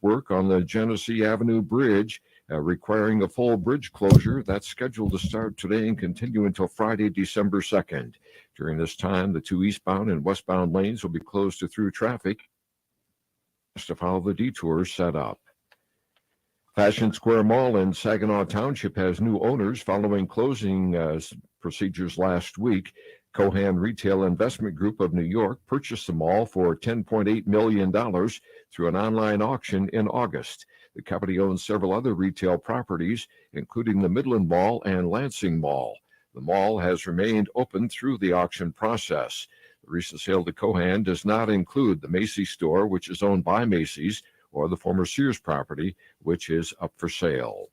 work on the Genesee Avenue Bridge, requiring a full bridge closure. That's scheduled to start today and continue until Friday, December 2nd. During this time, the two eastbound and westbound lanes will be closed to through traffic to follow the detours set up. Fashion Square Mall in Saginaw Township has new owners following closing procedures last week. Cohan Retail Investment Group of New York purchased the mall for $10.8 million through an online auction in August. The company owns several other retail properties, including the Midland Mall and Lansing Mall. The mall has remained open through the auction process. The recent sale to Cohan does not include the Macy's store, which is owned by Macy's, or the former Sears property, which is up for sale.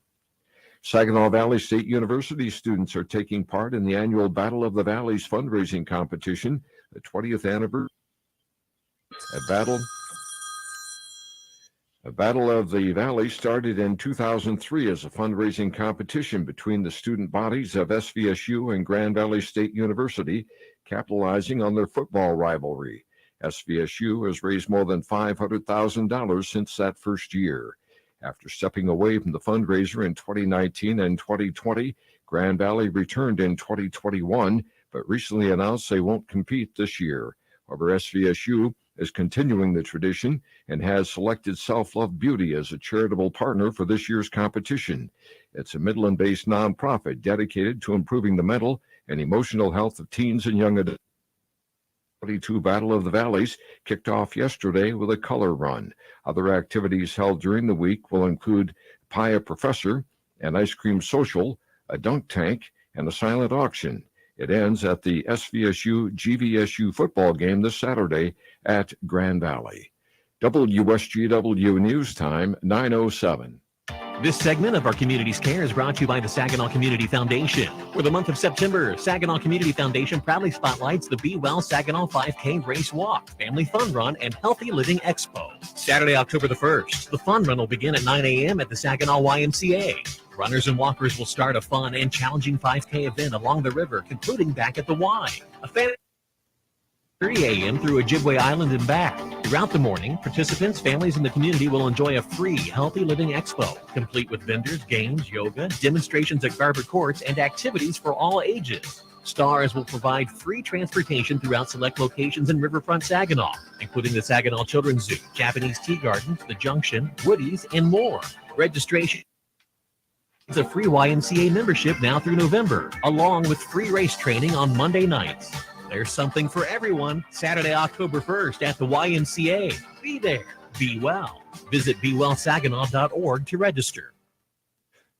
Saginaw Valley State University students are taking part in the annual Battle of the Valleys fundraising competition, the 20th anniversary. A Battle of the Valley started in 2003 as a fundraising competition between the student bodies of SVSU and Grand Valley State University, capitalizing on their football rivalry. SVSU has raised more than $500,000 since that first year. After stepping away from the fundraiser in 2019 and 2020, Grand Valley returned in 2021, but recently announced they won't compete this year. However, SVSU is continuing the tradition and has selected Self Love Beauty as a charitable partner for this year's competition. It's a Midland-based nonprofit dedicated to improving the mental and emotional health of teens and young adults. 22 Battle of the Valleys kicked off yesterday with a color run. Other activities held during the week will include Pie a Professor, an ice cream social, a dunk tank, and a silent auction. It ends at the SVSU GVSU football game this Saturday at Grand Valley. WSGW News Time, 9:07. This segment of our Community's Care is brought to you by the Saginaw Community Foundation. For the month of September, Saginaw Community Foundation proudly spotlights the Be Well Saginaw 5K Race Walk, Family Fun Run, and Healthy Living Expo. Saturday, October the 1st, the fun run will begin at 9 a.m. at the Saginaw YMCA. Runners and walkers will start a fun and challenging 5K event along the river, concluding back at the Y. A fan 3 a.m. through Ojibwe Island and back. Throughout the morning, participants, families, and the community will enjoy a free Healthy Living Expo, complete with vendors, games, yoga, demonstrations at Garber Courts, and activities for all ages. Stars will provide free transportation throughout select locations in Riverfront Saginaw, including the Saginaw Children's Zoo, Japanese Tea Gardens, the Junction, Woody's, and more. Registration is a free YMCA membership now through November, along with free race training on Monday nights. There's something for everyone. Saturday, October 1st at the YMCA. Be there. Be well. Visit BeWellSaginaw.org to register.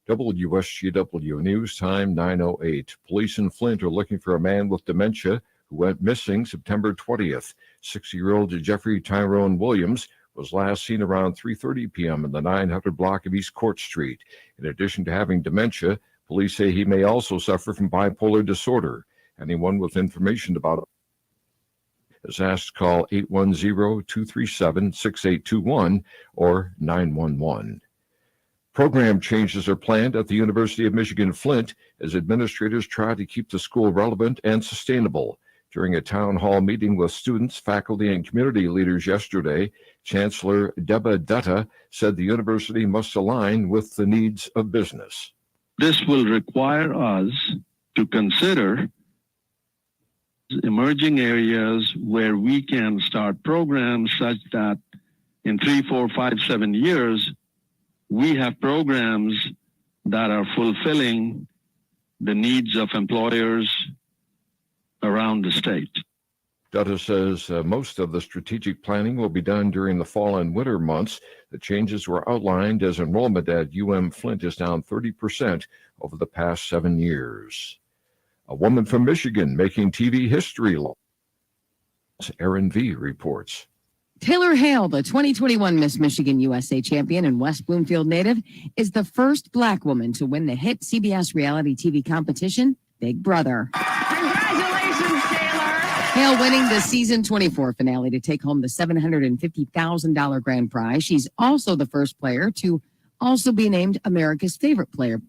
WSGW News Time, 9:08. Police in Flint are looking for a man with dementia who went missing September 20th. 60-year-old Jeffrey Tyrone Williams was last seen around 3:30 p.m. in the 900 block of East Court Street. In addition to having dementia, police say he may also suffer from bipolar disorder. Anyone with information about it is asked to call 810-237-6821 or 911. Program changes are planned at the University of Michigan Flint as administrators try to keep the school relevant and sustainable. During a town hall meeting with students, faculty, and community leaders yesterday, Chancellor Deba Dutta said the university must align with the needs of business. This will require us to consider emerging areas where we can start programs such that in 3, 4, 5, 7 years, we have programs that are fulfilling the needs of employers around the state. Dutta says most of the strategic planning will be done during the fall and winter months. The changes were outlined as enrollment at UM Flint is down 30% over the past 7 years. A woman from Michigan making TV history. Aaron V. reports. Taylor Hale, the 2021 Miss Michigan USA champion and West Bloomfield native, is the first Black woman to win the hit CBS reality TV competition, Big Brother. Congratulations, Taylor! Hale winning the season 24 finale to take home the $750,000 grand prize. She's also the first player to also be named America's favorite player.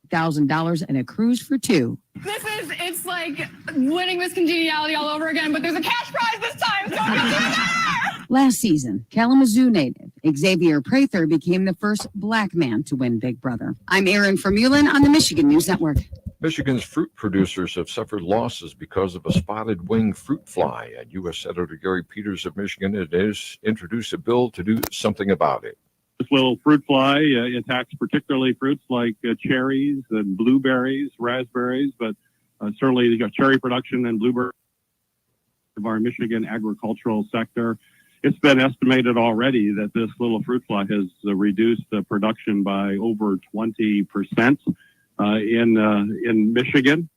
$1,000 and a cruise for two. It's like winning Miss Congeniality all over again, but there's a cash prize this time, so it's even better! Last season, Kalamazoo native Xavier Prather became the first black man to win Big Brother. I'm Erin Vermeulen on the Michigan News Network. Michigan's fruit producers have suffered losses because of a spotted wing fruit fly, and U.S. Senator Gary Peters of Michigan has introduced a bill to do something about it. This little fruit fly attacks particularly fruits like cherries and blueberries, raspberries, but certainly you got cherry production and blueberry of our Michigan agricultural sector. It's been estimated already that this little fruit fly has reduced production by over 20% in Michigan.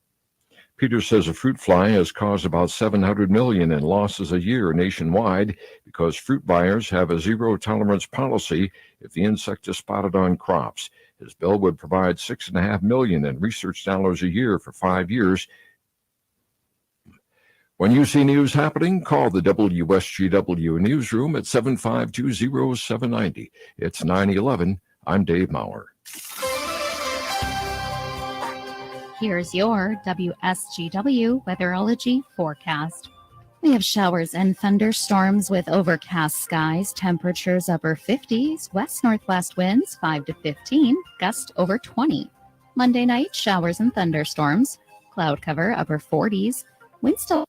Peters says a fruit fly has caused about $700 million in losses a year nationwide because fruit buyers have a zero-tolerance policy if the insect is spotted on crops. His bill would provide $6.5 million in research dollars a year for 5 years. When you see news happening, call the WSGW newsroom at 752-0790. It's 9/11. I'm Dave Maurer. Here's your WSGW weatherology forecast. We have showers and thunderstorms with overcast skies, temperatures upper 50s, west-northwest winds 5 to 15, gust over 20. Monday night, showers and thunderstorms, cloud cover upper 40s, winds still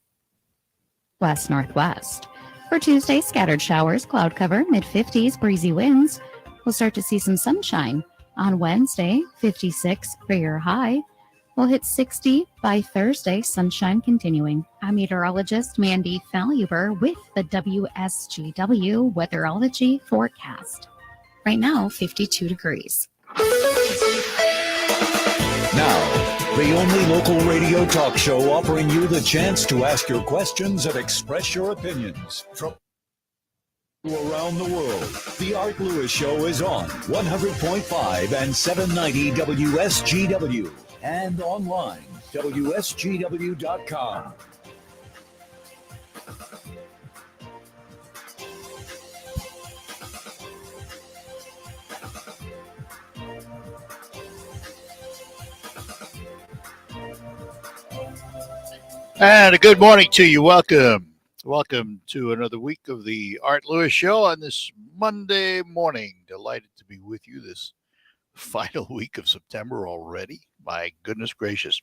west-northwest. For Tuesday, scattered showers, cloud cover, mid-50s, breezy winds. We'll start to see some sunshine. On Wednesday, 56 for your high. We'll hit 60 by Thursday, sunshine continuing. I'm meteorologist Mandy Faluber with the WSGW weatherology forecast. Right now, 52 degrees. Now, the only local radio talk show offering you the chance to ask your questions and express your opinions from around the world. The Art Lewis Show is on 100.5 and 790 WSGW and online, WSGW.com. And a good morning to you. Welcome to another week of the Art Lewis Show on this Monday morning. Delighted to be with you this final week of September already. My goodness gracious.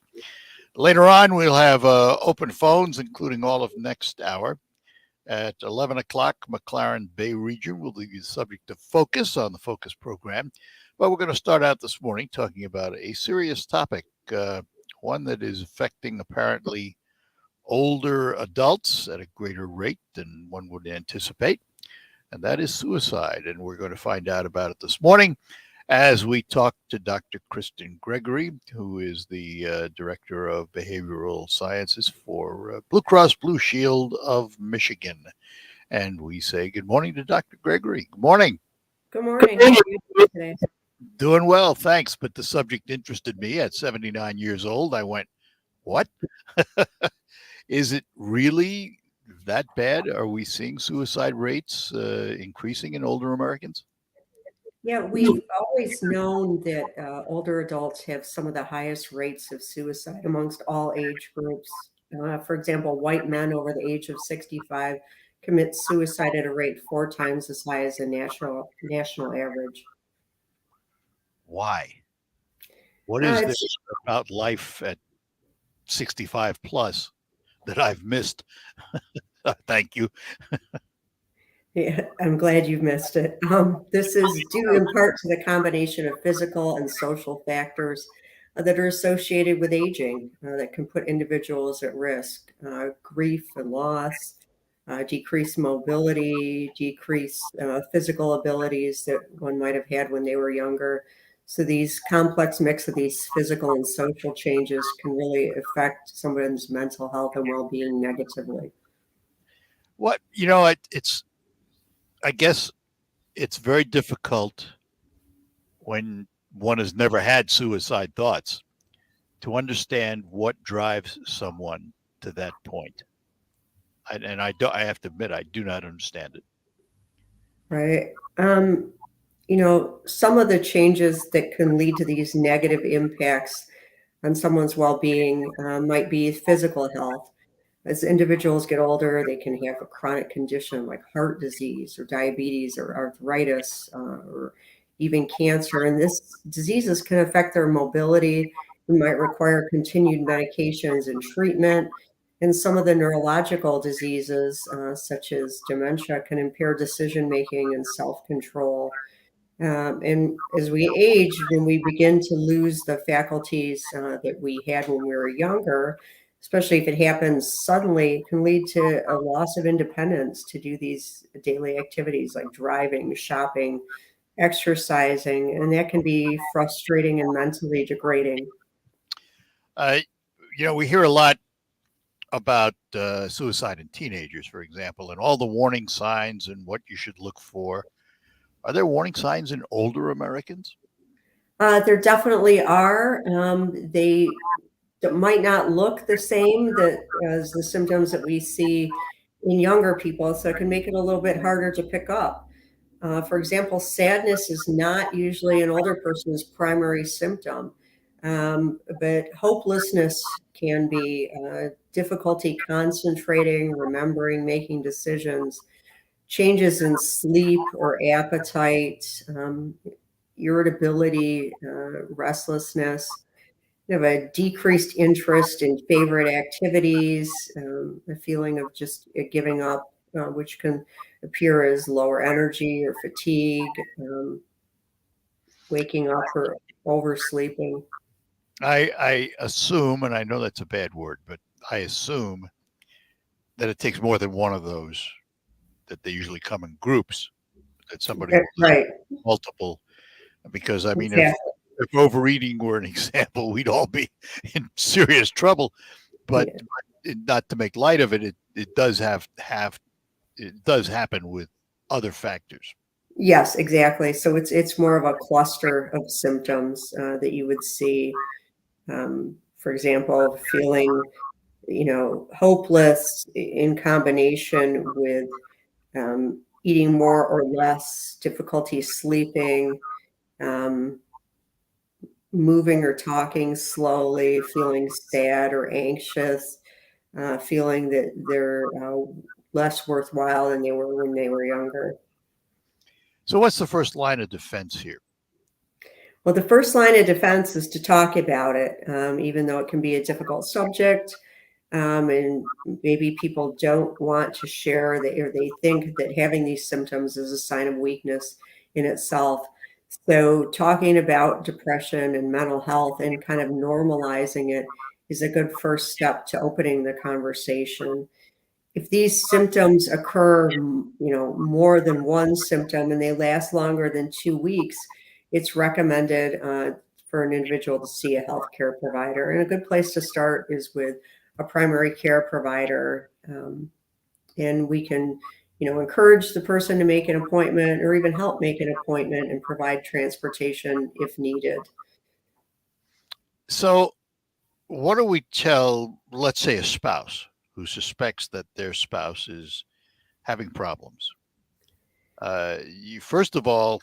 Later on, we'll have open phones, including all of next hour. At 11 o'clock, McLaren Bay Region will be the subject of Focus on the Focus program. But we're going to start out this morning talking about a serious topic, one that is affecting apparently older adults at a greater rate than one would anticipate, and that is suicide. And we're going to find out about it this morning as we talk to Dr. Kristyn Gregory, who is the Director of Behavioral Sciences for Blue Cross Blue Shield of Michigan. And we say good morning to Dr. Gregory. Good morning. Good morning. How are you doing today? Doing well, thanks. But the subject interested me. At 79 years old, I went, what? Is it really that bad? Are we seeing suicide rates increasing in older Americans? Yeah, we've always known that older adults have some of the highest rates of suicide amongst all age groups. For example, white men over the age of 65 commit suicide at a rate 4 times as high as the national average. Why? What is this about life at 65 plus that I've missed? Thank you. Yeah, I'm glad you've missed it. This is due in part to the combination of physical and social factors that are associated with aging that can put individuals at risk. Grief and loss, decreased mobility, decreased physical abilities that one might have had when they were younger. So these complex mix of these physical and social changes can really affect someone's mental health and well-being negatively. What, I guess it's very difficult when one has never had suicide thoughts to understand what drives someone to that point. I have to admit, I do not understand it. Right. Some of the changes that can lead to these negative impacts on someone's well-being might be physical health. As individuals get older, they can have a chronic condition like heart disease or diabetes or arthritis or even cancer. And this diseases can affect their mobility and might require continued medications and treatment. And some of the neurological diseases, such as dementia, can impair decision making and self control. And as we age, when we begin to lose the faculties that we had when we were younger, especially if it happens suddenly, it can lead to a loss of independence to do these daily activities like driving, shopping, exercising, and that can be frustrating and mentally degrading. We hear a lot about suicide in teenagers, for example, and all the warning signs and what you should look for. Are there warning signs in older Americans? There definitely are. They might not look the same as the symptoms that we see in younger people, so it can make it a little bit harder to pick up. For example, sadness is not usually an older person's primary symptom, but hopelessness can be difficulty concentrating, remembering, making decisions, changes in sleep or appetite, irritability, restlessness. You have a decreased interest in favorite activities, a feeling of just giving up, which can appear as lower energy or fatigue, waking up or oversleeping. I assume, and I know that's a bad word, but I assume that it takes more than one of those, that they usually come in groups, that somebody right. multiple, because I mean, Exactly. if overeating were an example, we'd all be in serious trouble. But not to make light of it, it does it does happen with other factors. Yes, exactly. So it's more of a cluster of symptoms that you would see. For example, feeling, hopeless in combination with eating more or less, difficulty sleeping, moving or talking slowly, feeling sad or anxious, feeling that they're less worthwhile than they were when they were younger. So what's the first line of defense here? Well, the first line of defense is to talk about it, even though it can be a difficult subject. And maybe people don't want to share or they think that having these symptoms is a sign of weakness in itself. So talking about depression and mental health and kind of normalizing it is a good first step to opening the conversation. If these symptoms occur, more than one symptom and they last longer than 2 weeks, it's recommended for an individual to see a healthcare provider. And a good place to start is with a primary care provider. And we can, encourage the person to make an appointment or even help make an appointment and provide transportation if needed. So what do we tell, let's say, a spouse who suspects that their spouse is having problems? First of all,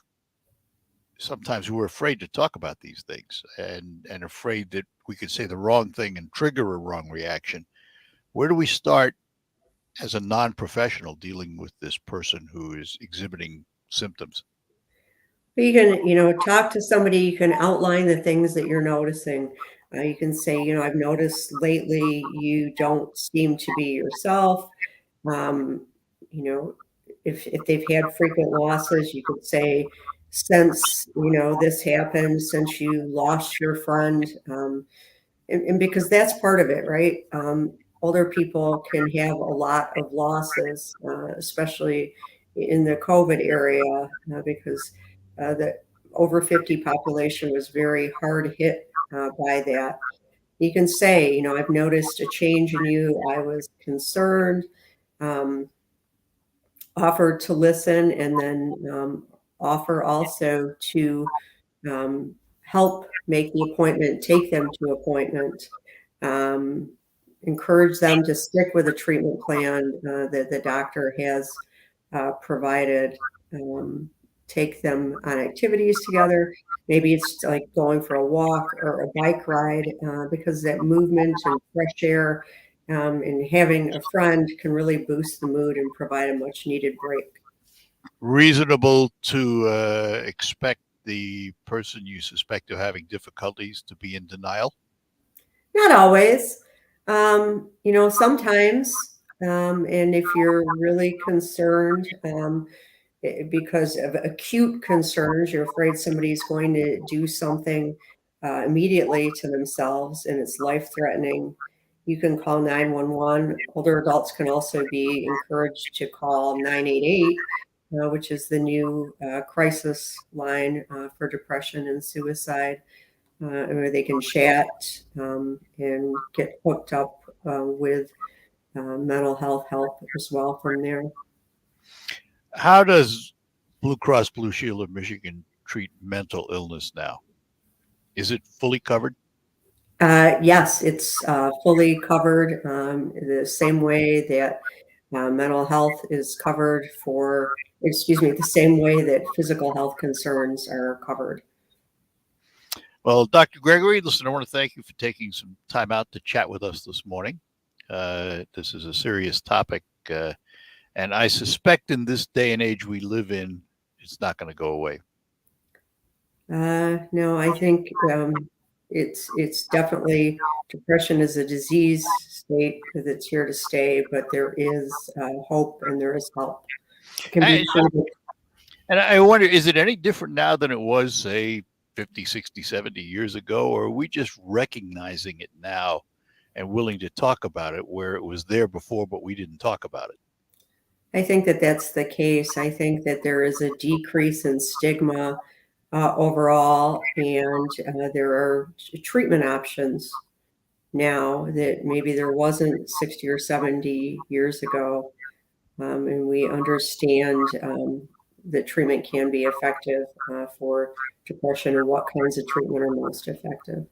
sometimes we're afraid to talk about these things and afraid that we could say the wrong thing and trigger a wrong reaction. Where do we start as a non-professional dealing with this person who is exhibiting symptoms? You can, talk to somebody. You can outline the things that you're noticing. You can say, I've noticed lately you don't seem to be yourself. If they've had frequent losses, you could say, since, this happened, since you lost your friend, and because that's part of it, right? Older people can have a lot of losses, especially in the COVID area, because the over 50 population was very hard hit by that. You can say, I've noticed a change in you. I was concerned, offer to listen, and then offer also to help make the appointment, take them to appointment, encourage them to stick with a treatment plan that the doctor has provided, take them on activities together. Maybe it's like going for a walk or a bike ride because that movement and fresh air And having a friend can really boost the mood and provide a much needed break. Reasonable to expect the person you suspect of having difficulties to be in denial? Not always. Sometimes, and if you're really concerned, because of acute concerns, you're afraid somebody's going to do something immediately to themselves and it's life-threatening, you can call 911. Older adults can also be encouraged to call 988, which is the new crisis line for depression and suicide, where they can chat and get hooked up with mental health help as well from there. How does Blue Cross Blue Shield of Michigan treat mental illness now? Is it fully covered? Yes, it's fully covered the same way that mental health is covered the same way that physical health concerns are covered. Well, Dr. Gregory, listen, I want to thank you for taking some time out to chat with us this morning. This is a serious topic, and I suspect in this day and age we live in, it's not going to go away. No, I think it's definitely, depression is a disease state that's here to stay, but there is hope and there is help. It can be treated. And I wonder, is it any different now than it was, say, 50, 60, 70 years ago, or are we just recognizing it now and willing to talk about it where it was there before, but we didn't talk about it? I think that that's the case. I think that there is a decrease in stigma overall, and there are treatment options now that maybe there wasn't 60 or 70 years ago. And we understand that treatment can be effective for depression and what kinds of treatment are most effective.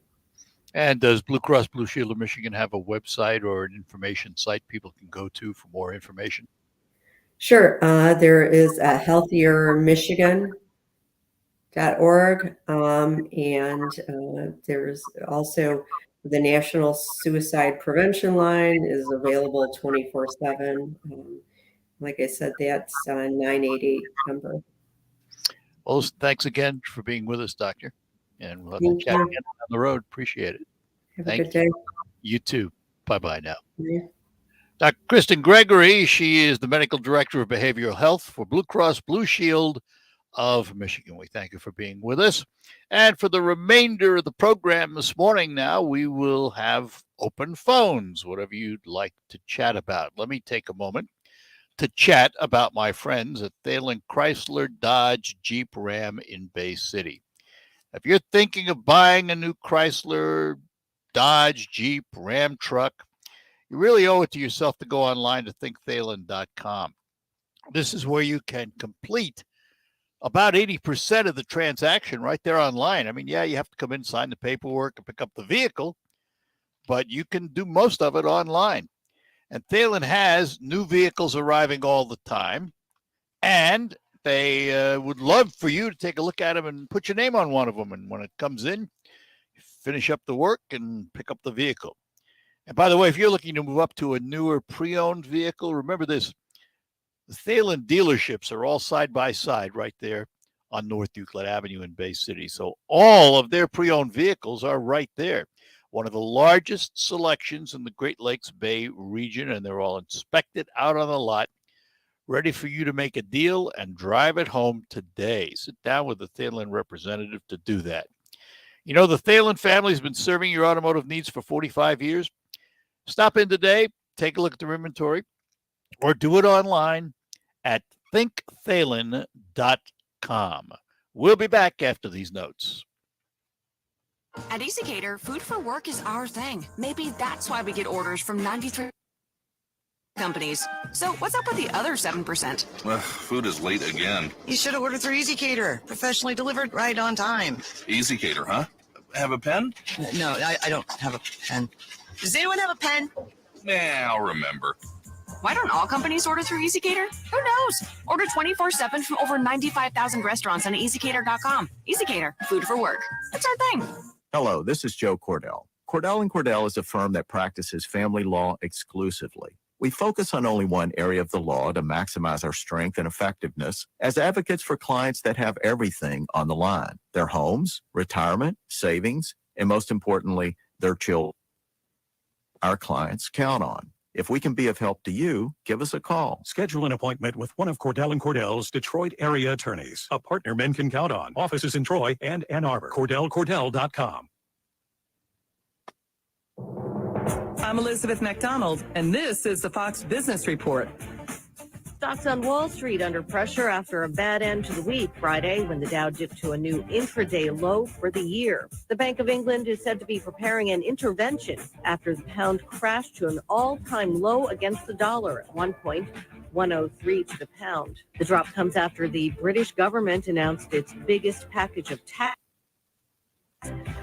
And does Blue Cross Blue Shield of Michigan have a website or an information site people can go to for more information? Sure. There is a healthiermichigan.org, and there's also the National Suicide Prevention Line is available 24/7. Like I said, that's a 988 number. Well, thanks again for being with us, Doctor. And we'll have to chat again on the road. Appreciate it. Have a good day. You too. Bye-bye now. Yeah. Dr. Kristyn Gregory, she is the Medical Director of Behavioral Health for Blue Cross Blue Shield of Michigan. We thank you for being with us. And for the remainder of the program this morning now, we will have open phones, whatever you'd like to chat about. Let me take a moment to chat about my friends at Thalen Chrysler Dodge Jeep Ram in Bay City. If you're thinking of buying a new Chrysler, Dodge, Jeep, Ram truck, you really owe it to yourself to go online to thinkthalen.com. This is where you can complete about 80% of the transaction right there online. I mean, yeah, you have to come in, sign the paperwork, and pick up the vehicle, but you can do most of it online. And Thalen has new vehicles arriving all the time, and they would love for you to take a look at them and put your name on one of them. And when it comes in, you finish up the work and pick up the vehicle. And by the way, if you're looking to move up to a newer pre-owned vehicle, remember this. The Thalen dealerships are all side by side right there on North Euclid Avenue in Bay City. So all of their pre-owned vehicles are right there. One of the largest selections in the Great Lakes Bay region, and they're all inspected out on the lot, ready for you to make a deal and drive it home today. Sit down with the Thalen representative to do that. You know, the Thalen family has been serving your automotive needs for 45 years. Stop in today, take a look at their inventory, or do it online at thinkthalen.com. We'll be back after these notes. At EasyCater, food for work is our thing. Maybe that's why we get orders from 93 companies. So what's up with the other 7%? Well, food is late again. You should have ordered through EasyCater. Professionally delivered right on time. EasyCater, huh? Have a pen? No, I don't have a pen. Does anyone have a pen? Nah, I'll remember. Why don't all companies order through EasyCater? Who knows? Order 24/7 from over 95,000 restaurants on EasyCater.com. EasyCater, food for work. That's our thing. Hello, this is Joe Cordell. Cordell & Cordell is a firm that practices family law exclusively. We focus on only one area of the law to maximize our strength and effectiveness as advocates for clients that have everything on the line: their homes, retirement, savings, and most importantly, their children. Our clients count on. If we can be of help to you, give us a call. Schedule an appointment with one of Cordell & Cordell's Detroit area attorneys, a partner men can count on. Offices in Troy and Ann Arbor. CordellCordell.com. I'm Elizabeth McDonald, and this is the Fox Business Report. Stocks on Wall Street under pressure after a bad end to the week Friday when the Dow dipped to a new intraday low for the year. The Bank of England is said to be preparing an intervention after the pound crashed to an all-time low against the dollar at 1.103 to the pound. The drop comes after the British government announced its biggest package of tax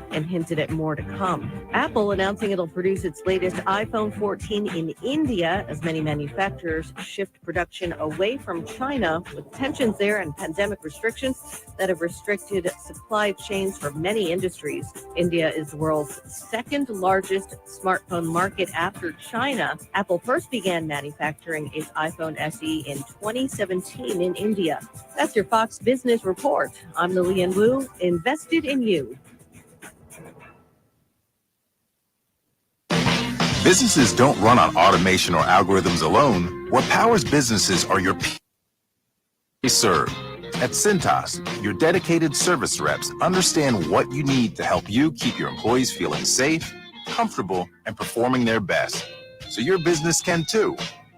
and hinted at more to come. Apple announcing it'll produce its latest iPhone 14 in India as many manufacturers shift production away from China with tensions there and pandemic restrictions that have restricted supply chains for many industries. India is the world's second largest smartphone market after China. Apple first began manufacturing its iPhone SE in 2017 in India. That's your Fox Business Report. I'm Lillian Wu, invested in you. Businesses don't run on automation or algorithms alone. What powers businesses are your people they serve. At Cintas, your dedicated service reps understand what you need to help you keep your employees feeling safe, comfortable, and performing their best. So your business can too.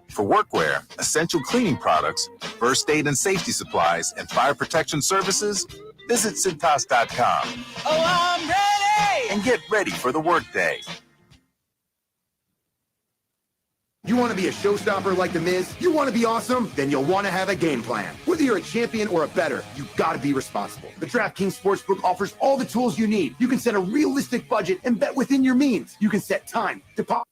For workwear, essential cleaning products, first aid and safety supplies, and fire protection services, visit Cintas.com. Oh, I'm ready! And get ready for the workday. You want to be a showstopper like The Miz? You want to be awesome? Then you'll want to have a game plan. Whether you're a champion or a bettor, you've got to be responsible. The DraftKings Sportsbook offers all the tools you need. You can set a realistic budget and bet within your means. You can set time, deposit.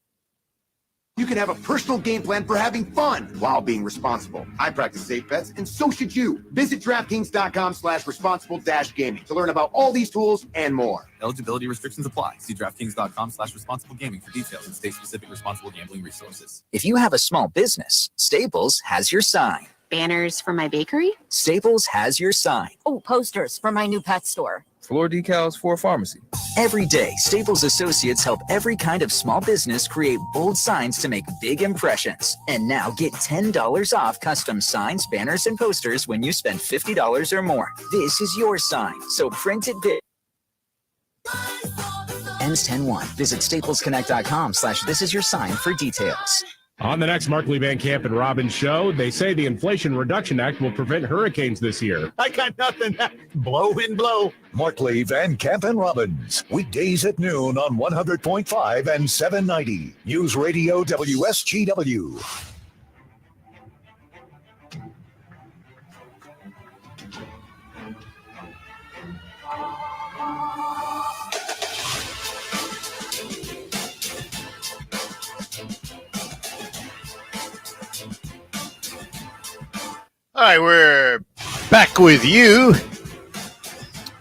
You can have a personal game plan for having fun while being responsible. I practice safe bets, and so should you. Visit DraftKings.com/responsible-gaming to learn about all these tools and more. Eligibility restrictions apply. See DraftKings.com/responsible gaming for details and state-specific responsible gambling resources. If you have a small business, Staples has your sign. Banners for my bakery? Staples has your sign. Oh, posters for my new pet store. Floor decals for a pharmacy. Every day, Staples associates help every kind of small business create bold signs to make big impressions. And now get $10 off custom signs, banners, and posters when you spend $50 or more. This is your sign, so print it big. Ends 10/1. Visit staplesconnect.com/thisisyoursign for details. On the next Markley Van Camp and Robbins show, they say the Inflation Reduction Act will prevent hurricanes this year. I got nothing. Blow and blow. Markley, Van Camp, and Robbins. Weekdays at noon on 100.5 and 790. News Radio WSGW. All right, we're back with you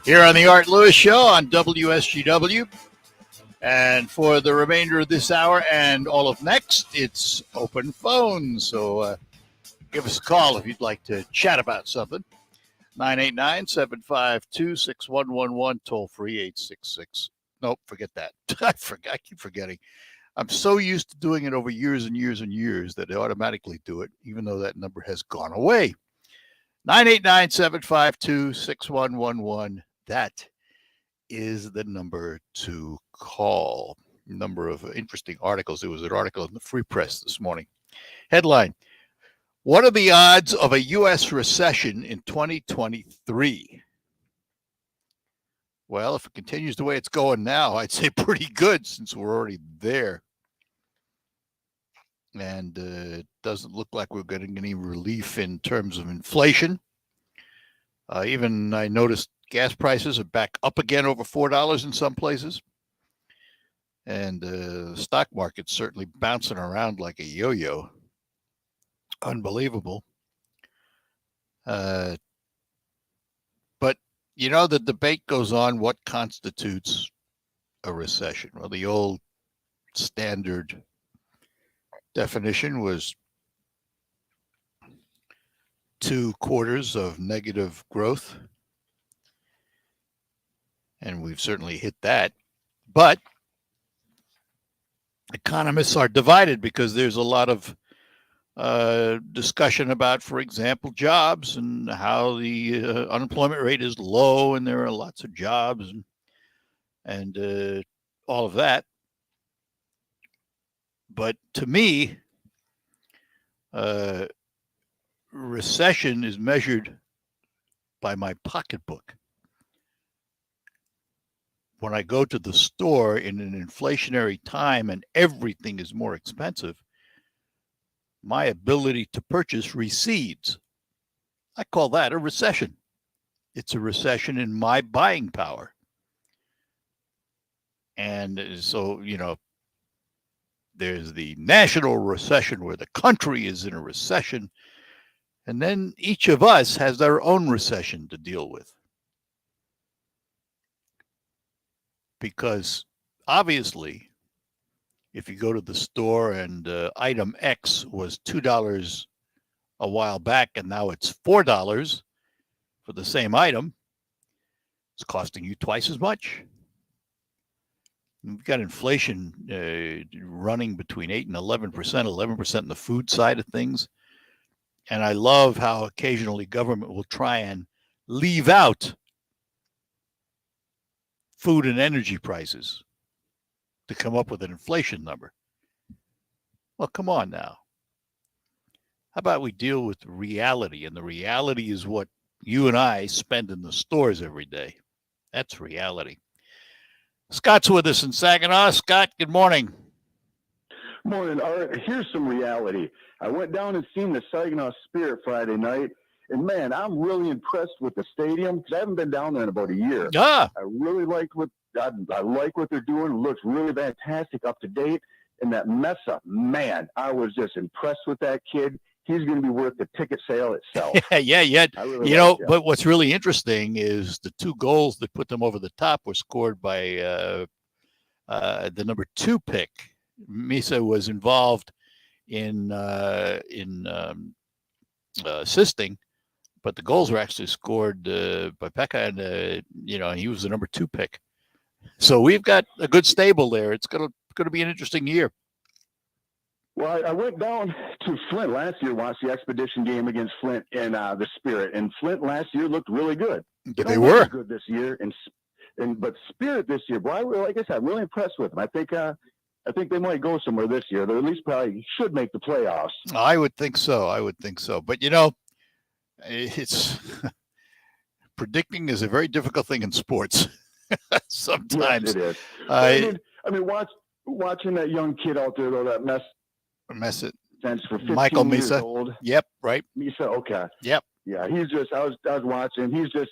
here on the Art Lewis Show on WSGW. And for the remainder of this hour and all of next, it's open phone. So give us a call if you'd like to chat about something. 989-752-6111, toll free 866. Nope, forget that. I keep forgetting. I'm so used to doing it over years and years and years that they automatically do it, even though that number has gone away. 989-752-6111. That is the number to call. Number of interesting articles. There was an article in the Free Press this morning. Headline: what are the odds of a U.S. recession in 2023? Well, if it continues the way it's going now, I'd say pretty good since we're already there. And it doesn't look like we're getting any relief in terms of inflation. Even I noticed gas prices are back up again over $4 in some places. And the stock market's certainly bouncing around like a yo-yo. Unbelievable. But, you know, the debate goes on what constitutes a recession? Well, the old standard definition was 2 quarters of negative growth. And we've certainly hit that. But economists are divided because there's a lot of discussion about, for example, jobs and how the unemployment rate is low and there are lots of jobs and all of that. But to me, recession is measured by my pocketbook. When I go to the store in an inflationary time and everything is more expensive, my ability to purchase recedes. I call that a recession. It's a recession in my buying power. And so, there's the national recession where the country is in a recession. And then each of us has their own recession to deal with. Because obviously, if you go to the store and item X was $2 a while back and now it's $4 for the same item, it's costing you twice as much. We've got inflation running between 8 and 11%, 11% in the food side of things. And I love how occasionally government will try and leave out food and energy prices to come up with an inflation number. Well, come on now. How about we deal with reality? And the reality is what you and I spend in the stores every day. That's reality. Scott's with us in Saginaw. Scott, good morning. Morning, Art. Here's some reality. I went down and seen the Saginaw Spirit Friday night, and man, I'm really impressed with the stadium because I haven't been down there in about a year. I really liked I like what they're doing. It looks really fantastic, up to date. And that mess up, man, I was just impressed with that kid. He's going to be worth the ticket sale itself. Yeah. Really but what's really interesting is the 2 goals that put them over the top were scored by the number 2 pick. Misa was involved in assisting, but the goals were actually scored by Pekka, and he was the number 2 pick. So we've got a good stable there. It's going to be an interesting year. Well, I went down to Flint last year, watched the Expedition game against Flint and the Spirit, and Flint last year looked really good. They were good this year, but Spirit this year, boy, like I said, I'm really impressed with them. I think they might go somewhere this year. They at least probably should make the playoffs. I would think so. But it's predicting is a very difficult thing in sports. Sometimes yes, it is. I mean, watching that young kid out there, though, that mess it. Since for 15 Michael years Misa. old. Yep, right. Misa, okay. Yep. Yeah, I was watching. He's just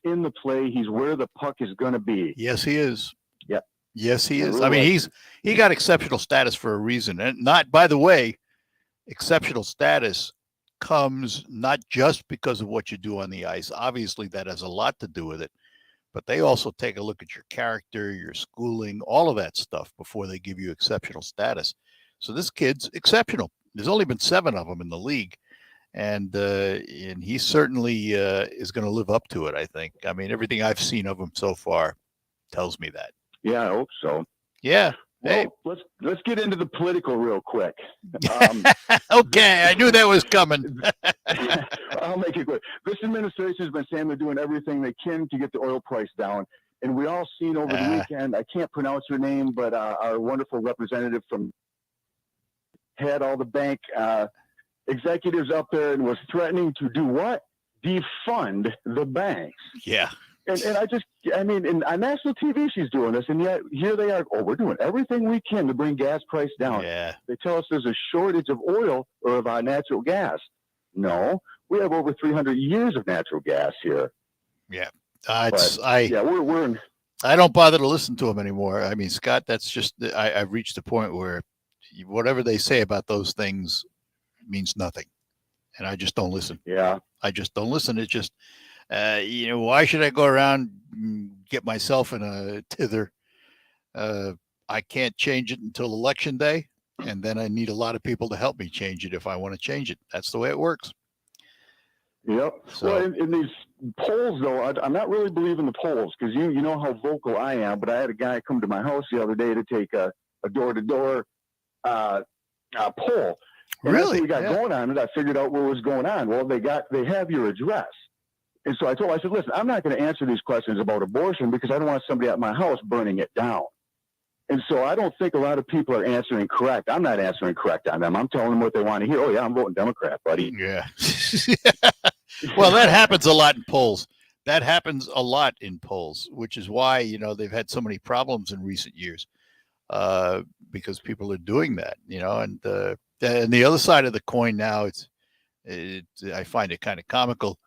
in the play. He's where the puck is going to be. Yes, he is. Yep. Yes, he is. Really I mean, he got exceptional status for a reason. And not, by the way, exceptional status comes not just because of what you do on the ice. Obviously, that has a lot to do with it. But they also take a look at your character, your schooling, all of that stuff before they give you exceptional status. So this kid's exceptional. There's only been 7 of them in the league. And he certainly is going to live up to it, I think. I mean, everything I've seen of him so far tells me that. Yeah, I hope so. Yeah. Well, let's get into the political real quick. Okay, I knew that was coming. I'll make it quick. This administration has been saying they're doing everything they can to get the oil price down. And we all seen over the weekend, I can't pronounce her name, but our wonderful representative from had all the bank executives up there and was threatening to do what? Defund the banks. Yeah. And on national TV, she's doing this, and yet here they are. Oh, we're doing everything we can to bring gas price down. Yeah. They tell us there's a shortage of oil or of natural gas. No, we have over 300 years of natural gas here. Yeah. We're in. I don't bother to listen to them anymore. I mean, Scott, that's just I've reached a point where whatever they say about those things means nothing, and I just don't listen. Yeah. I just don't listen. It's just. Why should I go around and get myself in a tither I can't change it until Election Day, and then I need a lot of people to help me change it if I want to change it. That's the way it works. Yep. So, well, in these polls, though, I'm not really believing the polls because you know how vocal I am. But I had a guy come to my house the other day to take a door-to-door poll. And really? that's what we got going on, and I figured out what was going on. Well, they have your address. And so I said, listen, I'm not going to answer these questions about abortion because I don't want somebody at my house burning it down. And so I don't think a lot of people are answering correct. I'm not answering correct on them. I'm telling them what they want to hear. Oh, yeah, I'm voting Democrat, buddy. Yeah. Well, that happens a lot in polls. That happens a lot in polls, which is why, they've had so many problems in recent years because people are doing that, and the other side of the coin now, I find it kind of comical.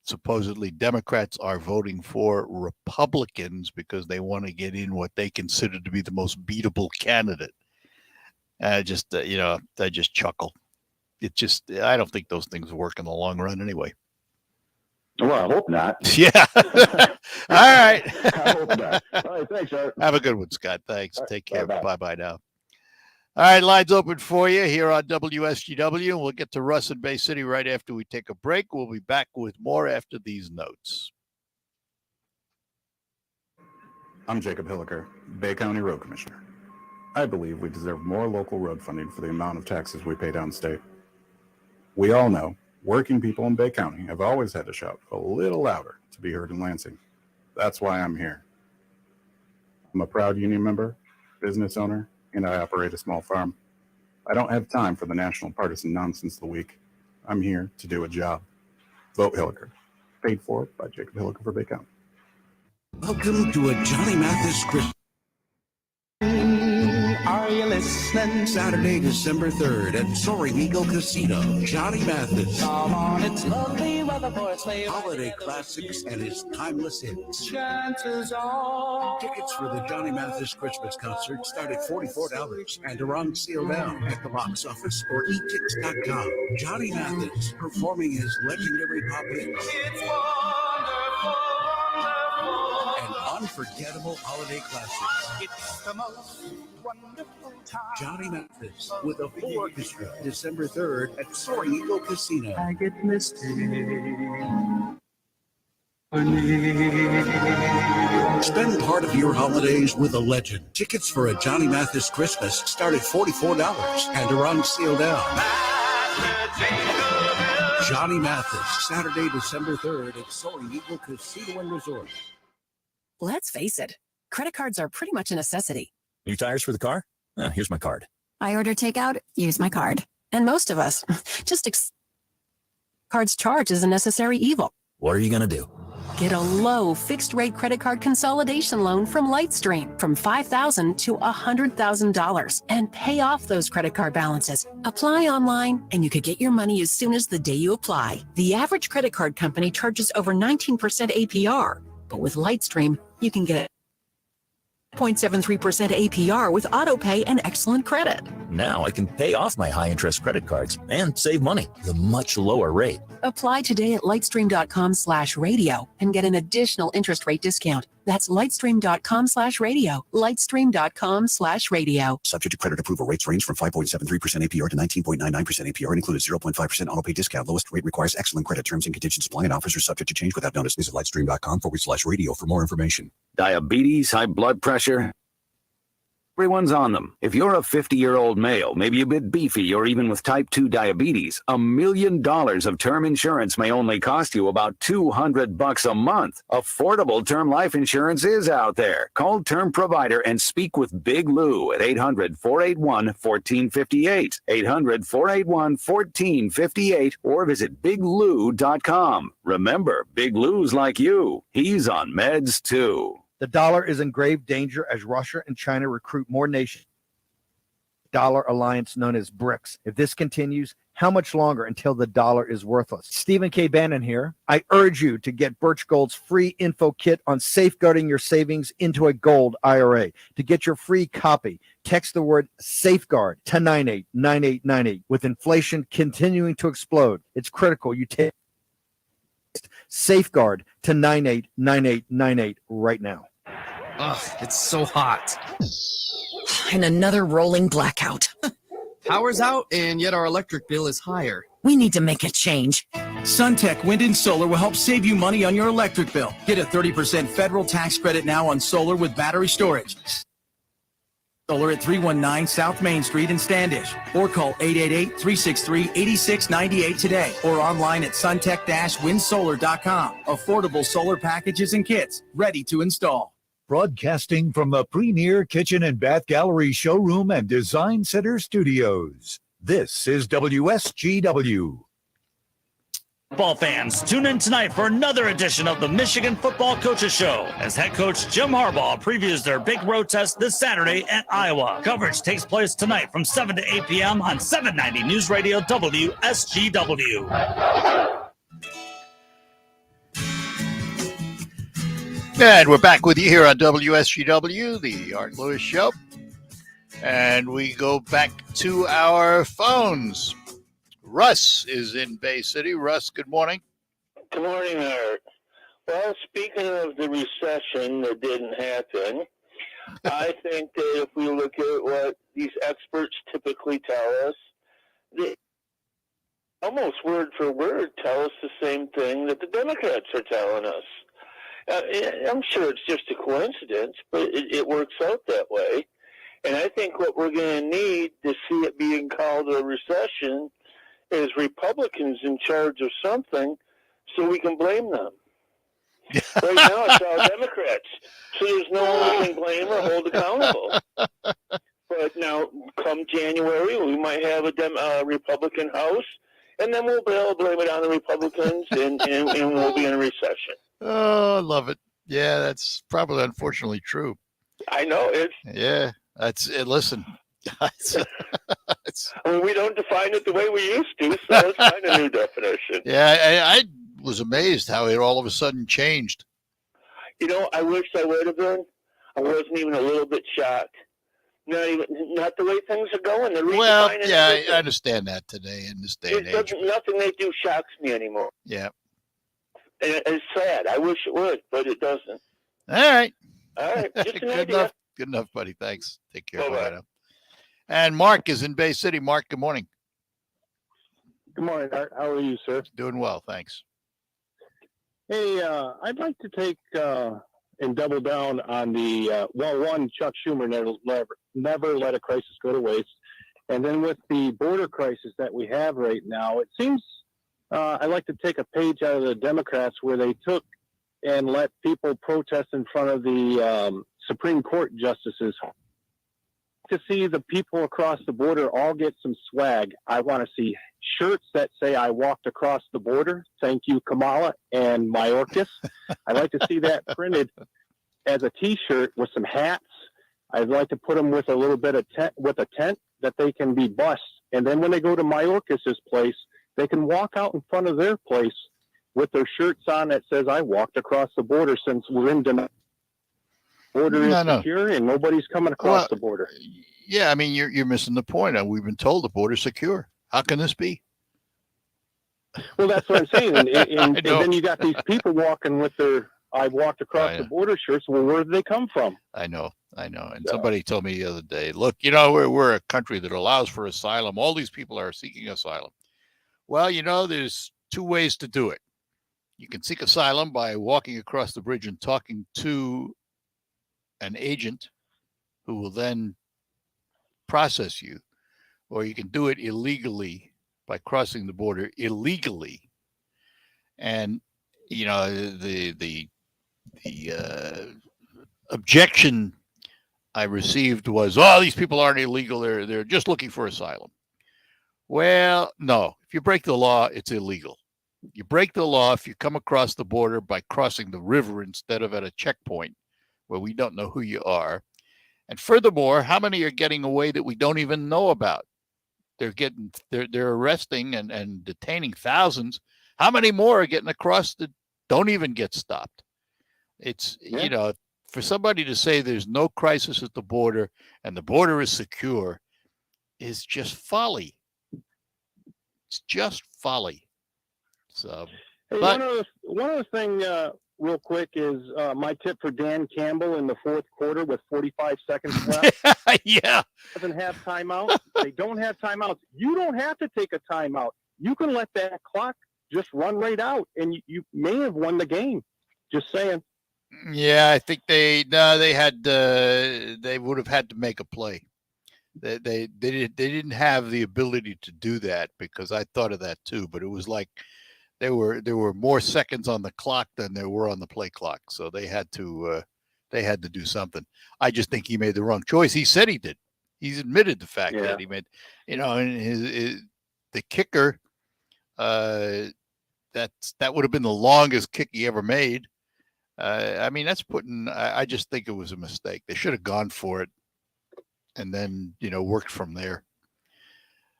Supposedly Democrats are voting for Republicans because they want to get in what they consider to be the most beatable candidate. I just chuckle. I don't think those things work in the long run anyway. Well, I hope not. Yeah. All right. I hope not. All right. Thanks, Art. Have a good one, Scott. Thanks. Right, take care. bye-bye. Bye now. All right, lines open for you here on WSGW, and we'll get to Russ in Bay City right after we take a break. We'll be back with more after these notes. I'm Jacob Hilliker, Bay County Road Commissioner. I believe we deserve more local road funding for the amount of taxes we pay downstate. We all know working people in Bay County have always had to shout a little louder to be heard in Lansing. That's why I'm here. I'm a proud union member, business owner, and I operate a small farm. I don't have time for the national partisan nonsense of the week. I'm here to do a job. Vote Hilliker. Paid for by Jacob Hilliker for Bay County. Welcome to a Johnny Mathis Christmas. Are you listening? Saturday, December 3rd at Soaring Eagle Casino. Johnny Mathis. Come on, it's lovely weather for a sleigh. Holiday classics and his timeless hits. Chances are. Tickets for the Johnny Mathis Christmas concert start at $44 and are on sale now at the box office or etix.com. Johnny Mathis performing his legendary pop hits. It's wonderful. And unforgettable holiday classics. It's the most wonderful time. Johnny Mathis with a full orchestra, December 3rd at Soaring Eagle Casino. I get misty. Spend part of your holidays with a legend. Tickets for a Johnny Mathis Christmas start at $44 and are on sale now. Johnny Mathis, Saturday, December 3rd at Soaring Eagle Casino and Resort. Let's face it, credit cards are pretty much a necessity. New tires for the car? Here's my card. I order takeout, use my card. And most of us cards charge is a necessary evil. What are you going to do? Get a low fixed-rate credit card consolidation loan from Lightstream from $5,000 to $100,000 and pay off those credit card balances. Apply online, and you could get your money as soon as the day you apply. The average credit card company charges over 19% APR, but with Lightstream, you can get 0.73% APR with auto pay and excellent credit. Now I can pay off my high-interest credit cards and save money at a much lower rate. Apply today at lightstream.com/radio and get an additional interest rate discount. That's lightstream.com/radio. Lightstream.com/radio. Subject to credit approval. Rates range from 5.73% APR to 19.99% APR and includes 0.5% auto pay discount. Lowest rate requires excellent credit. Terms and conditions apply and offers are subject to change without notice. Visit lightstream.com/radio for more information. Diabetes, high blood pressure. Everyone's on them. If you're a 50-year-old male, maybe a bit beefy, or even with type 2 diabetes, $1 million of term insurance may only cost you about $200 a month. Affordable term life insurance is out there. Call Term Provider and speak with Big Lou at 800-481-1458. 800-481-1458 or visit biglou.com. Remember, Big Lou's like you. He's on meds too. The dollar is in grave danger as Russia and China recruit more nations. Dollar alliance known as BRICS. If this continues, how much longer until the dollar is worthless? Stephen K. Bannon here. I urge you to get Birch Gold's free info kit on safeguarding your savings into a gold IRA. To get your free copy, text the word safeguard to 989898. With inflation continuing to explode, it's critical you take safeguard to 989898 right now. Ugh, it's so hot. And another rolling blackout. Power's out, and yet our electric bill is higher. We need to make a change. SunTech Wind and Solar will help save you money on your electric bill. Get a 30% federal tax credit now on solar with battery storage. Solar at 319 South Main Street in Standish. Or call 888-363-8698 today. Or online at suntech-windsolar.com. Affordable solar packages and kits ready to install. Broadcasting from the premier kitchen and bath gallery showroom and design center studios. This is WSGW. Football fans, tune in tonight for another edition of the Michigan Football Coaches Show as head coach Jim Harbaugh previews their big road test this Saturday at Iowa. Coverage takes place tonight from 7 to 8 p.m. on 790 News Radio WSGW. And we're back with you here on WSGW, the Art Lewis Show. And we go back to our phones. Russ is in Bay City. Russ, good morning. Good morning, Art. Well, speaking of the recession that didn't happen, I think that if we look at what these experts typically tell us, they almost word for word tell us the same thing that the Democrats are telling us. I'm sure it's just a coincidence, but it works out that way. And I think what we're going to need to see it being called a recession is Republicans in charge of something so we can blame them. Right now it's all Democrats, so there's no one we can blame or hold accountable. But now, come January, we might have a Republican House, and then we'll blame it on the Republicans, and we'll be in a recession. Oh, I love it. Yeah, that's probably unfortunately true. I know it. Yeah, that's it. Listen, I mean, we don't define it the way we used to, so let's find a new definition. Yeah, I was amazed how it all of a sudden changed. You know, I wish I would have been. I wasn't even a little bit shocked. Not the way things are going. Well, yeah, I understand that today in this day and age. Nothing they do shocks me anymore. Yeah. And it's sad. I wish it would, but it doesn't. All right. Just an Good idea. enough. Good enough, buddy. Thanks. Take care. Bye. And Mark is in Bay City. Mark, good morning. Good morning, Art. How are you, sir? Doing well, thanks. Hey, I'd like to take and double down on the, one, Chuck Schumer never let a crisis go to waste. And then with the border crisis that we have right now, it seems I'd like to take a page out of the Democrats where they took and let people protest in front of the Supreme Court justices to see the people across the border all get some swag. I want to see shirts that say I walked across the border. Thank you, Kamala and Mayorkas. I'd like to see that printed as a T-shirt with some hats. I'd like to put them with a little bit of tent that they can be bussed. And then when they go to Mayorkas's place, they can walk out in front of their place with their shirts on that says I walked across the border, since we're in denial. Border is secure and nobody's coming across the border. Yeah, I mean, you're missing the point. We've been told the border's secure. How can this be? Well, that's what I'm saying. And then you got these people walking with their I walked across the border shirts. Well, where did they come from? I know. And somebody told me the other day, look, we're a country that allows for asylum. All these people are seeking asylum. Well, there's two ways to do it. You can seek asylum by walking across the bridge and talking to an agent who will then process you, or you can do it illegally by crossing the border illegally. And the objection I received was, these people aren't illegal, they're just looking for asylum. Well, no, if you break the law, it's illegal. You break the law if you come across the border by crossing the river instead of at a checkpoint where we don't know who you are. And furthermore, how many are getting away that we don't even know about? They're arresting and detaining thousands. How many more are getting across that don't even get stopped? It's, for somebody to say there's no crisis at the border and the border is secure is just folly. It's just folly. So, hey, one other thing real quick is my tip for Dan Campbell in the fourth quarter with 45 seconds left. Yeah. Doesn't have timeouts. They don't have timeouts. You don't have to take a timeout. You can let that clock just run right out, and you may have won the game. Just saying. Yeah, I think they would have had to make a play. They didn't have the ability to do that, because I thought of that too. But it was like there were more seconds on the clock than there were on the play clock, so they had to do something. I just think he made the wrong choice. He said he did. He's admitted the fact that he made, and the kicker. That would have been the longest kick he ever made. I mean, that's putting. I just think it was a mistake. They should have gone for it, and then worked from there.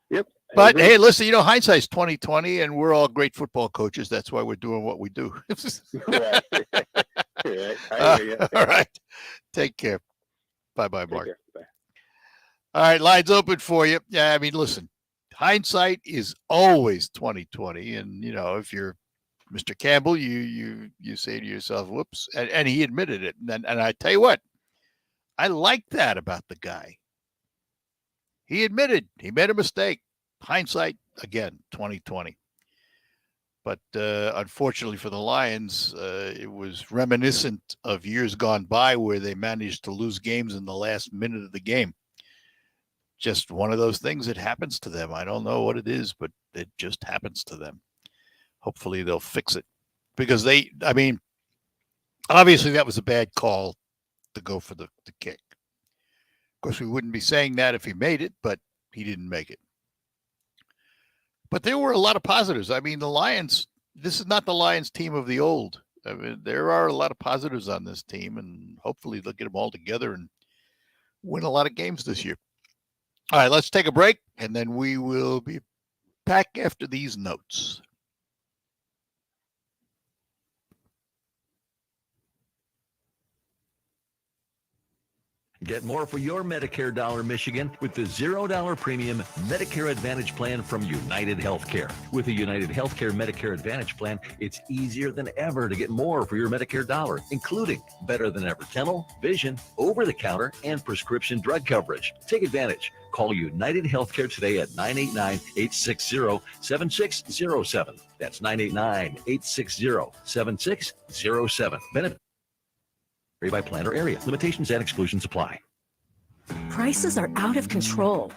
Yep. But hey, listen, hindsight's 20/20, and we're all great football coaches. That's why we're doing what we do. Right. I hear you. All right. Take care. Bye-bye, Mark. Bye. All right, lines open for you. Yeah, I mean, listen, hindsight is always 20/20, and if you're Mr. Campbell, you say to yourself, "Whoops," and he admitted it. And I tell you what, I like that about the guy. He admitted he made a mistake. Hindsight, again, 20/20. But unfortunately for the Lions, it was reminiscent of years gone by where they managed to lose games in the last minute of the game. Just one of those things that happens to them. I don't know what it is, but it just happens to them. Hopefully they'll fix it, because obviously that was a bad call to go for the kick. Of course, we wouldn't be saying that if he made it, but he didn't make it. But there were a lot of positives. I mean, the Lions, this is not the Lions team of the old. I mean, there are a lot of positives on this team, and hopefully they'll get them all together and win a lot of games this year. All right, let's take a break, and then we will be back after these notes. Get more for your Medicare dollar, Michigan, with the $0 premium Medicare Advantage plan from United Healthcare. With the United Healthcare Medicare Advantage plan, it's easier than ever to get more for your Medicare dollar, including better than ever dental, vision, over-the-counter, and prescription drug coverage. Take advantage. Call United Healthcare today at 989-860-7607. That's 989-860-7607. Benefit by plan or area. Limitations and exclusions apply. Prices are out of control.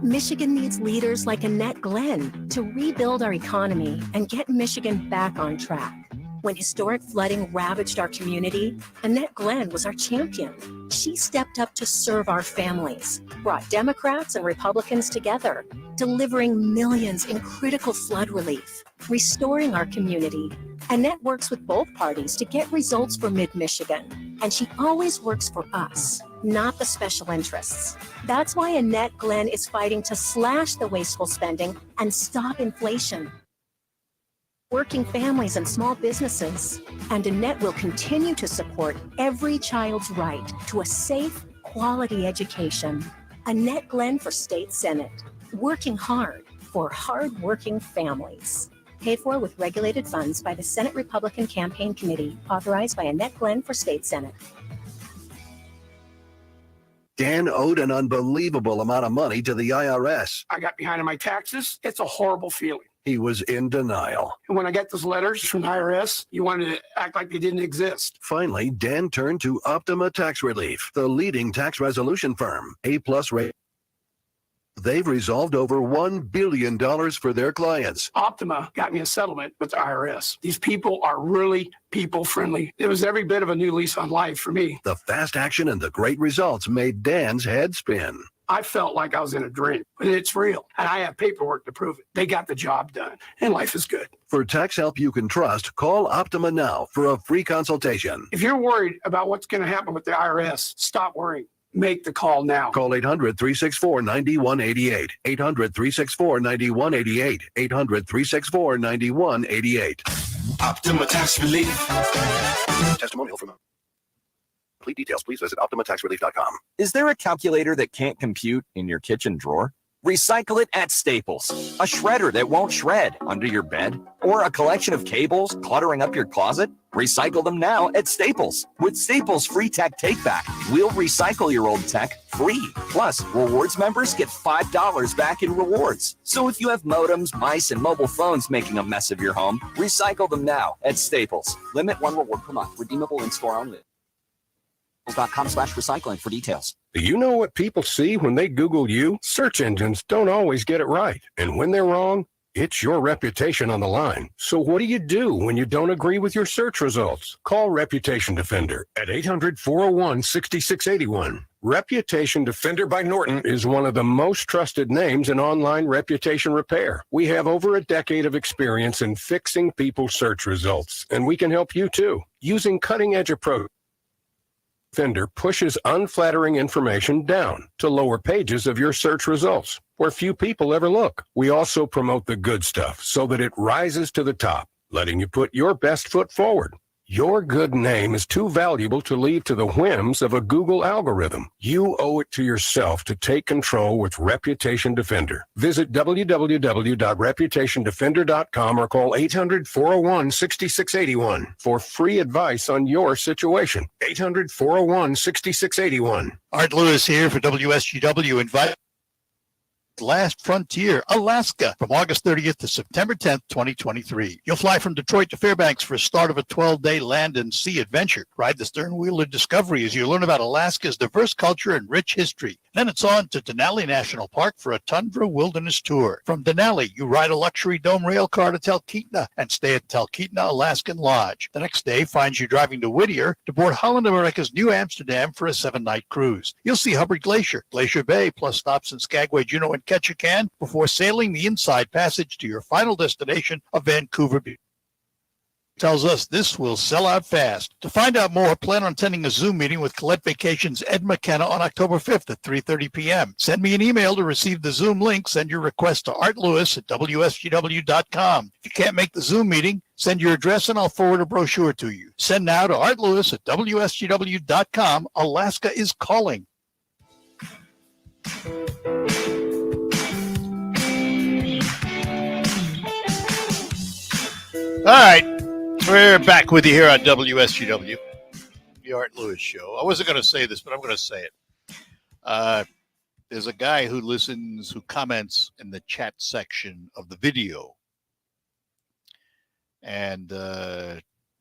Michigan needs leaders like Annette Glenn to rebuild our economy and get Michigan back on track. When historic flooding ravaged our community, Annette Glenn was our champion. She stepped up to serve our families, brought Democrats and Republicans together, delivering millions in critical flood relief, restoring our community. Annette works with both parties to get results for Mid-Michigan, and she always works for us, not the special interests. That's why Annette Glenn is fighting to slash the wasteful spending and stop inflation. Working families and small businesses. And Annette will continue to support every child's right to a safe, quality education. Annette Glenn for State Senate, working hard for hard-working families. Paid for with regulated funds by the Senate Republican Campaign Committee, authorized by Annette Glenn for State Senate. Dan owed an unbelievable amount of money to the IRS. I got behind on my taxes. It's a horrible feeling. He was in denial. And when I got those letters from the IRS, you wanted to act like they didn't exist. Finally, Dan turned to Optima Tax Relief, the leading tax resolution firm. A-plus rate. They've resolved over $1 billion for their clients. Optima got me a settlement with the IRS. These people are really people-friendly. It was every bit of a new lease on life for me. The fast action and the great results made Dan's head spin. I felt like I was in a dream, but it's real. And I have paperwork to prove it. They got the job done, and life is good. For tax help you can trust, call Optima now for a free consultation. If you're worried about what's going to happen with the IRS, stop worrying. Make the call now. Call 800-364-9188. 800-364-9188. 800-364-9188. Optima Tax Relief. Testimonial from complete details, please visit OptimaTaxRelief.com. Is there a calculator that can't compute in your kitchen drawer? Recycle it at Staples. A shredder that won't shred under your bed? Or a collection of cables cluttering up your closet? Recycle them now at Staples. With Staples Free Tech Take-Back, we'll recycle your old tech free. Plus, rewards members get $5 back in rewards. So if you have modems, mice, and mobile phones making a mess of your home, recycle them now at Staples. Limit 1 reward per month. Redeemable in store only. Staples.com/recycling for details. Do you know what people see when they Google you? Search engines don't always get it right. And when they're wrong, it's your reputation on the line. So what do you do when you don't agree with your search results? Call Reputation Defender at 800-401-6681. Reputation Defender by Norton is one of the most trusted names in online reputation repair. We have over a decade of experience in fixing people's search results, and we can help you too. Using cutting-edge approach, Defender pushes unflattering information down to lower pages of your search results, where few people ever look. We also promote the good stuff so that it rises to the top, letting you put your best foot forward. Your good name is too valuable to leave to the whims of a Google algorithm. You owe it to yourself to take control with Reputation Defender. Visit www.reputationdefender.com or call 800-401-6681 for free advice on your situation. 800-401-6681. Art Lewis here for WSGW. Invite Last Frontier, Alaska, from August 30th to September 10th, 2023. You'll fly from Detroit to Fairbanks for a start of a 12-day land and sea adventure. Ride the stern wheel of discovery as you learn about Alaska's diverse culture and rich history. Then it's on to Denali National Park for a tundra wilderness tour. From Denali, you ride a luxury dome rail car to Talkeetna and stay at Talkeetna Alaskan Lodge. The next day finds you driving to Whittier to board Holland America's New Amsterdam for a 7-night cruise. You'll see Hubbard Glacier, Glacier Bay, plus stops in Skagway, Juneau, and Ketchikan before sailing the inside passage to your final destination of Vancouver Beach. Tells us this will sell out fast. To find out more, plan on attending a Zoom meeting with Colette Vacations Ed McKenna on October 5th at 3:30 p.m. Send me an email to receive the Zoom link. Send your request to Art Lewis at WSGW.com. If you can't make the Zoom meeting, send your address and I'll forward a brochure to you. Send now to Art Lewis at WSGW.com. Alaska is calling. All right, we're back with you here on WSGW, the Art Lewis Show. I wasn't going to say this, but I'm going to say it. There's a guy who comments in the chat section of the video. And,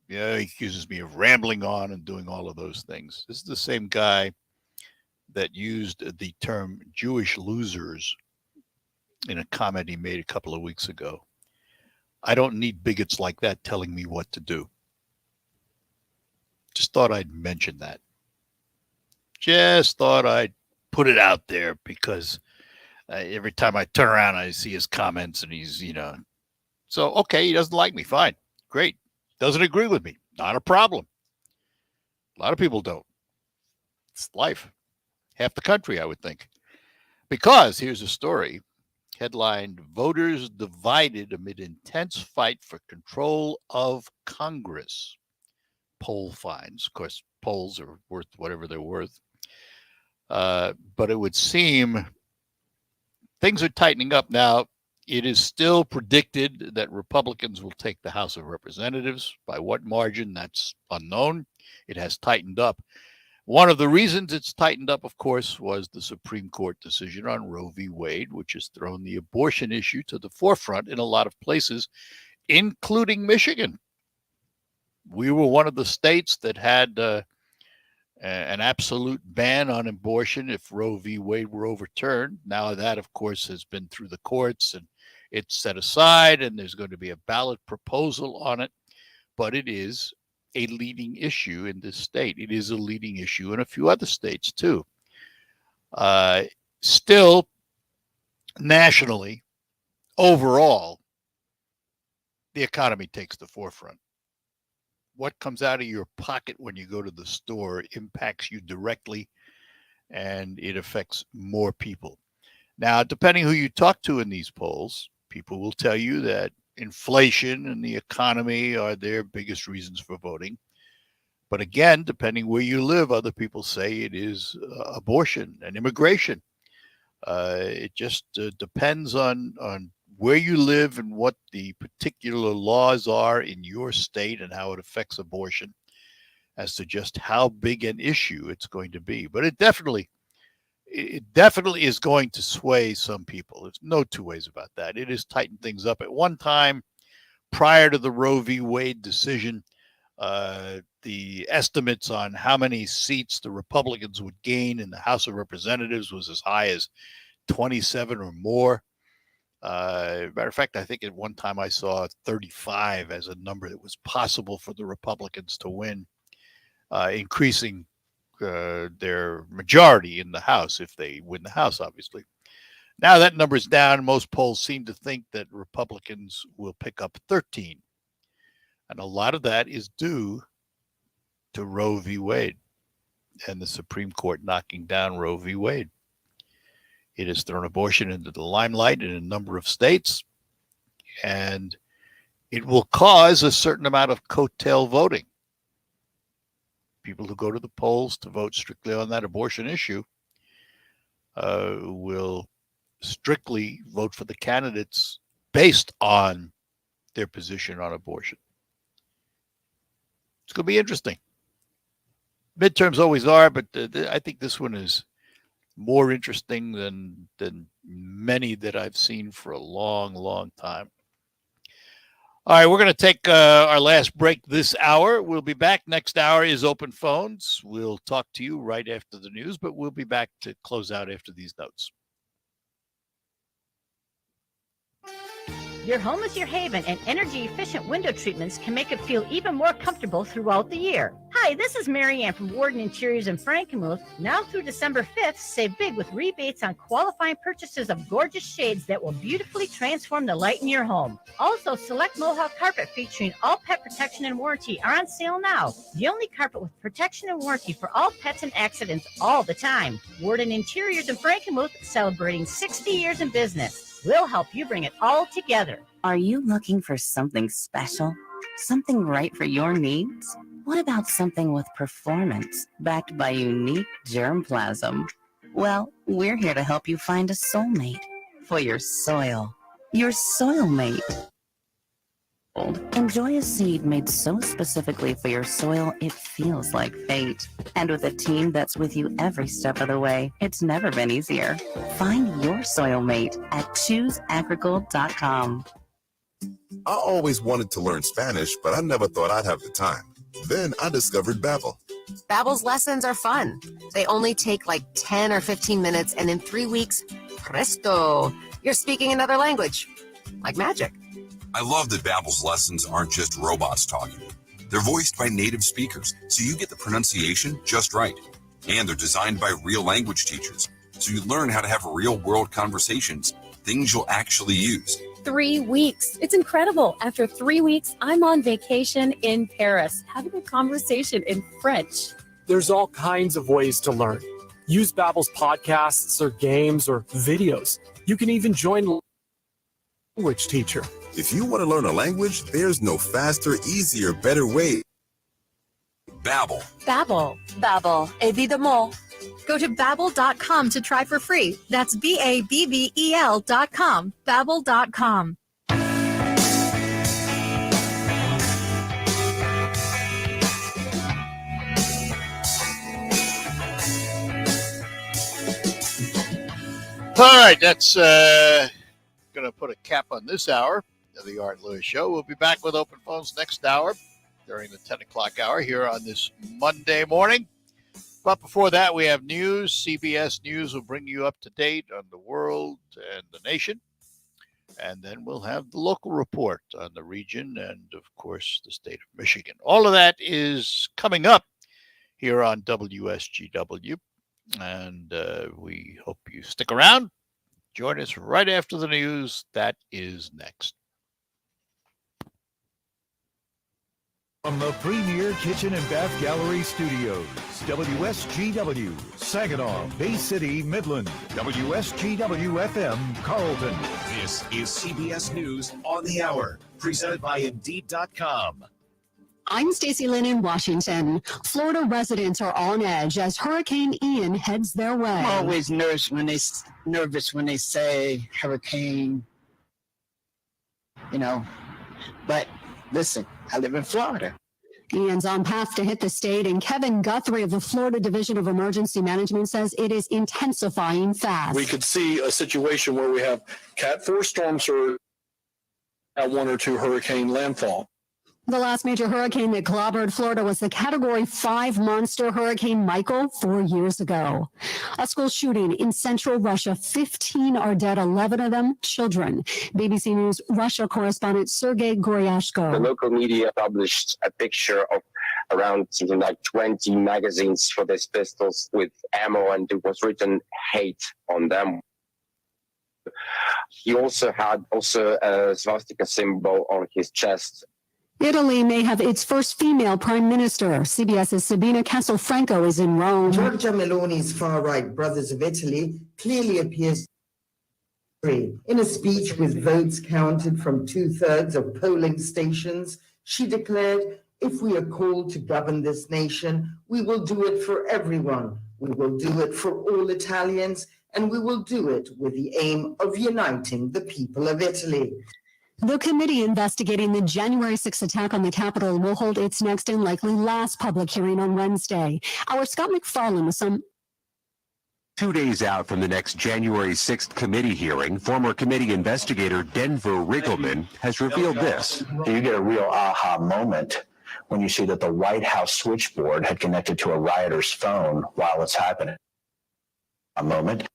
he accuses me of rambling on and doing all of those things. This is the same guy that used the term Jewish losers in a comment he made a couple of weeks ago. I don't need bigots like that telling me what to do. Just thought I'd mention that. Just thought I'd put it out there because every time I turn around, I see his comments and he's, So, okay, he doesn't like me. Fine. Great. Doesn't agree with me. Not a problem. A lot of people don't. It's life. Half the country, I would think. Because here's a story. Headlined, Voters Divided Amid Intense Fight for Control of Congress. Poll finds. Of course, polls are worth whatever they're worth. But it would seem things are tightening up now. It is still predicted that Republicans will take the House of Representatives. By what margin, that's unknown. It has tightened up. One of the reasons it's tightened up, of course, was the Supreme Court decision on Roe v. Wade, which has thrown the abortion issue to the forefront in a lot of places, including Michigan. We were one of the states that had an absolute ban on abortion if Roe v. Wade were overturned. Now that, of course, has been through the courts and it's set aside, and there's going to be a ballot proposal on it. But it is a leading issue in this state. It is a leading issue in a few other states, too. Still, nationally, overall, the economy takes the forefront. What comes out of your pocket when you go to the store impacts you directly, and it affects more people. Now, depending who you talk to in these polls, people will tell you that inflation and the economy are their biggest reasons for voting. But again, depending where you live, other people say it is abortion and immigration. It just depends on where you live and what the particular laws are in your state and how it affects abortion as to just how big an issue it's going to be. But it definitely is going to sway some people. There's no two ways about that. It has tightened things up. At one time, prior to the Roe v. Wade decision, the estimates on how many seats the Republicans would gain in the House of Representatives was as high as 27 or more. Matter of fact, I think at one time I saw 35 as a number that was possible for the Republicans to win, increasing their majority in the House if they win the House, obviously. Now that number is down. Most polls seem to think that Republicans will pick up 13. And a lot of that is due to Roe v. Wade and the Supreme Court knocking down Roe v. Wade. It has thrown abortion into the limelight in a number of states, and it will cause a certain amount of coattail voting. People who go to the polls to vote strictly on that abortion issue will strictly vote for the candidates based on their position on abortion. It's going to be interesting. Midterms always are, but I think this one is more interesting than many that I've seen for a long, long time. All right, we're going to take our last break this hour. We'll be back. Next hour is Open Phones. We'll talk to you right after the news, but we'll be back to close out after these notes. Your home is your haven, and energy-efficient window treatments can make it feel even more comfortable throughout the year. Hi, this is Mary Ann from Warden Interiors in Frankenmuth. Now through December 5th, save big with rebates on qualifying purchases of gorgeous shades that will beautifully transform the light in your home. Also, select Mohawk carpet featuring all pet protection and warranty are on sale now. The only carpet with protection and warranty for all pets and accidents all the time. Warden Interiors in Frankenmuth, celebrating 60 years in business. We'll help you bring it all together. Are you looking for something special? Something right for your needs? What about something with performance, backed by unique germplasm? Well, we're here to help you find a soulmate for your soil. Your soil mate. Enjoy a seed made so specifically for your soil, it feels like fate. And with a team that's with you every step of the way, it's never been easier. Find your soil mate at chooseagricole.com. I always wanted to learn Spanish, but I never thought I'd have the time. Then I discovered Babbel. Babbel's lessons are fun. They only take like 10 or 15 minutes, and in 3 weeks, presto, you're speaking another language. Like magic. I love that Babbel's lessons aren't just robots talking. They're voiced by native speakers, so you get the pronunciation just right. And they're designed by real language teachers, so you learn how to have real-world conversations, things you'll actually use. 3 weeks. It's incredible. After 3 weeks, I'm on vacation in Paris, having a conversation in French. There's all kinds of ways to learn. Use Babbel's podcasts or games or videos. You can even join language teacher. If you want to learn a language, there's no faster, easier, better way. Babbel. Babbel. Babbel. Évidemment. Go to Babbel.com to try for free. That's Babbel.com. Babbel.com. All right, that's going to put a cap on this hour of the Art Lewis Show. We'll be back with Open Phones next hour during the 10 o'clock hour here on this Monday morning. But before that, we have news. CBS News will bring you up to date on the world and the nation. And then we'll have the local report on the region and, of course, the state of Michigan. All of that is coming up here on WSGW. And we hope you stick around. Join us right after the news. That is next. From the Premier Kitchen and Bath Gallery Studios, WSGW, Saginaw, Bay City, Midland, WSGW-FM, Carlton. This is CBS News on the Hour, presented by Indeed.com. I'm Stacey Lynn in Washington. Florida residents are on edge as Hurricane Ian heads their way. I'm always nervous when they say hurricane, but listen, I live in Florida. Ian's on path to hit the state, and Kevin Guthrie of the Florida Division of Emergency Management says it is intensifying fast. We could see a situation where we have Cat 4 storm surge at 1 or 2 hurricane landfall. The last major hurricane that clobbered Florida was the Category 5 monster Hurricane Michael 4 years ago. A school shooting in central Russia. 15 are dead, 11 of them children. BBC News Russia correspondent Sergei Goryashko. The local media published a picture of around something like 20 magazines for these pistols with ammo, and it was written hate on them. He also had a swastika symbol on his chest. Italy may have its first female prime minister. CBS's Sabina Castelfranco is in Rome. Giorgia Meloni's far-right Brothers of Italy clearly appears free. In a speech with votes counted from 2/3 of polling stations, she declared, "If we are called to govern this nation, we will do it for everyone. We will do it for all Italians, and we will do it with the aim of uniting the people of Italy." The committee investigating the January 6th attack on the Capitol will hold its next and likely last public hearing on Wednesday. Our Scott McFarland with some 2 days out from the next January 6th committee hearing, former committee investigator Denver Riggleman has revealed this. You get a real aha moment when you see that the White House switchboard had connected to a rioter's phone while it's happening. A moment.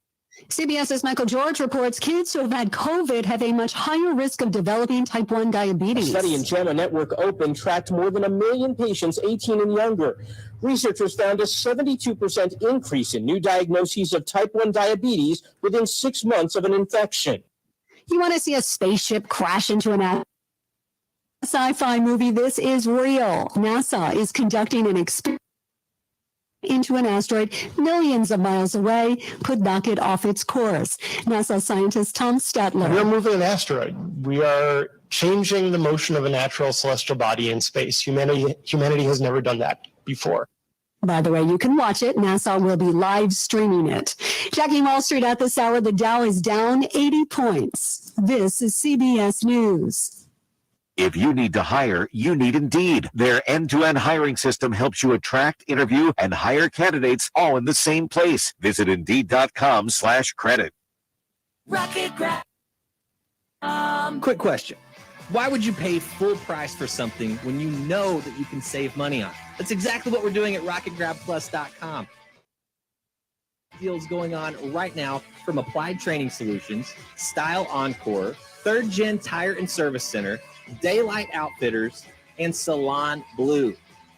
CBS's Michael George reports kids who have had COVID have a much higher risk of developing type 1 diabetes. A study in JAMA Network Open tracked more than 1 million patients 18 and younger. Researchers found a 72% increase in new diagnoses of type 1 diabetes within 6 months of an infection. You want to see a spaceship crash into an sci-fi movie? This is real. NASA is conducting an experiment into an asteroid millions of miles away, could knock it off its course. NASA scientist Tom Statler. We're moving an asteroid. We are changing the motion of a natural celestial body in space. Humanity has never done that before. By the way, you can watch it. NASA will be live streaming it. Checking Wall Street at this hour, the Dow is down 80 points. This is CBS News. If you need to hire, you need Indeed. Their end-to-end hiring system helps you attract, interview, and hire candidates all in the same place. Visit Indeed.com/credit. Rocket Grab. Quick question. Why would you pay full price for something when you know that you can save money on it? That's exactly what we're doing at RocketGrabPlus.com. Deals going on right now from Applied Training Solutions, Style Encore, Third Gen Tire and Service Center, Daylight Outfitters, and Salon Blue.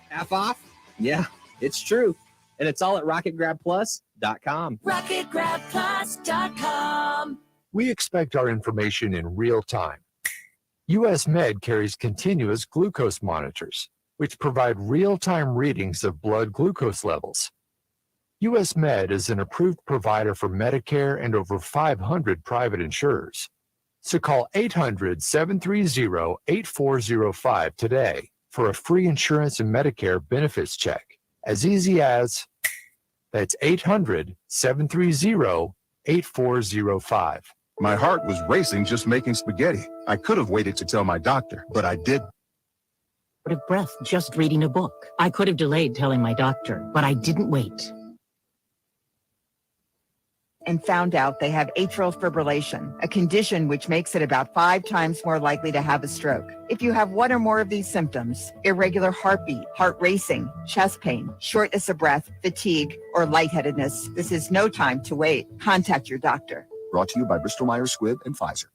Half off? Yeah, it's true. And it's all at RocketGrabPlus.com. RocketGrabPlus.com. We expect our information in real time. US Med carries continuous glucose monitors, which provide real-time readings of blood glucose levels. US Med is an approved provider for Medicare and over 500 private insurers. So call 800-730-8405 today for a free insurance and Medicare benefits check. As easy as, that's 800-730-8405. My heart was racing just making spaghetti. I could have waited to tell my doctor, but I did. Out of breath just reading a book. I could have delayed telling my doctor, but I didn't wait. And found out they have atrial fibrillation, a condition which makes it about 5 times more likely to have a stroke. If you have one or more of these symptoms, irregular heartbeat, heart racing, chest pain, shortness of breath, fatigue, or lightheadedness, this is no time to wait. Contact your doctor. Brought to you by Bristol-Myers Squibb and Pfizer.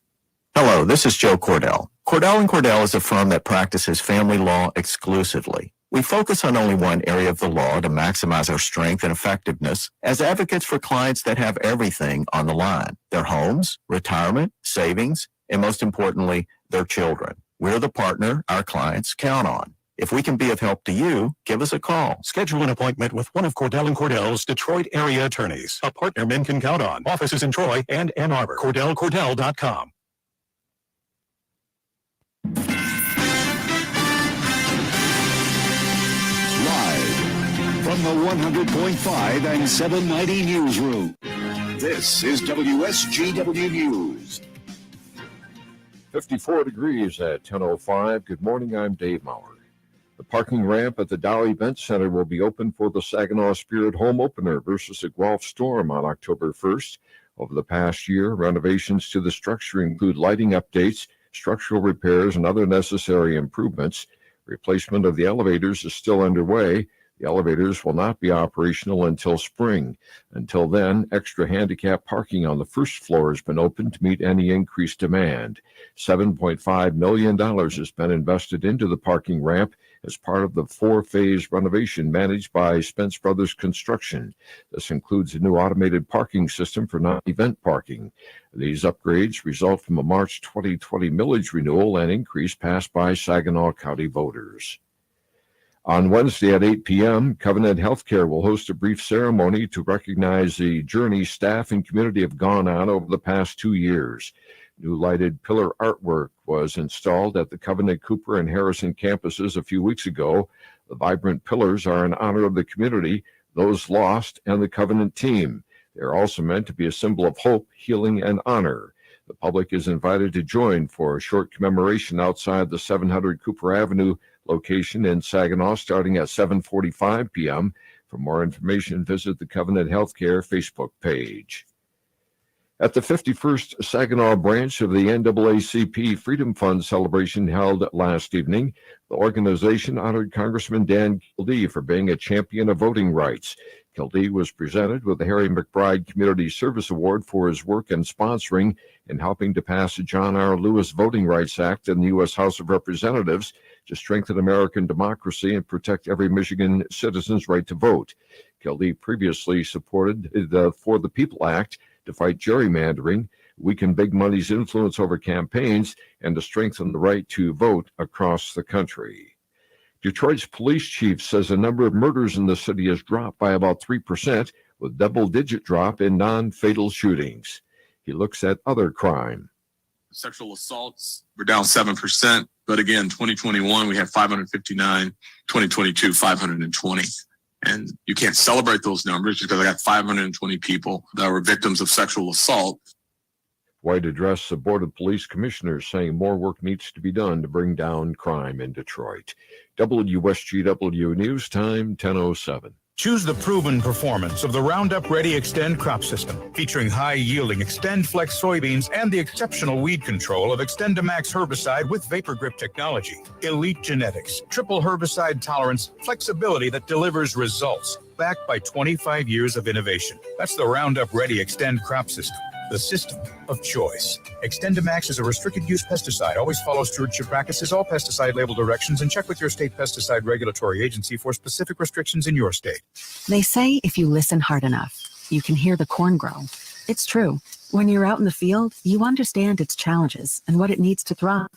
Hello, this is Joe Cordell. Cordell & Cordell is a firm that practices family law exclusively. We focus on only one area of the law to maximize our strength and effectiveness as advocates for clients that have everything on the line: their homes, retirement, savings, and most importantly, their children. We're the partner our clients count on. If we can be of help to you, give us a call. Schedule an appointment with one of Cordell & Cordell's Detroit area attorneys, a partner men can count on. Offices in Troy and Ann Arbor. CordellCordell.com. from the 100.5 and 790 newsroom. This is WSGW News. 54 degrees at 10:05. Good morning, I'm Dave Maurer. The parking ramp at the Dow Event Center will be open for the Saginaw Spirit home opener versus the Guelph Storm on October 1st. Over the past year, renovations to the structure include lighting updates, structural repairs, and other necessary improvements. Replacement of the elevators is still underway. The elevators will not be operational until spring. Until then, extra handicap parking on the first floor has been opened to meet any increased demand. $7.5 million has been invested into the parking ramp as part of the four-phase renovation managed by Spence Brothers Construction. This includes a new automated parking system for non-event parking. These upgrades result from a March 2020 millage renewal and increase passed by Saginaw County voters. On Wednesday at 8 p.m., Covenant Healthcare will host a brief ceremony to recognize the journey staff and community have gone on over the past 2 years. New lighted pillar artwork was installed at the Covenant Cooper and Harrison campuses a few weeks ago. The vibrant pillars are in honor of the community, those lost, and the Covenant team. They are also meant to be a symbol of hope, healing, and honor. The public is invited to join for a short commemoration outside the 700 Cooper Avenue location in Saginaw starting at 7:45 p.m. For more information, visit the Covenant Healthcare Facebook page. At the 51st Saginaw branch of the NAACP Freedom Fund celebration held last evening, the organization honored Congressman Dan Kildee for being a champion of voting rights. Kildee was presented with the Harry McBride Community Service Award for his work in sponsoring and helping to pass the John R. Lewis Voting Rights Act in the U.S. House of Representatives to strengthen American democracy and protect every Michigan citizen's right to vote. Kildee previously supported the For the People Act to fight gerrymandering, weaken big money's influence over campaigns, and to strengthen the right to vote across the country. Detroit's police chief says the number of murders in the city has dropped by about 3%, with double-digit drop in non-fatal shootings. He looks at other crime. Sexual assaults were down 7%, but again, 2021 we had 559, 2022 520. And you can't celebrate those numbers because I got 520 people that were victims of sexual assault. White addressed the Board of Police Commissioners saying more work needs to be done to bring down crime in Detroit. WSGW News Time, 10:07. Choose the proven performance of the Roundup Ready Extend crop system, featuring high-yielding Extend Flex soybeans and the exceptional weed control of XtendiMax herbicide with Vapor Grip technology. Elite genetics, triple herbicide tolerance, flexibility that delivers results, backed by 25 years of innovation. That's the Roundup Ready Extend crop system, the system of choice. XtendiMax is a restricted-use pesticide. Always follow stewardship practices, all pesticide label directions, and check with your state pesticide regulatory agency for specific restrictions in your state. They say if you listen hard enough, you can hear the corn grow. It's true. When you're out in the field, you understand its challenges and what it needs to thrive.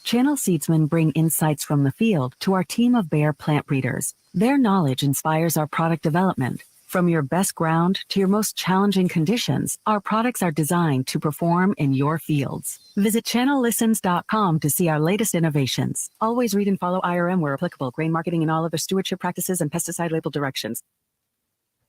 Channel Seedsmen bring insights from the field to our team of Bayer plant breeders. Their knowledge inspires our product development. From your best ground to your most challenging conditions, our products are designed to perform in your fields. Visit channellistens.com to see our latest innovations. Always read and follow IRM where applicable, grain marketing and all other stewardship practices and pesticide label directions.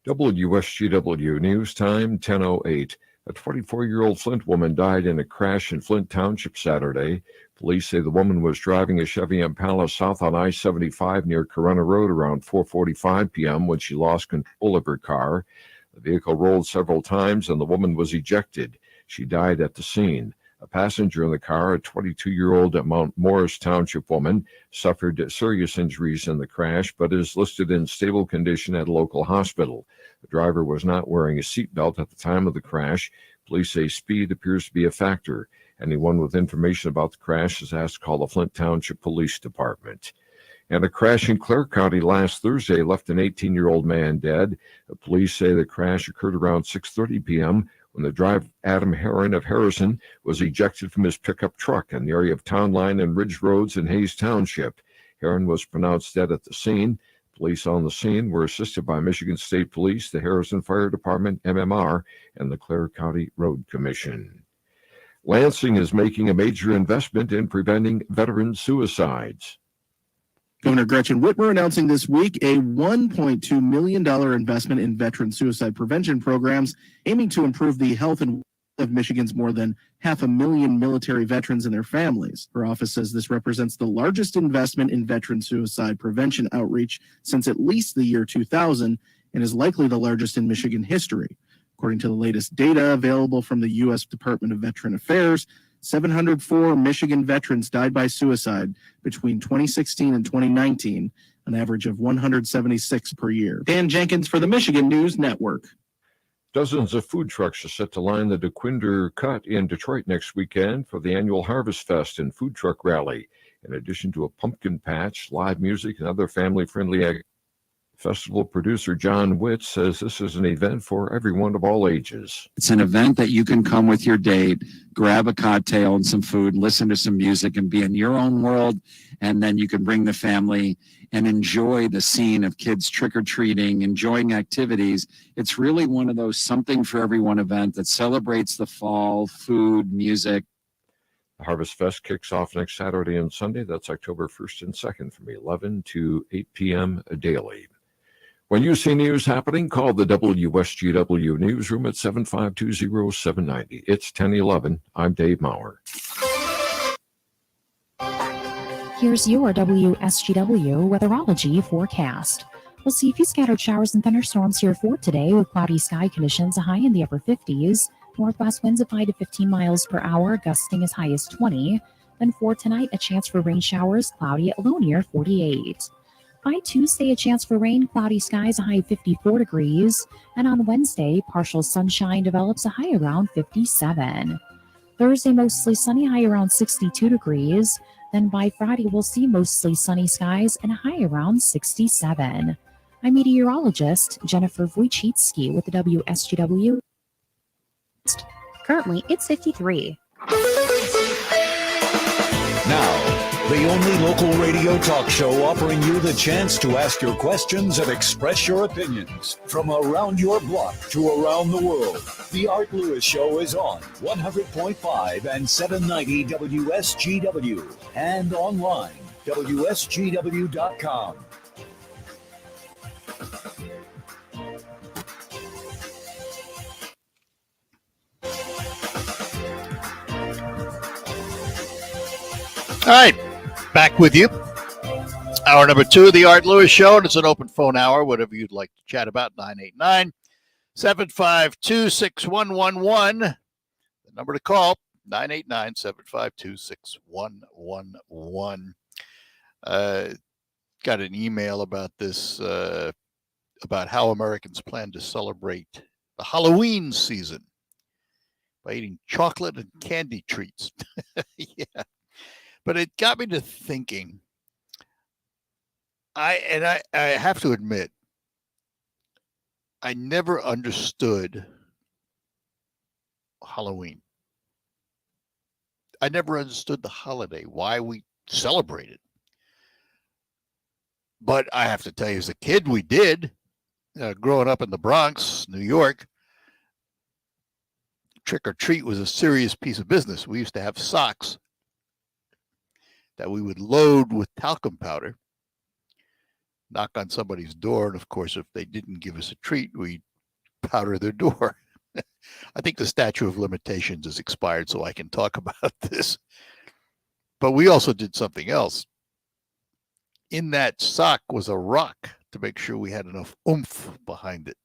WSGW News Time, 10:08. A 24-year-old Flint woman died in a crash in Flint Township Saturday. Police say the woman was driving a Chevy Impala south on I-75 near Corona Road around 4:45 p.m. when she lost control of her car. The vehicle rolled several times and the woman was ejected. She died at the scene. A passenger in the car, a 22-year-old Mount Morris Township woman, suffered serious injuries in the crash but is listed in stable condition at a local hospital. The driver was not wearing a seatbelt at the time of the crash. Police say speed appears to be a factor. Anyone with information about the crash is asked to call the Flint Township Police Department. And a crash in Clare County last Thursday left an 18-year-old man dead. The police say the crash occurred around 6:30 p.m. when the driver, Adam Herron of Harrison, was ejected from his pickup truck in the area of Town Line and Ridge Roads in Hayes Township. Herron was pronounced dead at the scene. Police on the scene were assisted by Michigan State Police, the Harrison Fire Department, MMR, and the Clare County Road Commission. Lansing is making a major investment in preventing veteran suicides. Governor Gretchen Whitmer announcing this week a $1.2 million investment in veteran suicide prevention programs, aiming to improve the health and of Michigan's more than 500,000 military veterans and their families. Her office says this represents the largest investment in veteran suicide prevention outreach since at least the year 2000 and is likely the largest in Michigan history. According to the latest data available from the U.S. Department of Veteran Affairs, 704 Michigan veterans died by suicide between 2016 and 2019, an average of 176 per year. Dan Jenkins for the Michigan News Network. Dozens of food trucks are set to line the DeQuinder Cut in Detroit next weekend for the annual Harvest Fest and Food Truck Rally. In addition to a pumpkin patch, live music, and other family-friendly activities, festival producer John Witt says this is an event for everyone of all ages. It's an event that you can come with your date, grab a cocktail and some food, listen to some music, and be in your own world. And then you can bring the family and enjoy the scene of kids trick-or-treating, enjoying activities. It's really one of those something for everyone event that celebrates the fall, food, music. The Harvest Fest kicks off next Saturday and Sunday. That's October 1st and 2nd from 11 to 8 p.m. daily. When you see news happening, call the WSGW newsroom at 752-0790. It's 1011. I'm Dave Maurer. Here's your WSGW weatherology forecast. We'll see a few scattered showers and thunderstorms here for today with cloudy sky conditions, a high in the upper 50s. Northwest winds of 5 to 15 miles per hour, gusting as high as 20. Then for tonight, a chance for rain showers, cloudy at low near 48. By Tuesday, a chance for rain, cloudy skies, a high of 54 degrees. And on Wednesday, partial sunshine develops, a high around 57. Thursday, mostly sunny, high around 62 degrees. Then by Friday, we'll see mostly sunny skies and a high around 67. I'm meteorologist Jennifer Wojcicki with the WSGW. Currently, it's 53. Now, the only local radio talk show offering you the chance to ask your questions and express your opinions. From around your block to around the world, the Art Lewis Show is on 100.5 and 790 WSGW and online, WSGW.com. All right, back with you. Hour number 2 of the Art Lewis Show, and it's an open phone hour, whatever you'd like to chat about, 989-752-6111. The number to call, 989-752-6111. Got an email about this, about how Americans plan to celebrate the Halloween season by eating chocolate and candy treats. Yeah. But it got me to thinking. I have to admit, I never understood Halloween. I never understood the holiday, why we celebrate it. But I have to tell you, as a kid, we did. Growing up in the Bronx, New York, trick or treat was a serious piece of business. We used to have socks that we would load with talcum powder, knock on somebody's door, and of course, if they didn't give us a treat, we'd powder their door. I think the statute of limitations is expired, so I can talk about this. But we also did something else. In that sock was a rock to make sure we had enough oomph behind it.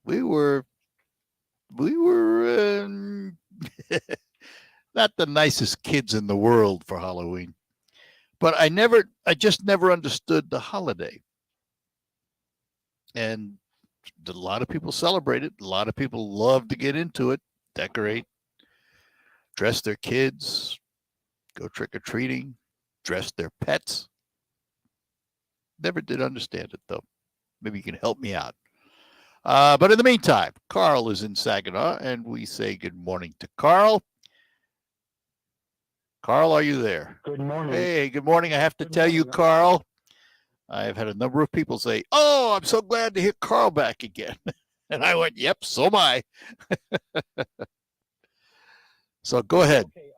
We were not the nicest kids in the world for Halloween, but I just never understood the holiday. And a lot of people celebrate it. A lot of people love to get into it, decorate, dress their kids, go trick-or-treating, dress their pets. Never did understand it, though. Maybe you can help me out. But in the meantime, Carl is in Saginaw, and we say good morning to Carl. Carl, are you there? Good morning. Hey, good morning. I have to tell you, Carl, I've had a number of people say, "Oh, I'm so glad to hear Carl back again." And I went, "Yep, so am I." So go ahead. Okay,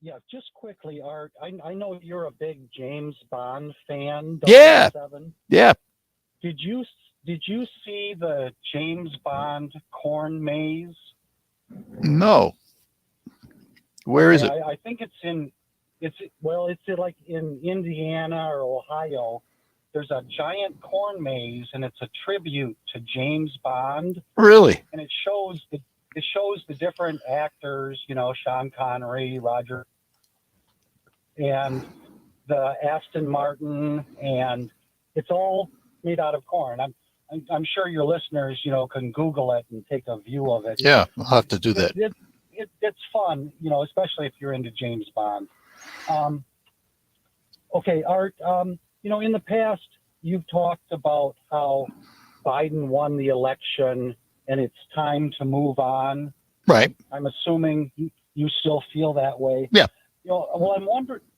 Yeah, just quickly, Art. I know you're a big James Bond fan. Yeah. 007. Yeah. Did you see the James Bond corn maze? No. Where is it? I think it's like in Indiana or Ohio. There's a giant corn maze, and it's a tribute to James Bond. Really? And it shows the different actors, Sean Connery, Roger, and the Aston Martin, and it's all made out of corn. I'm sure your listeners, can Google it and take a view of it. Yeah, I'll have to do that. It's fun, especially if you're into James Bond. Okay, Art. In the past, you've talked about how Biden won the election and it's time to move on. Right. I'm assuming you still feel that way. Yeah. Well,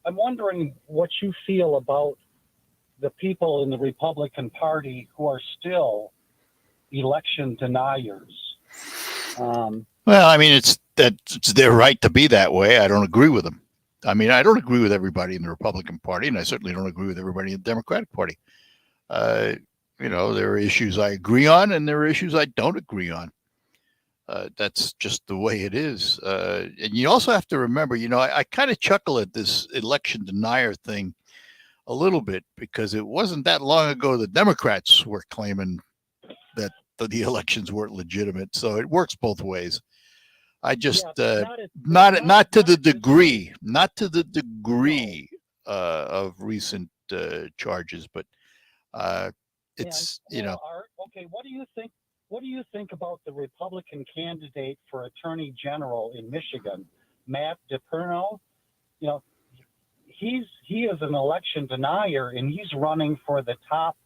I'm wondering what you feel about the people in the Republican Party who are still election deniers. Well, I mean, it's their right to be that way. I don't agree with them. I mean, I don't agree with everybody in the Republican Party, and I certainly don't agree with everybody in the Democratic Party. There are issues I agree on, and there are issues I don't agree on. That's just the way it is. And you also have to remember, I kind of chuckle at this election denier thing a little bit, because it wasn't that long ago the Democrats were claiming that the elections weren't legitimate. So it works both ways. I just not to the degree of recent charges, but it's Art, okay, what do you think? What do you think about the Republican candidate for Attorney General in Michigan, Matt DePerno? He is an election denier, and he's running for the top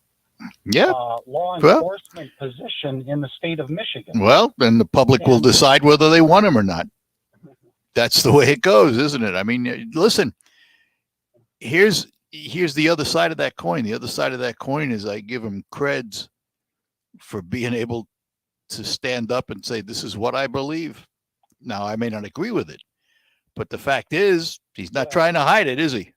law enforcement position in the state of Michigan. Well, then the public will decide whether they want him or not. That's the way it goes, isn't it? I mean, listen, here's the other side of that coin. The other side of that coin is I give him creds for being able to stand up and say, this is what I believe. Now, I may not agree with it, but the fact is he's not trying to hide it, is he?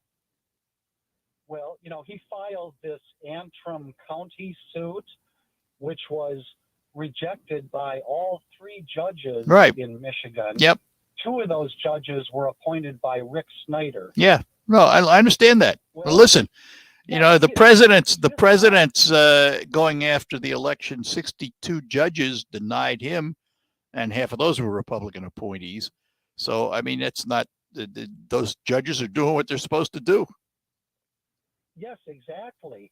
Well, he filed this Antrim County suit, which was rejected by all three judges in Michigan. Yep. Two of those judges were appointed by Rick Snyder. Yeah. No, I understand that. Well, listen, the president's going after the election. 62 judges denied him, and half of those were Republican appointees. So, I mean, it's not those judges are doing what they're supposed to do. Yes, exactly.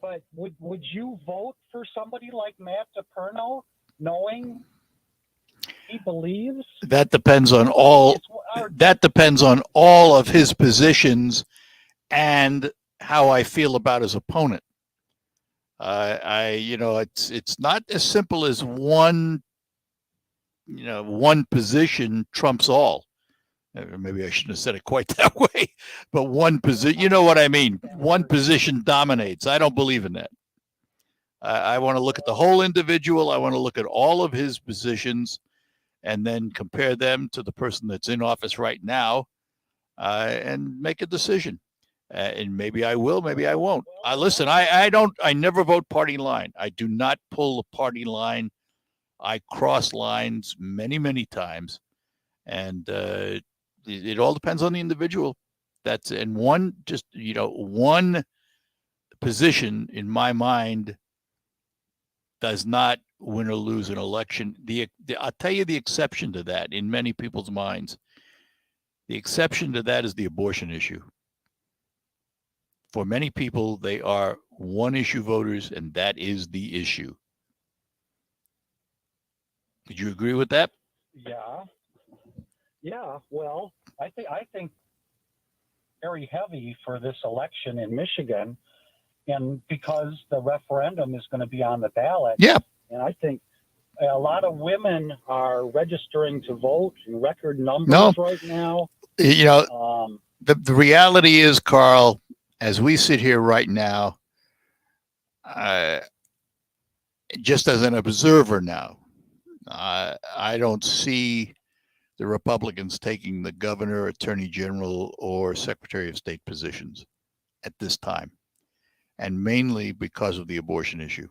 But would you vote for somebody like Matt DePerno, knowing he believes? That depends on all of his positions and how I feel about his opponent. It's not as simple as one position trumps all. Maybe I shouldn't have said it quite that way, but one position, you know what I mean? One position dominates. I don't believe in that. I want to look at the whole individual. I want to look at all of his positions and then compare them to the person that's in office right now and make a decision. And maybe I will, maybe I won't. Listen, I never vote party line. I do not pull the party line. I cross lines many, many times. And it all depends on the individual. One position in my mind does not win or lose an election. I'll tell you the exception to that in many people's minds. The exception to that is the abortion issue. For many people, they are one-issue voters, and that is the issue. Would you agree with that? Yeah. Well, I think very heavy for this election in Michigan, and because the referendum is going to be on the ballot. Yeah. And I think a lot of women are registering to vote in record numbers right now. The reality is, Carl, as we sit here right now, just as an observer now, I don't see the Republicans taking the governor, attorney general, or secretary of state positions at this time, and mainly because of the abortion issue.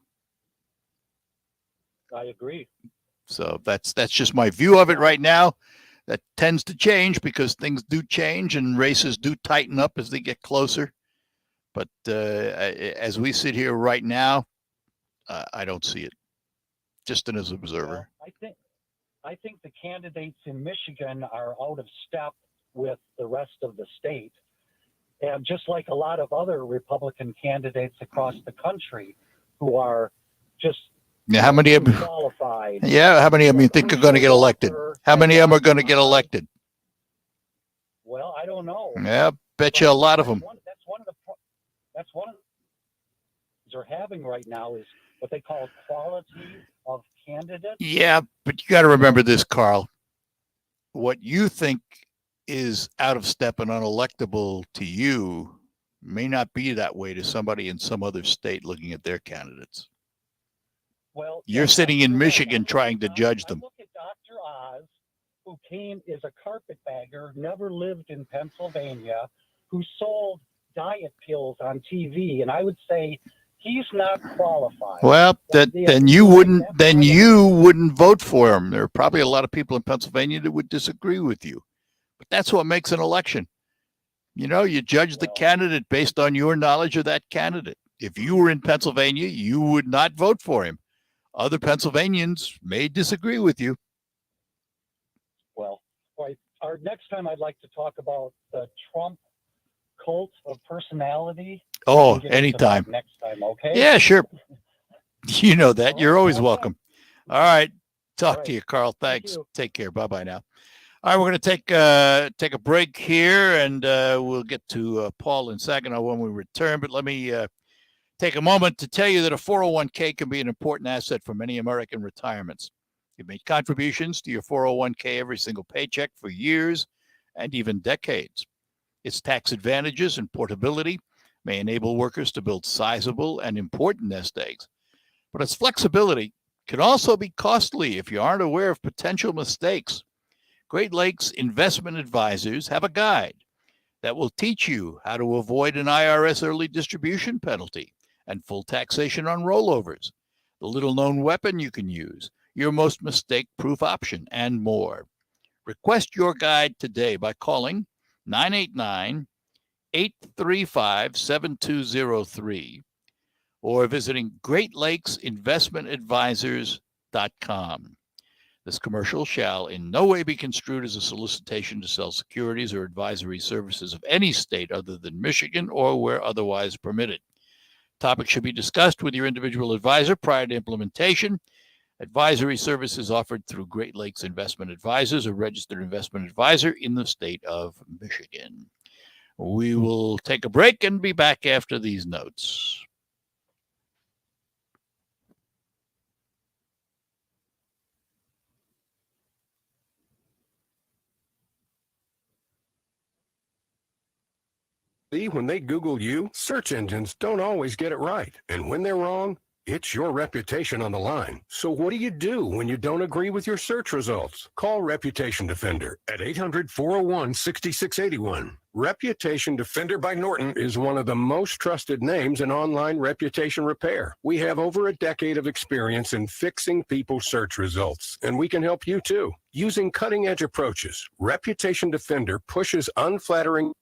I agree. So that's just my view of it right now. That tends to change because things do change and races do tighten up as they get closer. But as we sit here right now, I don't see it. Just as an observer. Well, I think the candidates in Michigan are out of step with the rest of the state. And just like a lot of other Republican candidates across the country who are just how many of them qualified. Yeah, how many of them you think are going to get elected? How many of them are going to get elected? Well, I don't know. Yeah, bet you a lot of them. That's one of the they're having right now is what they call quality of candidates. Yeah, but you got to remember this, Carl. What you think is out of step and unelectable to you may not be that way to somebody in some other state looking at their candidates. Well, you're sitting in Michigan trying to judge them. Look at Dr. Oz, who is a carpetbagger, never lived in Pennsylvania, who sold diet pills on TV, and I would say he's not qualified. Well, then you wouldn't vote for him. There are probably a lot of people in Pennsylvania that would disagree with you, but that's what makes an election. You know, you judge the candidate based on your knowledge of that candidate. If you were in Pennsylvania, you would not vote for him. Other Pennsylvanians may disagree with you. Well, our next time I'd like to talk about the Trump cult of personality. Oh, anytime. Next time, okay? Yeah, sure. You know that. You're always welcome. All right. Talk to you, Carl. Thanks. Take care. Bye-bye now. All right, we're going to take a break here, and we'll get to Paul in Saginaw when we return. But let me take a moment to tell you that a 401k can be an important asset for many American retirements. You've made contributions to your 401k every single paycheck for years and even decades. Its tax advantages and portability may enable workers to build sizable and important nest eggs. But its flexibility can also be costly if you aren't aware of potential mistakes. Great Lakes Investment Advisors have a guide that will teach you how to avoid an IRS early distribution penalty and full taxation on rollovers, the little-known weapon you can use, your most mistake-proof option, and more. Request your guide today by calling 989-835-7203 or visiting GreatLakesInvestmentAdvisors.com. This commercial shall in no way be construed as a solicitation to sell securities or advisory services of any state other than Michigan or where otherwise permitted. Topics should be discussed with your individual advisor prior to implementation. Advisory services offered through Great Lakes Investment Advisors, a registered investment advisor in the state of Michigan. We will take a break and be back after these notes. See, when they Google you, search engines don't always get it right. And when they're wrong, it's your reputation on the line. So what do you do when you don't agree with your search results? Call Reputation Defender at 800-401-6681. Reputation Defender by Norton is one of the most trusted names in online reputation repair. We have over a decade of experience in fixing people's search results, and we can help you too. Using cutting-edge approaches, Reputation Defender pushes unflattering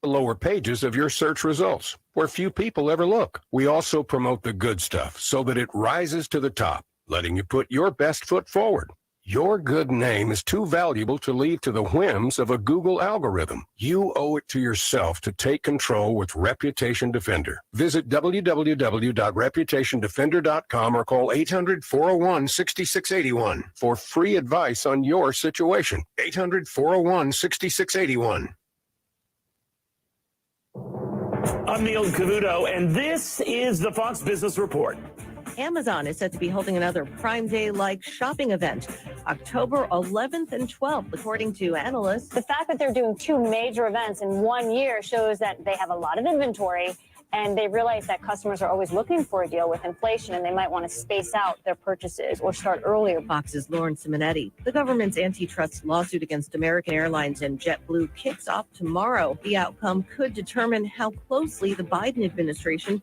the lower pages of your search results, where few people ever look. We also promote the good stuff so that it rises to the top, letting you put your best foot forward. Your good name is too valuable to leave to the whims of a Google algorithm. You owe it to yourself to take control with Reputation Defender. Visit www.reputationdefender.com or call 800-401-6681 for free advice on your situation. 800-401-6681. I'm Neil Cavuto, and this is the Fox Business Report. Amazon is set to be holding another Prime Day-like shopping event, October 11th and 12th, according to analysts. The fact that they're doing two major events in 1 year shows that they have a lot of inventory And they realize that customers are always looking for a deal with inflation, and they might want to space out their purchases or start earlier. Fox's Lauren Simonetti. The government's antitrust lawsuit against American Airlines and JetBlue kicks off tomorrow. The outcome could determine how closely the Biden administration,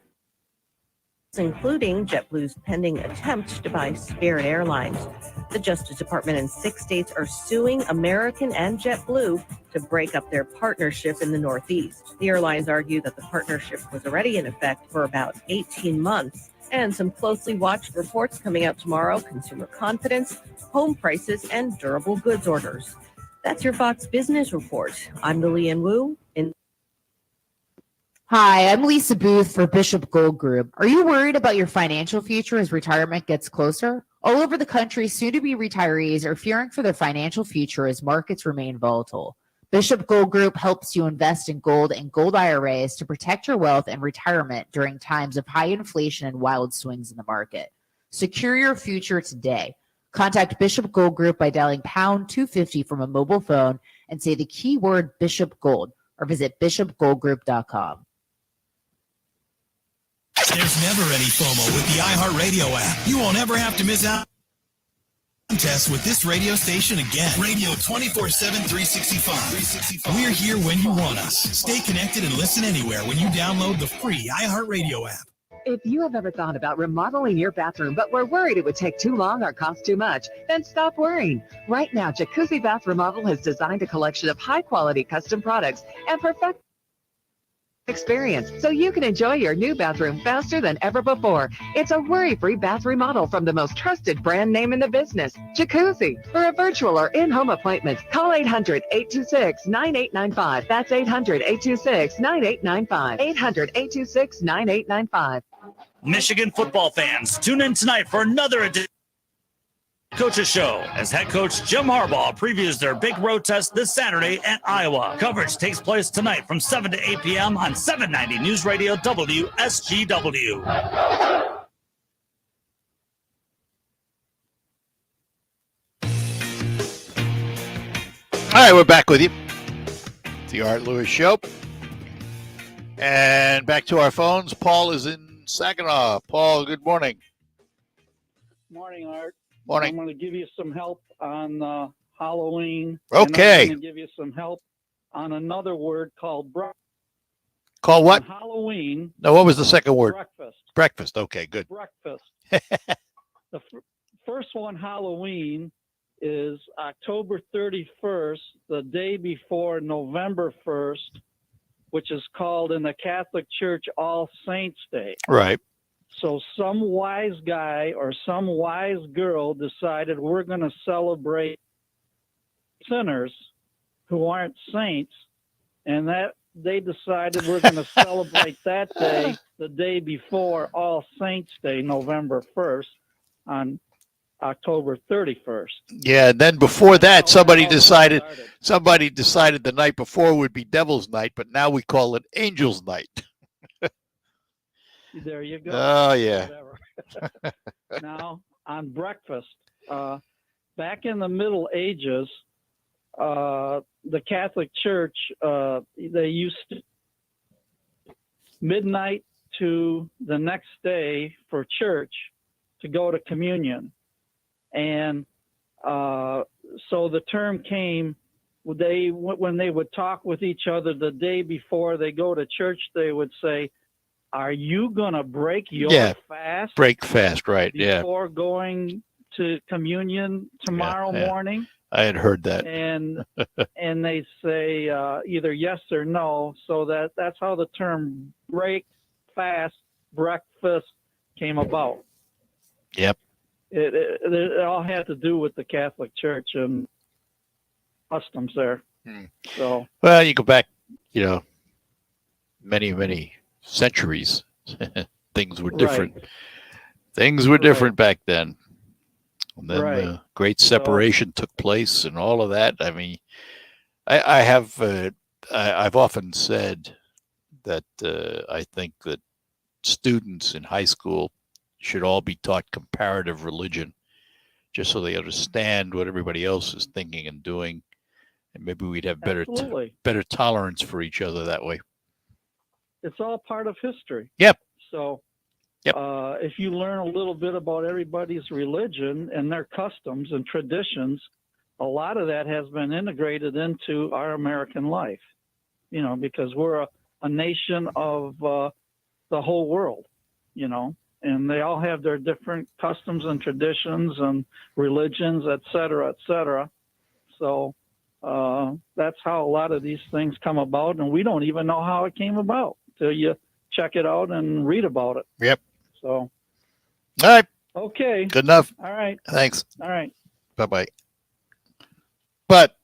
including JetBlue's pending attempt to buy Spirit Airlines. The Justice Department and 6 states are suing American and JetBlue to break up their partnership in the Northeast. The airlines argue that the partnership was already in effect for about 18 months. And some closely watched reports coming out tomorrow: consumer confidence, home prices, and durable goods orders. That's your Fox Business Report. I'm Lillian Wu. Hi, I'm Lisa Booth for Bishop Gold Group. Are you worried about your financial future as retirement gets closer? All over the country, soon-to-be retirees are fearing for their financial future as markets remain volatile. Bishop Gold Group helps you invest in gold and gold IRAs to protect your wealth and retirement during times of high inflation and wild swings in the market. Secure your future today. Contact Bishop Gold Group by dialing pound 250 from a mobile phone and say the keyword Bishop Gold, or visit bishopgoldgroup.com. There's never any FOMO with the iHeartRadio app. You won't ever have to miss out on contests with this radio station again. Radio 24/7, 365. We're here when you want us. Stay connected and listen anywhere when you download the free iHeartRadio app. If you have ever thought about remodeling your bathroom but were worried it would take too long or cost too much, then stop worrying. Right now, Jacuzzi Bath Remodel has designed a collection of high-quality custom products and perfect experience so you can enjoy your new bathroom faster than ever before. It's a worry-free bath remodel from the most trusted brand name in the business, Jacuzzi. For a virtual or in-home appointment, call 800-826-9895. That's 800-826-9895. 800-826-9895. Michigan football fans, tune in tonight for another edition Coach's Show as head coach Jim Harbaugh previews their big road test this Saturday at Iowa. Coverage takes place tonight from 7 to 8 p.m. on 790 News Radio WSGW. All right, we're back with you. It's the Art Lewis Show. And back to our phones. Paul is in Saginaw. Paul, good morning. Morning, Art. Morning. I'm going to give you some help on Halloween. Okay. And I'm going to give you some help on another word called breakfast. Call what? On Halloween. No, what was the second word? Breakfast. Breakfast. Okay, good. Breakfast. The first one, Halloween, is October 31st, the day before November 1st, which is called in the Catholic Church All Saints Day. Right. So some wise guy or some wise girl decided we're going to celebrate sinners who aren't saints, and that they decided we're going to celebrate that day the day before All Saints Day, November 1st, on October 31st. Yeah, and then before that, somebody decided the night before would be Devil's Night, but now we call it Angel's Night. There you go. Oh, yeah. Now, on breakfast, back in the Middle Ages, the Catholic Church, they used to midnight to the next day for church to go to communion. And so the term came, when they would talk with each other the day before they go to church, they would say, "Are you going to break your fast?" Break fast, right. Before going to communion tomorrow morning? I had heard that. And they say either yes or no. So that's how the term break fast breakfast came about. Yep. It all had to do with the Catholic Church and customs there. So Well, you go back, many centuries. Things were different. Right. Things were different back then. And then Right. the great separation took place and all of that. I mean, I've often said that I think that students in high school should all be taught comparative religion, just so they understand what everybody else is thinking and doing, and maybe we'd have better Absolutely. better tolerance for each other that way. it's all part of history. Yep. So Yep. if you learn a little bit about everybody's religion and their customs and traditions, a lot of that has been integrated into our American life, you know, because we're a nation of the whole world, you know, and they all have their different customs and traditions and religions, et cetera, et cetera. So that's how a lot of these things come about, and we don't even know how it came about till you check it out and read about it. Yep. So, All right. okay. Good enough. All right. Thanks. All right. Bye-bye. But,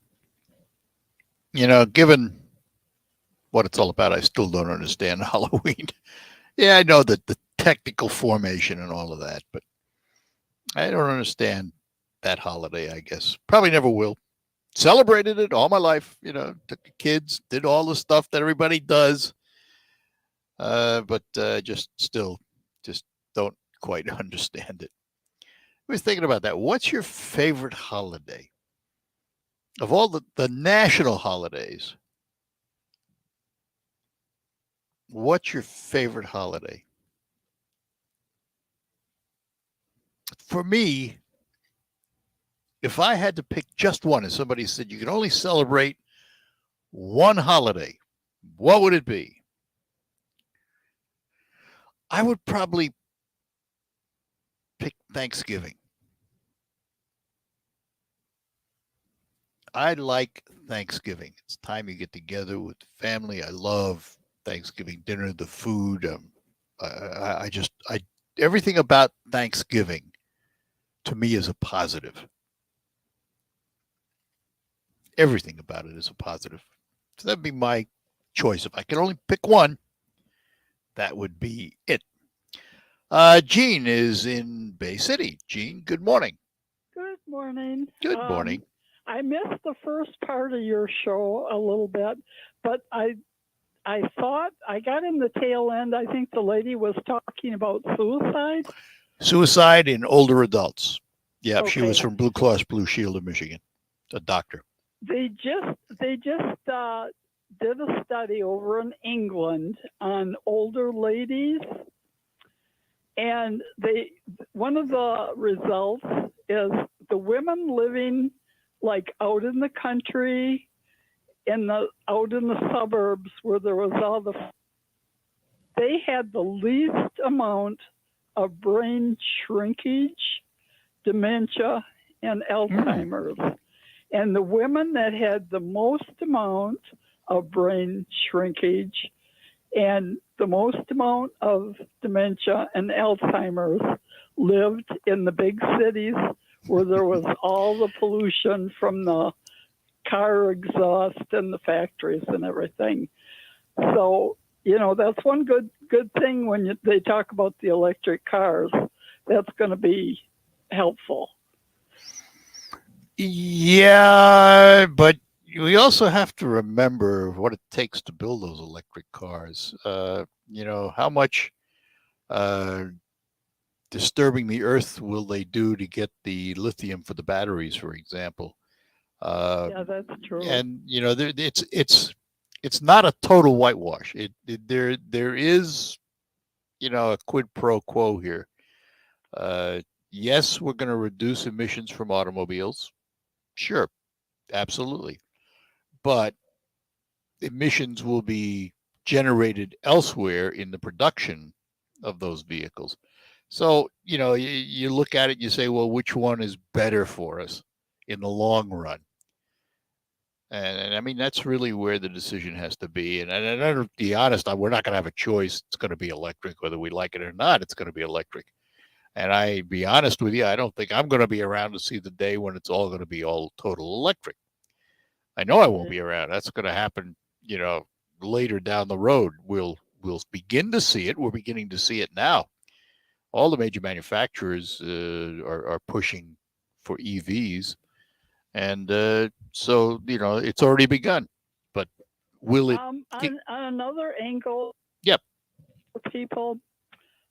you know, given what it's all about, I still don't understand Halloween. Yeah, I know that the technical formation and all of that, but I don't understand that holiday, I guess. Probably never will. Celebrated it all my life, you know, took the kids, did all the stuff that everybody does. But just don't quite understand it. I was thinking about that. What's your favorite holiday? Of all the national holidays, what's your favorite holiday? For me, if I had to pick just one, and somebody said you can only celebrate one holiday, what would it be? I would probably pick Thanksgiving. I like Thanksgiving. It's time you get together with family. I love Thanksgiving dinner, the food. Everything about Thanksgiving to me is a positive. Everything about it is a positive. So that'd be my choice. If I could only pick one, that would be it. Gene is in Bay City. Gene, good morning. Good morning. Good morning. I missed the first part of your show a little bit, but I thought I got in the tail end. I think the lady was talking about suicide. Suicide in older adults. Yeah, she Okay. was from Blue Cross Blue Shield of Michigan, a doctor. They just did a study over in England on older ladies, and one of the results is the women living like out in the country, out in the suburbs where there was they had the least amount of brain shrinkage, dementia, and Alzheimer's. And the women that had the most amount of brain shrinkage and the most amount of dementia and Alzheimer's lived in the big cities where there was all the pollution from the car exhaust and the factories and everything. So, you know, that's one good thing when they talk about the electric cars. That's going to be helpful. Yeah, but we also have to remember what it takes to build those electric cars. You know, how much disturbing the earth will they do to get the lithium for the batteries, for example? Yeah, that's true. And you know, it's not a total whitewash. There is, you know, a quid pro quo here. Yes, we're going to reduce emissions from automobiles. Sure, absolutely. But emissions will be generated elsewhere in the production of those vehicles. So, you know, you look at it, you say, well, which one is better for us in the long run? And I mean, that's really where the decision has to be. And to be honest, we're not going to have a choice. It's going to be electric, whether we like it or not. It's going to be electric. And I be honest with you, I don't think I'm going to be around to see the day when it's all going to be all total electric. I know I won't be around. That's going to happen, you know, later down the road. We'll begin to see it. We're beginning to see it now. All the major manufacturers are pushing for EVs. And so, you know, it's already begun. But will it? On another angle, Yep. for people,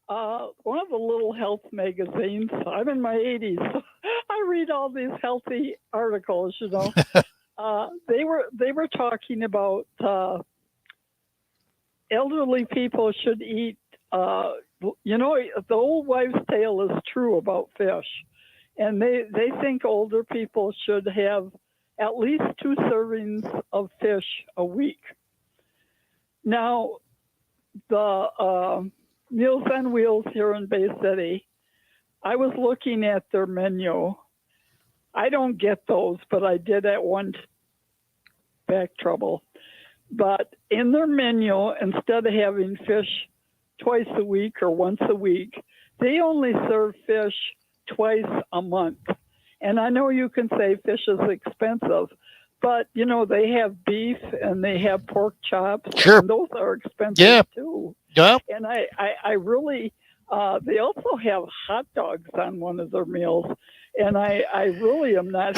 one of the little health magazines, I'm in my 80s, so I read all these healthy articles, you know. They were talking about elderly people should eat, you know, the old wives' tale is true about fish. And they think older people should have at least 2 servings of fish a week. Now, the Meals on Wheels here in Bay City, I was looking at their menu. I don't get those, but I did at one back trouble. But in their menu, instead of having fish twice a week or once a week, they only serve fish twice a month. And I know you can say fish is expensive, but, you know, they have beef and they have pork chops. Sure. And those are expensive too. Yeah. And I really, they also have hot dogs on one of their meals. And I really am not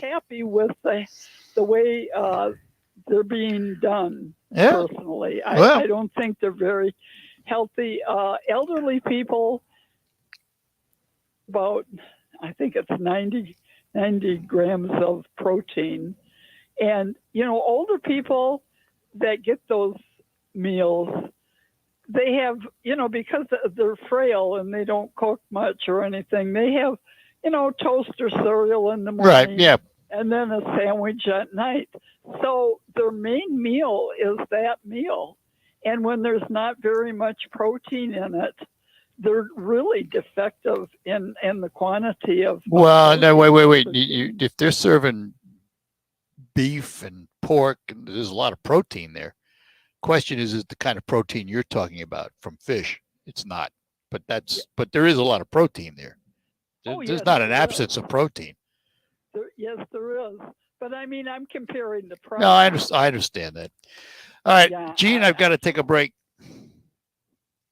happy with the way they're being done, personally. I don't think they're very healthy. Elderly people, about, I think it's 90 grams of protein. And, you know, older people that get those meals, they have, you know, because they're frail and they don't cook much or anything, they have, you know, toast or cereal in the morning. Right, yeah. And then a sandwich at night. So their main meal is that meal. And when there's not very much protein in it, they're really defective in the quantity of. Well, no, wait. If they're serving beef and pork, and there's a lot of protein there. Question is the kind of protein you're talking about from fish? It's not, but there is a lot of protein there. There's not an absence of protein. Yes, there is. But I mean, I'm comparing the price. No, I understand that. All right, Gene, I've got to take a break.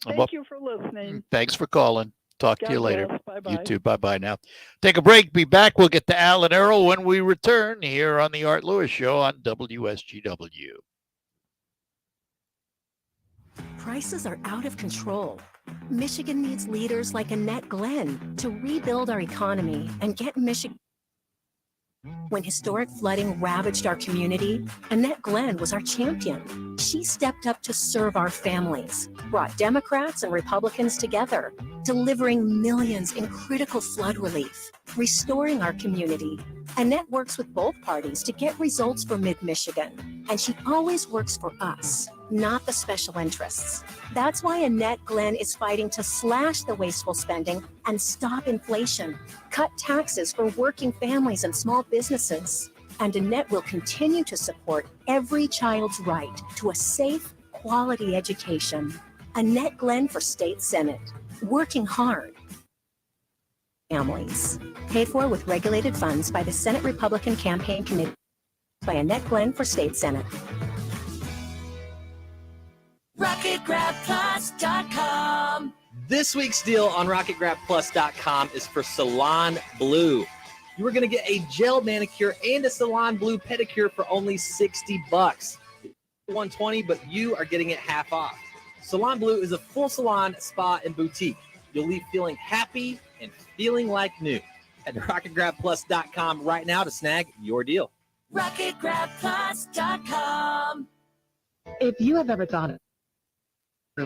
Thank you for listening. Thanks for calling. Talk to you later. Bye-bye. You too. Bye-bye now. Take a break. Be back. We'll get to Al and Errol when we return here on the Art Lewis Show on WSGW. Prices are out of control. Michigan needs leaders like Annette Glenn to rebuild our economy and get Michigan. When historic flooding ravaged our community, Annette Glenn was our champion. She stepped up to serve our families, brought Democrats and Republicans together, delivering millions in critical flood relief, restoring our community. Annette works with both parties to get results for Mid-Michigan, and she always works for us, not the special interests. That's why Annette Glenn is fighting to slash the wasteful spending and stop inflation, cut taxes for working families and small businesses. And Annette will continue to support every child's right to a safe, quality education. Annette Glenn for State Senate, working hard. Families. Paid for with regulated funds by the Senate Republican Campaign Committee by Annette Glenn for State Senate. RocketGrabPlus.com. This week's deal on RocketGrabPlus.com is for Salon Blue. You are going to get a gel manicure and a Salon Blue pedicure for only $60. $120, but you are getting it half off. Salon Blue is a full salon, spa, and boutique. You'll leave feeling happy and feeling like new. Head to RocketGrabPlus.com right now to snag your deal. RocketGrabPlus.com. If you have ever thought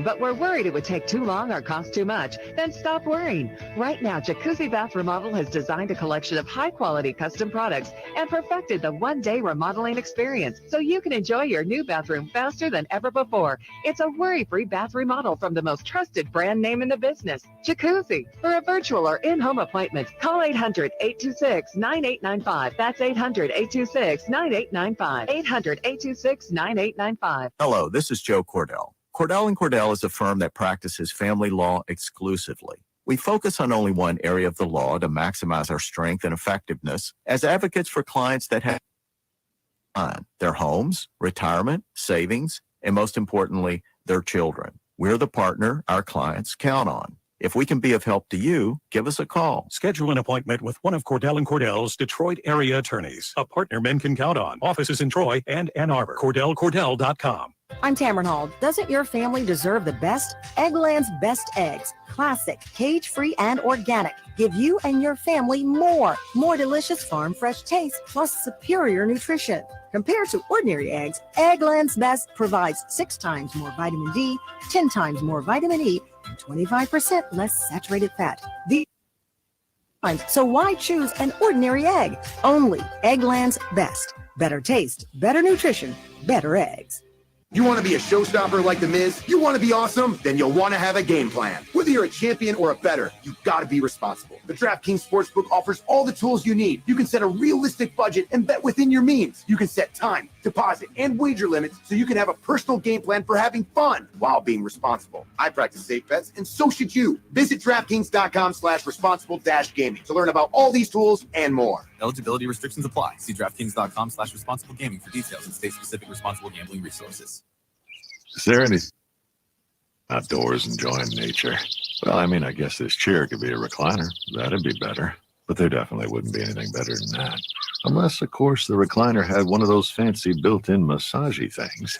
but we're worried it would take too long or cost too much, then stop worrying. Right now, Jacuzzi Bath Remodel has designed a collection of high-quality custom products and perfected the one-day remodeling experience so you can enjoy your new bathroom faster than ever before. It's a worry-free bath remodel from the most trusted brand name in the business, Jacuzzi. For a virtual or in-home appointment, call 800-826-9895. That's 800-826-9895. 800-826-9895. Hello, this is Joe Cordell. Cordell & Cordell is a firm that practices family law exclusively. We focus on only one area of the law to maximize our strength and effectiveness as advocates for clients that have their homes, retirement, savings, and most importantly, their children. We're the partner our clients count on. If we can be of help to you, give us a call. Schedule an appointment with one of Cordell & Cordell's Detroit area attorneys, a partner men can count on. Offices in Troy and Ann Arbor. CordellCordell.com. I'm Tamron Hall. Doesn't your family deserve the best? Eggland's Best Eggs, classic, cage-free, and organic, give you and your family more delicious farm fresh taste plus superior nutrition. Compared to ordinary eggs, Eggland's Best provides 6 times more vitamin D, 10 times more vitamin E, and 25% less saturated fat. So why choose an ordinary egg? Only Eggland's Best. Better taste, better nutrition, better eggs. You want to be a showstopper like The Miz? You want to be awesome? Then you'll want to have a game plan. Whether you're a champion or a bettor, you've got to be responsible. The DraftKings Sportsbook offers all the tools you need. You can set a realistic budget and bet within your means. You can set time, deposit, and wager limits so you can have a personal game plan for having fun while being responsible. I practice safe bets, and so should you. Visit DraftKings.com/responsible-gaming to learn about all these tools and more. Eligibility restrictions apply. See DraftKings.com/responsible gaming for details and state-specific responsible gambling resources. Is there any outdoors enjoying nature? Well, I mean, I guess this chair could be a recliner. That'd be better. But there definitely wouldn't be anything better than that. Unless, of course, the recliner had one of those fancy built-in massagey things.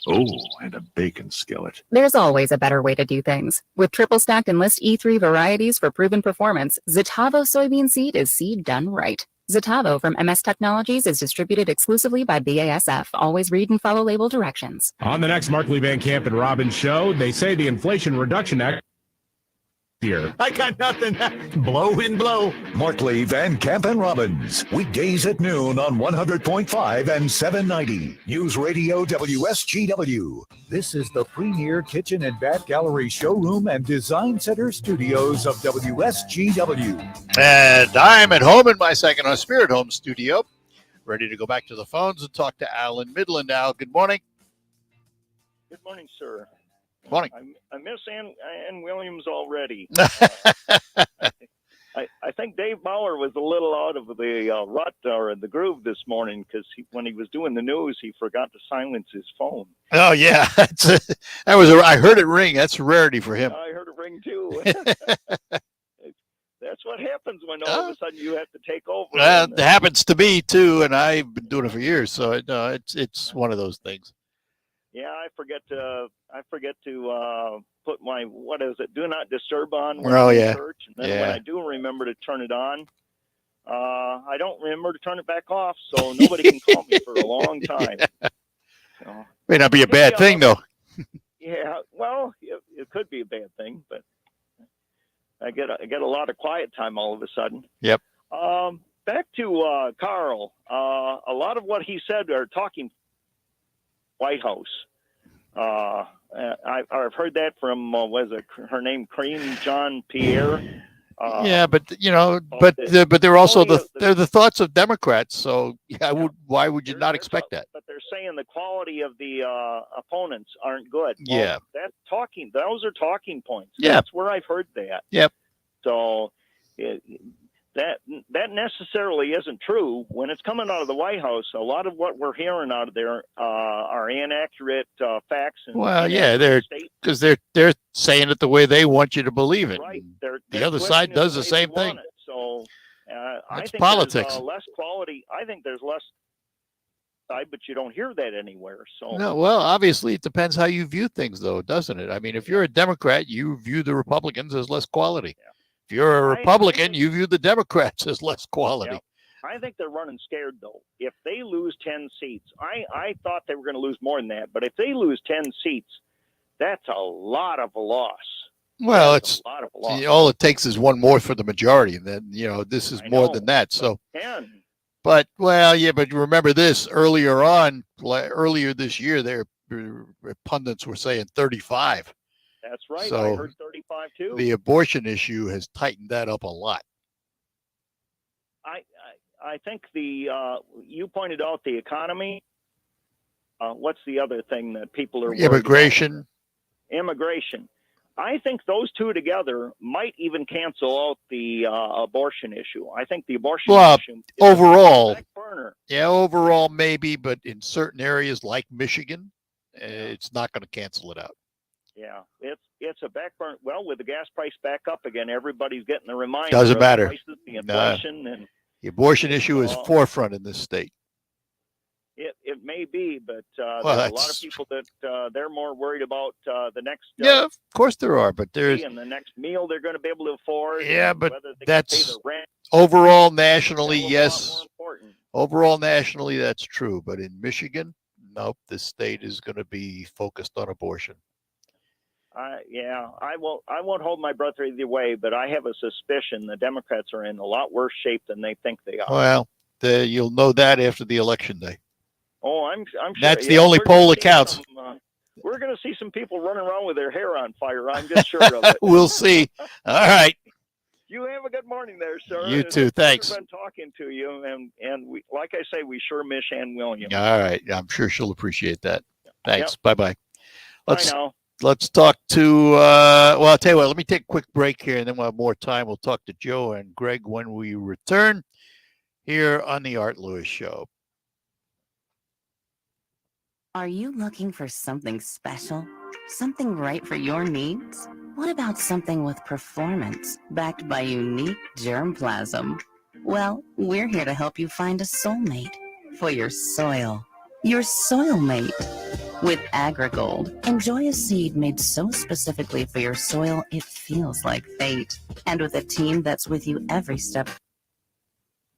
Oh, and a bacon skillet. There's always a better way to do things. With triple stacked Enlist E3 varieties for proven performance, Zetavo soybean seed is seed done right. Zetavo from MS Technologies is distributed exclusively by BASF. Always read and follow label directions. On the next Markley Van Camp and Robbins show, they say the Inflation Reduction Act here. I got nothing. Blow, wind, blow. Markley, Van Camp, and Robbins. Weekdays at noon on 100.5 and 790. News Radio WSGW. This is the premier kitchen and bath gallery showroom and design center studios of WSGW. And I'm at home in my second Spirit Home studio, ready to go back to the phones and talk to Al in Midland. Al, good morning. Good morning, sir. Morning. I miss Ann Williams already. I think Dave Bauer was a little out of the rut or the groove this morning because when he was doing the news, he forgot to silence his phone. Oh yeah, I heard it ring. That's a rarity for him. I heard it ring too. That's what happens when all of a sudden you have to take over. It happens to me too, and I've been doing it for years, so it's one of those things. Yeah, I forget to put my do not disturb on when I'm in church, and then when I do remember to turn it on, I don't remember to turn it back off, so nobody can call me for a long time. So, may not be a bad thing though. Yeah, well, it could be a bad thing, but I get a lot of quiet time all of a sudden. Yep. Back to Carl. A lot of what he said are talking White House. I've heard that from her name Cream John Pierre. Yeah, but they're also they're the thoughts of Democrats. So why would you not expect that? But they're saying the quality of the opponents aren't good. Well, Yeah. Those are talking points. Yeah. That's where I've heard that. Yep. So that necessarily isn't true. When it's coming out of the White House, a lot of what we're hearing out of there are inaccurate facts. And because they're saying it the way they want you to believe it. Right. The other side does the same thing. So I think politics. There's less quality. I think there's less side, but you don't hear that anywhere. So No, well, obviously it depends how you view things, though, doesn't it? I mean, if you're a Democrat, you view the Republicans as less quality. Yeah. If you're a Republican, you view the Democrats as less quality. Yeah. I think they're running scared, though. If they lose 10 seats, I thought they were going to lose more than that, but if they lose 10 seats, that's a lot of a loss. Well, it's all it takes is one more for the majority, and then this is more than that. So, but remember this: earlier this year, their pundits were saying 35. That's right. So I heard 35 too. The abortion issue has tightened that up a lot. I think you pointed out the economy. What's the other thing that people are worried Immigration. about? Immigration. I think those two together might even cancel out the abortion issue. I think the abortion issue is overall, a back burner. Yeah, overall maybe, but in certain areas like Michigan, it's not going to cancel it out. Yeah, it's a back burner. Well, with the gas price back up again, everybody's getting the reminder. Doesn't of matter. The prices, the inflation, and the abortion issue is forefront in this state. It may be, but Well, there are a lot of that's- people that they're more worried about the next. Yeah, of course there are, but there's and the next meal they're going to be able to afford. Yeah, and but whether they can pay that's the rent. overall nationally, Hell of a lot yes. more important. Overall nationally, that's true. But in Michigan, nope, the state is going to be focused on abortion. I won't hold my breath either way, but I have a suspicion the Democrats are in a lot worse shape than they think they are. Well, you'll know that after the election day. Oh, I'm sure. That's the yeah, only we're gonna poll that see counts. we're going to see some people running around with their hair on fire. I'm just sure of it. We'll see. All right. You have a good morning there, sir. You It's too. a pleasure Thanks. been talking to you, and we, like I say, we sure miss Ann Williams. All right. I'm sure she'll appreciate that. Thanks. Yep. Bye-bye. Bye now. Let's talk to, well, I'll tell you what, let me take a quick break here, and then we'll have more time. We'll talk to Joe and Greg when we return here on the Art Lewis Show. Are you looking for something special? Something right for your needs? What about something with performance, backed by unique germplasm? Well, we're here to help you find a soulmate for your soil. Your soil mate. With AgriGold, enjoy a seed made so specifically for your soil it feels like fate. And with a team that's with you every step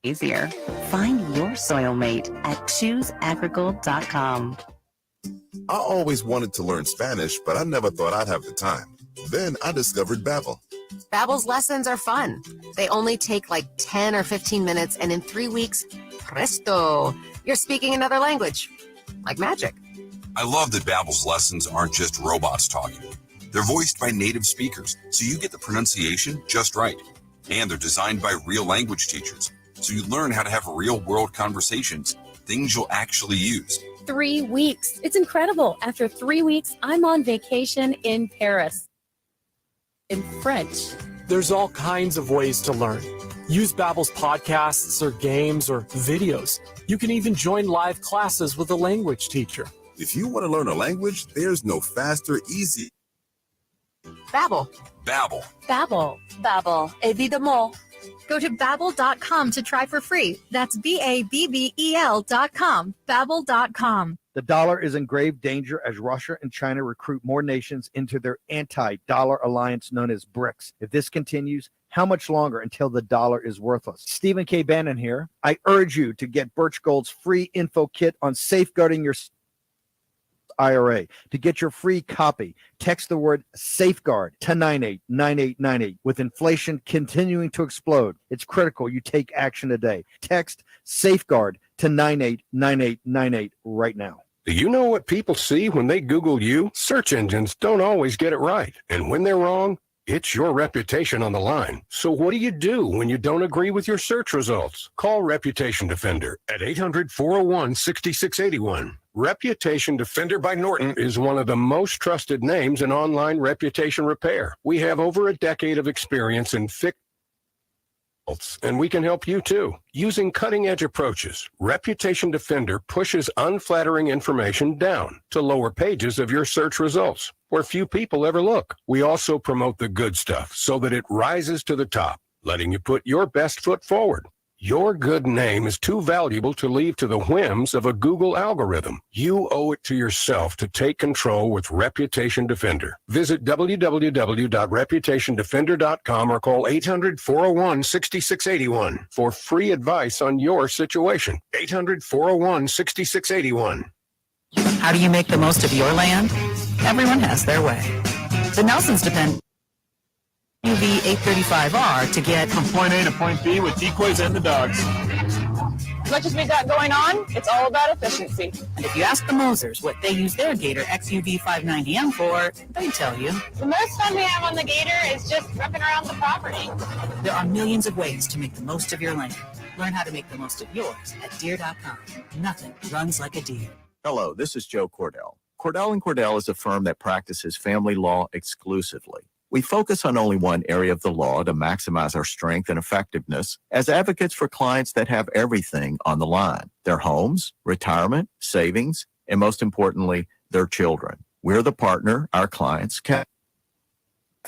easier. Find your soil mate at chooseagrigold.com. I always wanted to learn Spanish, but I never thought I'd have the time. Then I discovered Babbel. Babbel's lessons are fun. They only take like 10 or 15 minutes, and in 3 weeks, presto, you're speaking another language. Like magic. I love that Babbel's lessons aren't just robots talking. They're voiced by native speakers, so you get the pronunciation just right. And they're designed by real language teachers, so you learn how to have real-world conversations, things you'll actually use. 3 weeks. It's incredible. After 3 weeks, I'm on vacation in Paris. In French. There's all kinds of ways to learn. Use Babbel's podcasts or games or videos. You can even join live classes with a language teacher. If you want to learn a language, there's no faster, easy. Babbel. Babbel. Babbel. Babbel. Évidemment. Go to babbel.com to try for free. That's BABBEL.com. Babbel.com. The dollar is in grave danger as Russia and China recruit more nations into their anti-dollar alliance known as BRICS. If this continues, how much longer until the dollar is worthless? Stephen K. Bannon here. I urge you to get Birch Gold's free info kit on safeguarding your IRA. To get your free copy, text the word safeguard to 989898. With inflation continuing to explode, it's critical you take action today. Text safeguard to 989898 right now. Do you know what people see when they Google you? Search engines don't always get it right. And when they're wrong, it's your reputation on the line. So what do you do when you don't agree with your search results? Call Reputation Defender at 800-401-6681. Reputation Defender by Norton is one of the most trusted names in online reputation repair. We have over a decade of experience in and we can help you too. Using cutting-edge approaches, Reputation Defender pushes unflattering information down to lower pages of your search results, where few people ever look. We also promote the good stuff so that it rises to the top, letting you put your best foot forward. Your good name is too valuable to leave to the whims of a Google algorithm. You owe it to yourself to take control with Reputation Defender. Visit www.reputationdefender.com or call 800-401-6681 for free advice on your situation. 800-401-6681. How do you make the most of your land? Everyone has their way. The Nelsons depend UV 835R to get from point A to point B with decoys and the dogs. As much as we got going on, it's all about efficiency. And if you ask the Mosers what they use their Gator XUV 590M for, they tell you. The most fun we have on the Gator is just ripping around the property. There are millions of ways to make the most of your land. Learn how to make the most of yours at Deere.com. Nothing runs like a Deere. Hello, this is Joe Cordell. Cordell & Cordell is a firm that practices family law exclusively. We focus on only one area of the law to maximize our strength and effectiveness as advocates for clients that have everything on the line: their homes, retirement, savings, and most importantly, their children. We're the partner our clients can.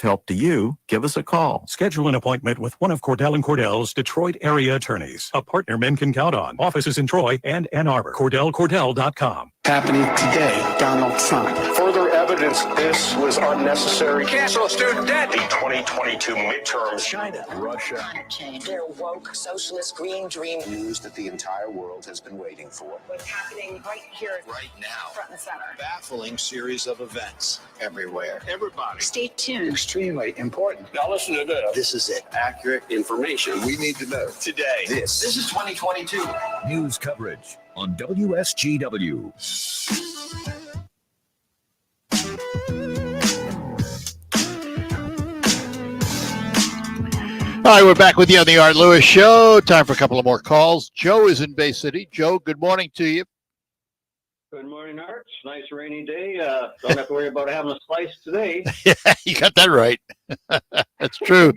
help to you, give us a call. Schedule an appointment with one of Cordell & Cordell's Detroit area attorneys, a partner men can count on. Offices in Troy and Ann Arbor. CordellCordell.com. Happening today, Donald Trump. Further evidence this was unnecessary. Cancel student debt. The 2022 midterms. China, Russia, climate change, their woke socialist green dream. News that the entire world has been waiting for. What's happening right here, right now, front and center. Baffling series of events everywhere. Everybody, stay tuned. Extremely important. Now listen to this. This is it. Accurate information we need to know Today. This is 2022. News coverage on WSGW. All right, we're back with you on the Art Lewis Show. Time for a couple of more calls. Joe is in Bay City. Joe, good morning to you. Good morning, Art. Nice rainy day. Don't have to worry about having a slice today. Yeah, you got that right. That's true.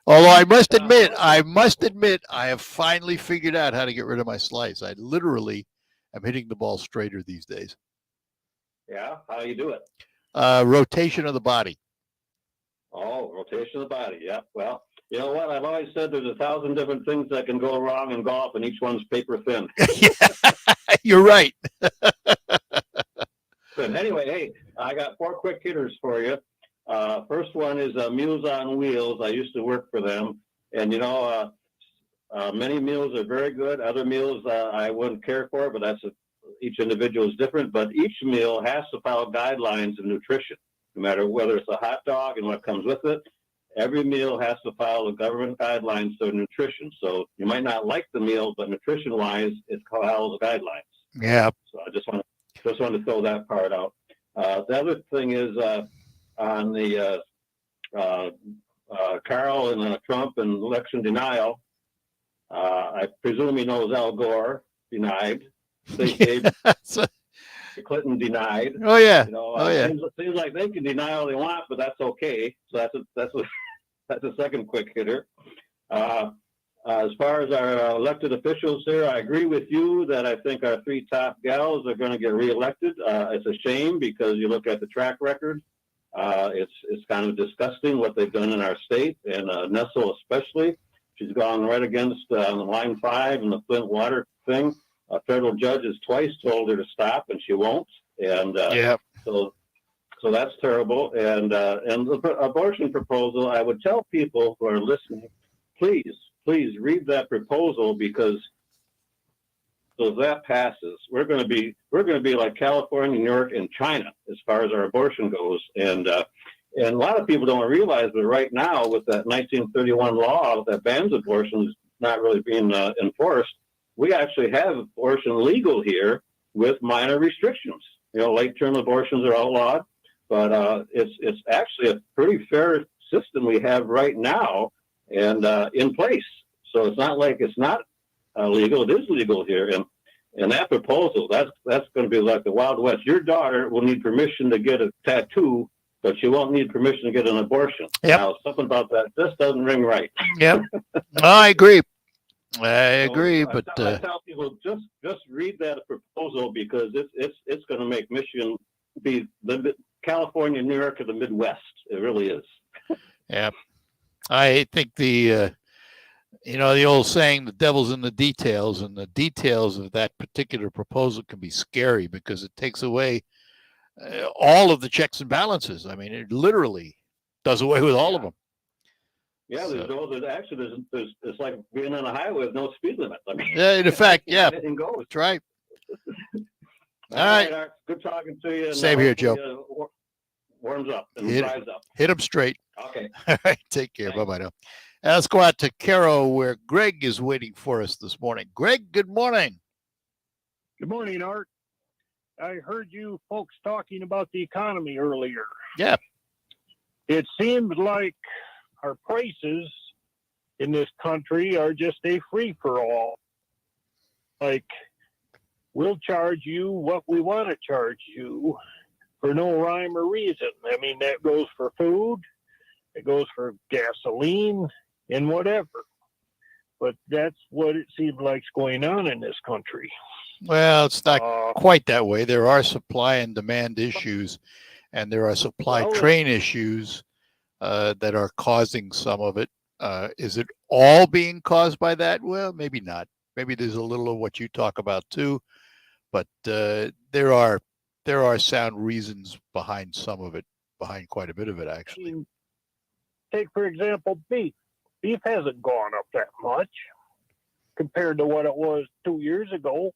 Although I must admit, I have finally figured out how to get rid of my slice. I literally am hitting the ball straighter these days. Yeah? How you do it? Rotation of the body. Oh, rotation of the body. Yeah. Well, you know what? I've always said there's 1,000 different things that can go wrong in golf, and each one's paper thin. You're right. But anyway, hey, I got 4 quick hitters for you. First one is Meals on Wheels. I used to work for them, and many meals are very good. Other meals I wouldn't care for, but each individual is different. But each meal has to follow guidelines of nutrition, no matter whether it's a hot dog and what comes with it. Every meal has to follow the government guidelines for nutrition. So you might not like the meal, but nutrition-wise, it follows the guidelines. Yeah. So I just wanted to throw that part out. The other thing is on the Carl and Trump and election denial. I presume he knows Al Gore denied. Clinton denied. Oh yeah. Seems like they can deny all they want, but that's okay. So that's a second quick hitter. As far as our elected officials here, I agree with you that I think our 3 top gals are going to get reelected. It's a shame because you look at the track record. It's kind of disgusting what they've done in our state, and Nessel especially. She's gone right against Line 5 and the Flint water thing. A federal judge has twice told her to stop, and she won't. And so that's terrible. And the abortion proposal, I would tell people who are listening, please read that proposal, because if that passes, we're going to be like California, New York, and China as far as our abortion goes. And a lot of people don't realize that right now, with that 1931 law that bans abortions not really being enforced, we actually have abortion legal here with minor restrictions. Late-term abortions are outlawed, but it's actually a pretty fair system we have right now and in place. So it's not like it's not legal. It is legal here. And that proposal, that's going to be like the Wild West. Your daughter will need permission to get a tattoo, but she won't need permission to get an abortion. Yep. Now, something about that just doesn't ring right. Yep. I agree. But I tell people just read that proposal, because it's going to make Michigan be the California, New York, or the Midwest. It really is. Yeah, I think the old saying, the devil's in the details, and the details of that particular proposal can be scary because it takes away all of the checks and balances. I mean, it literally does away with all of them. Yeah, it's like being on a highway with no speed limit. I mean, yeah, in effect, yeah. Anything goes. That's right. All right, Art. Good talking to you. Same here, Joe. Warms up and dries up. Hit them straight. Okay. All right, take care. Bye-bye now. Let's go out to Caro, where Greg is waiting for us this morning. Greg, good morning. Good morning, Art. I heard you folks talking about the economy earlier. Yeah. It seems like our prices in this country are just a free-for-all. Like, we'll charge you what we want to charge you for no rhyme or reason. I mean, that goes for food, it goes for gasoline, and whatever. But that's what it seems like's going on in this country. Well, it's not quite that way. There are supply and demand issues, and there are supply train issues. that are causing some of it. Is it all being caused by that? Well, maybe not. Maybe there's a little of what you talk about too, but there are sound reasons behind some of it, behind quite a bit of it, actually. Take, for example, beef. Beef hasn't gone up that much compared to what it was 2 years ago.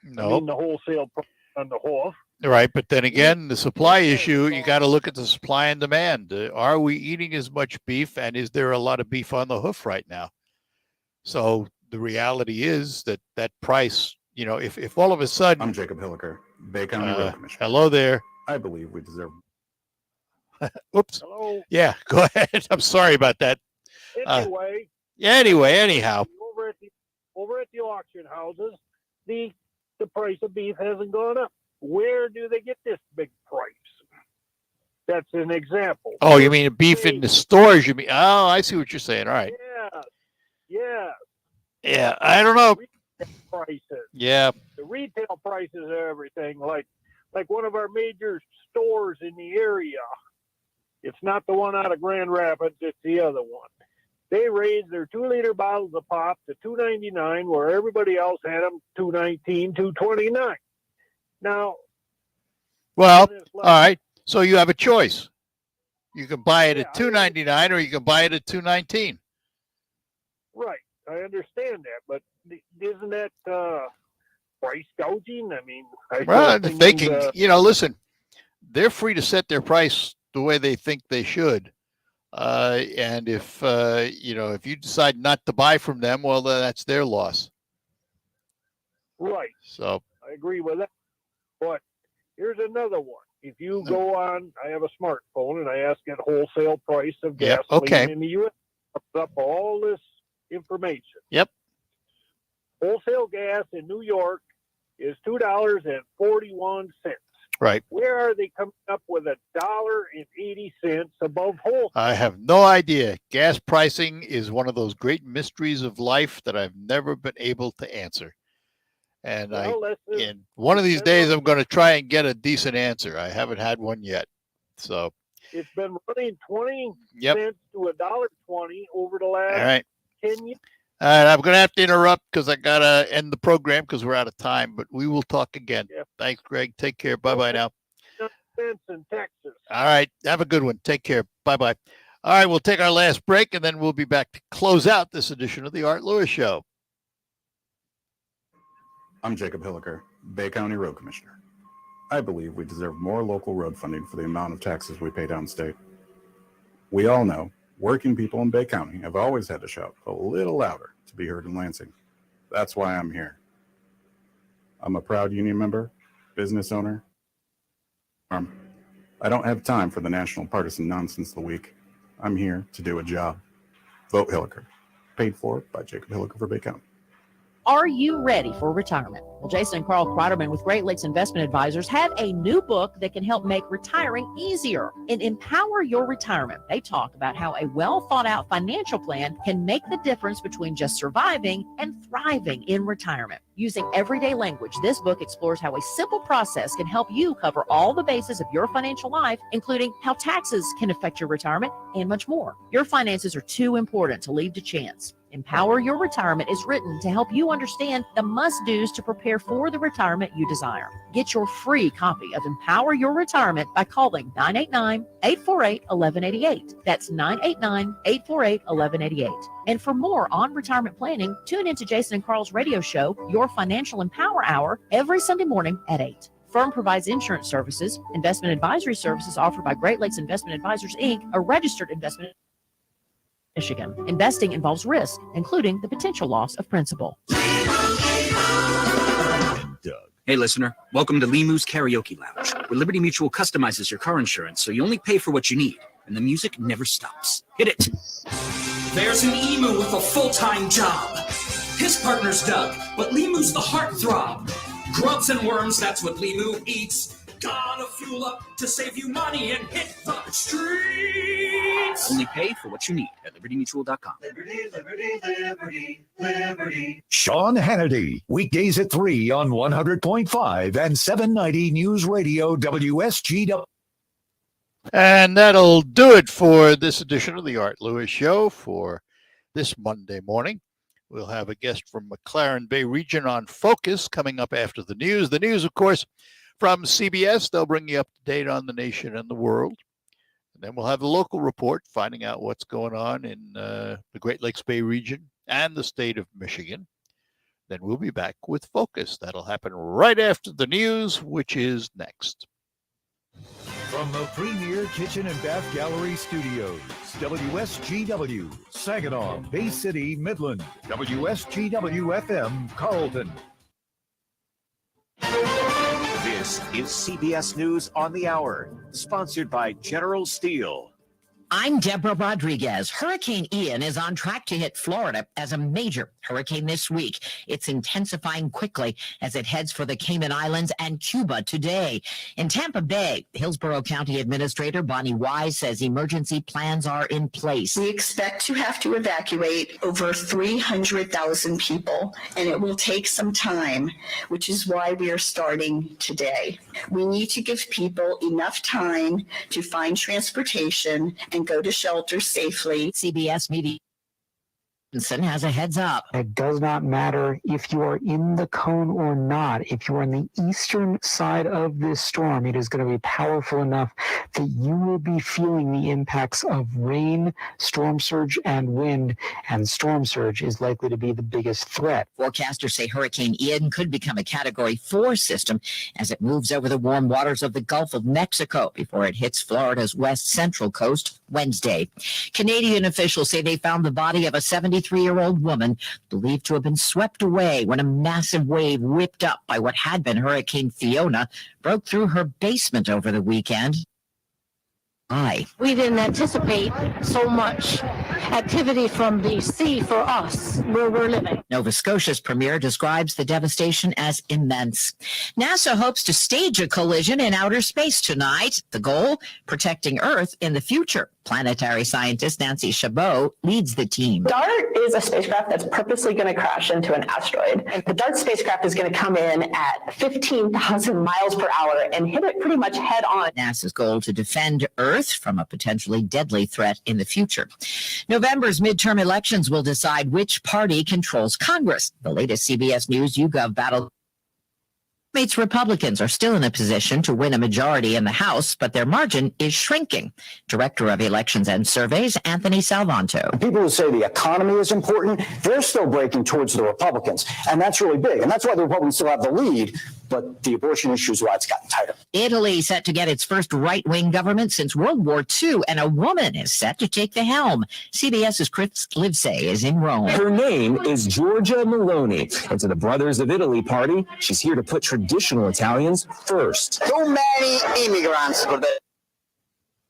No. I mean, the wholesale price on the hoof. Right, but then again, the supply issue, you got to look at the supply and demand. Are we eating as much beef, and is there a lot of beef on the hoof right now? So the reality is that price, if all of a sudden... I'm Jacob Hilliker, Bay County Road Commissioner. Hello there. I believe we deserve... Oops. Hello. Yeah, go ahead. I'm sorry about that. Anyhow. Over at the auction houses, the price of beef hasn't gone up. Where do they get this big price? That's an example. Oh, you mean beef in the stores? You mean? Oh, I see what you're saying. All right. Yeah. I don't know. Prices. Yeah. The retail prices of everything, like one of our major stores in the area. It's not the one out of Grand Rapids. It's the other one. They raised their 2-liter bottles of pop to $2.99, where everybody else had them $2.19, $2.29. Now, well, all right. So you have a choice. You can buy it at $2.99, or you can buy it at $2.19. Right, I understand that, but isn't that price gouging? I mean, if they can, listen, they're free to set their price the way they think they should. And if you decide not to buy from them, well, then that's their loss. Right. So I agree with that. But here's another one. If you go on, I have a smartphone, and I ask it wholesale price of gasoline in the U.S. Comes up all this information. Yep. Wholesale gas in New York is $2.41. Right. Where are they coming up with $1.80 above wholesale? I have no idea. Gas pricing is one of those great mysteries of life that I've never been able to answer. And in one of these days, I'm going to try and get a decent answer. I haven't had one yet. So it's been running 20 cents to $1.20 over the last 10 years. All right, I'm going to have to interrupt because I got to end the program because we're out of time, but we will talk again. Yep. Thanks, Greg. Take care. Bye-bye now. In Texas. All right. Have a good one. Take care. Bye-bye. All right, we'll take our last break, and then we'll be back to close out this edition of the Art Lewis Show. I'm Jacob Hilliker, Bay County Road Commissioner. I believe we deserve more local road funding for the amount of taxes we pay downstate. We all know working people in Bay County have always had to shout a little louder to be heard in Lansing. That's why I'm here. I'm a proud union member, business owner. I don't have time for the national partisan nonsense of the week. I'm here to do a job. Vote Hilliker. Paid for by Jacob Hilliker for Bay County. Are you ready for retirement? Well, Jason and Carl Kreiderman with Great Lakes Investment Advisors have a new book that can help make retiring easier. In Empower Your Retirement, they talk about how a well-thought-out financial plan can make the difference between just surviving and thriving in retirement. Using everyday language, this book explores how a simple process can help you cover all the bases of your financial life, including how taxes can affect your retirement and much more. Your finances are too important to leave to chance. Empower Your Retirement is written to help you understand the must-dos to prepare for the retirement you desire. Get your free copy of Empower Your Retirement by calling 989-848-1188. That's 989-848-1188. And for more on retirement planning, tune into Jason and Carl's radio show, Your Financial Empower Hour, every Sunday morning at 8. Firm provides insurance services, investment advisory services offered by Great Lakes Investment Advisors, Inc., a registered investment Michigan. Investing involves risk, including the potential loss of principal. Hey, listener. Welcome to Limu's Karaoke Lounge, where Liberty Mutual customizes your car insurance so you only pay for what you need, and the music never stops. Hit it. There's an emu with a full-time job. His partner's Doug, but Limu's the heartthrob. Grubs and worms, that's what Limu eats. Gotta fuel up to save you money and hit the streets. Only pay for what you need at libertymutual.com. Liberty, liberty, liberty, liberty. Sean Hannity, weekdays at 3 on 100.5 and 790 News Radio WSGW. And that'll do it for this edition of the Art Lewis Show for this Monday morning. We'll have a guest from McLaren Bay Region on Focus coming up after the news. The news, of course, from CBS. They'll bring you up to date on the nation and the world. And then we'll have the local report, finding out what's going on in the Great Lakes Bay region and the state of Michigan. Then we'll be back with Focus. That'll happen right after the news, which is next. From the Premier Kitchen and Bath Gallery Studios, WSGW, Saginaw, Bay City, Midland, WSGW-FM, Carlton. This is CBS News on the Hour, sponsored by General Steel. I'm Deborah Rodriguez. Hurricane Ian is on track to hit Florida as a major hurricane this week. It's intensifying quickly as it heads for the Cayman Islands and Cuba today. In Tampa Bay, Hillsborough County Administrator Bonnie Wise says emergency plans are in place. We expect to have to evacuate over 300,000 people, and it will take some time, which is why we are starting today. We need to give people enough time to find transportation and go to shelter safely. CBS Media has a heads up. It does not matter if you are in the cone or not. If you are on the eastern side of this storm, it is going to be powerful enough that you will be feeling the impacts of rain, storm surge, and wind. And storm surge is likely to be the biggest threat. Forecasters say Hurricane Ian could become a Category 4 system as it moves over the warm waters of the Gulf of Mexico before it hits Florida's west central coast Wednesday. Canadian officials say they found the body of a 73-year-old woman believed to have been swept away when a massive wave whipped up by what had been Hurricane Fiona broke through her basement over the weekend. We didn't anticipate so much activity from the sea for us where we're living. Nova Scotia's premier describes the devastation as immense. NASA hopes to stage a collision in outer space tonight. The goal, protecting Earth in the future. Planetary scientist Nancy Chabot leads the team. DART is a spacecraft that's purposely going to crash into an asteroid. And the DART spacecraft is going to come in at 15,000 miles per hour and hit it pretty much head on. NASA's goal to defend Earth from a potentially deadly threat in the future. November's midterm elections will decide which party controls Congress. The latest CBS News YouGov battle. Republicans are still in a position to win a majority in the House, but their margin is shrinking. Director of Elections and Surveys, Anthony Salvanto. People who say the economy is important, they're still breaking towards the Republicans, and that's really big. And that's why the Republicans still have the lead, but the abortion issue is why it's gotten tighter. Italy set to get its first right-wing government since World War II, and a woman is set to take the helm. CBS's Chris Livesay is in Rome. Her name is Giorgia Meloni, and to the Brothers of Italy party, she's here to put traditional Italians first. Too many immigrants for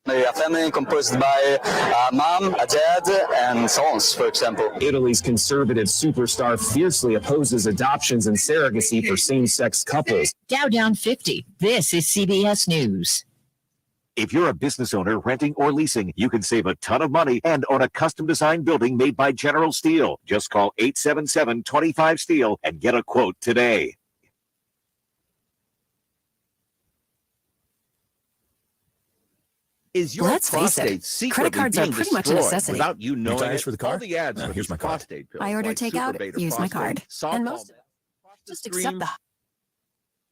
a family composed by a mom, a dad, and sons, for example. Italy's conservative superstar fiercely opposes adoptions and surrogacy for same-sex couples. Dow down 50. This is CBS News. If you're a business owner renting or leasing, you can save a ton of money and own a custom-designed building made by General Steel. Just call 877-25-STEEL and get a quote today. Is your Let's face prostate it, secretly credit cards are being pretty much a destroyed necessity. without you knowing Tires it? for the car? All the ads for Here's these my card. prostate pills, I order like takeout, Super Beta use my card. Prostate, And most just accept the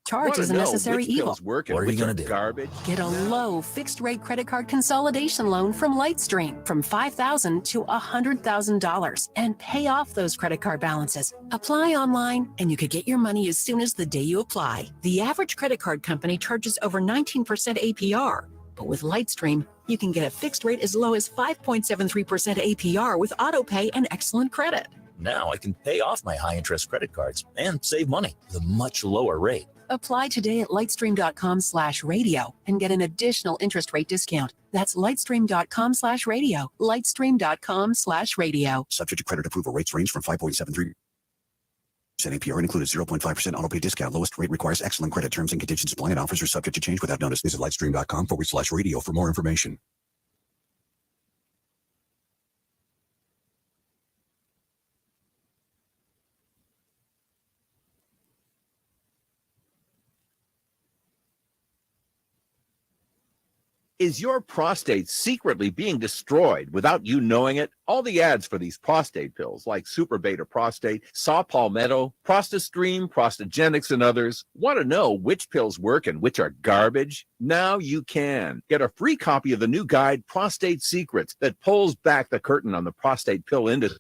charge Wanna is a know necessary which evil. pills work and What are you which gonna do? Garbage. Get a low fixed rate credit card consolidation loan from Lightstream from $5,000 to $100,000 and pay off those credit card balances. Apply online and you could get your money as soon as the day you apply. The average credit card company charges over 19% APR. But with Lightstream, you can get a fixed rate as low as 5.73% APR with autopay and excellent credit. Now I can pay off my high-interest credit cards and save money with a much lower rate. Apply today at lightstream.com/radio and get an additional interest rate discount. That's lightstream.com/radio. Lightstream.com/radio. Subject to credit approval. Rates range from 5.73% APR and includes 0.5% auto pay discount. Lowest rate requires excellent credit. Terms and conditions apply and offers are subject to change without notice. Visit lightstream.com/radio for more information. Is your prostate secretly being destroyed without you knowing it? All the ads for these prostate pills like Super Beta Prostate, Saw Palmetto, Prostastream, Prostagenics, and others. Want to know which pills work and which are garbage? Now you can. Get a free copy of the new guide, Prostate Secrets, that pulls back the curtain on the prostate pill industry.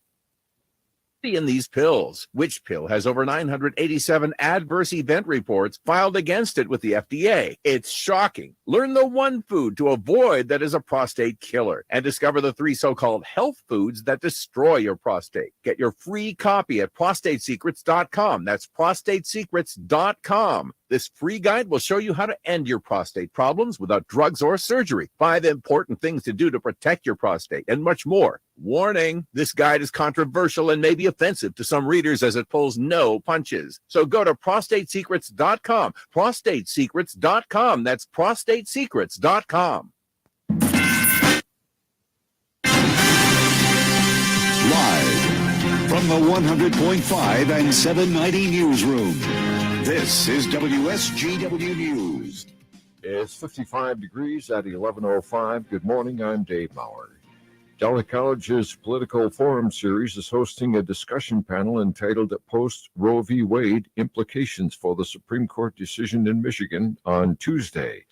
In these pills. Which pill has over 987 adverse event reports filed against it with the FDA? It's shocking. Learn the one food to avoid that is a prostate killer and discover the 3 so-called health foods that destroy your prostate. Get your free copy at prostatesecrets.com. That's prostatesecrets.com. This free guide will show you how to end your prostate problems without drugs or surgery, 5 important things to do to protect your prostate, and much more. Warning, this guide is controversial and may be offensive to some readers as it pulls no punches. So go to prostatesecrets.com, prostatesecrets.com. That's prostatesecrets.com. Live from the 100.5 and 790 newsroom. This is WSGW News. It's 55 degrees at 11:05. Good morning, I'm Dave Maurer. Delta College's Political Forum Series is hosting a discussion panel entitled Post-Roe v. Wade Implications for the Supreme Court Decision in Michigan on Tuesday.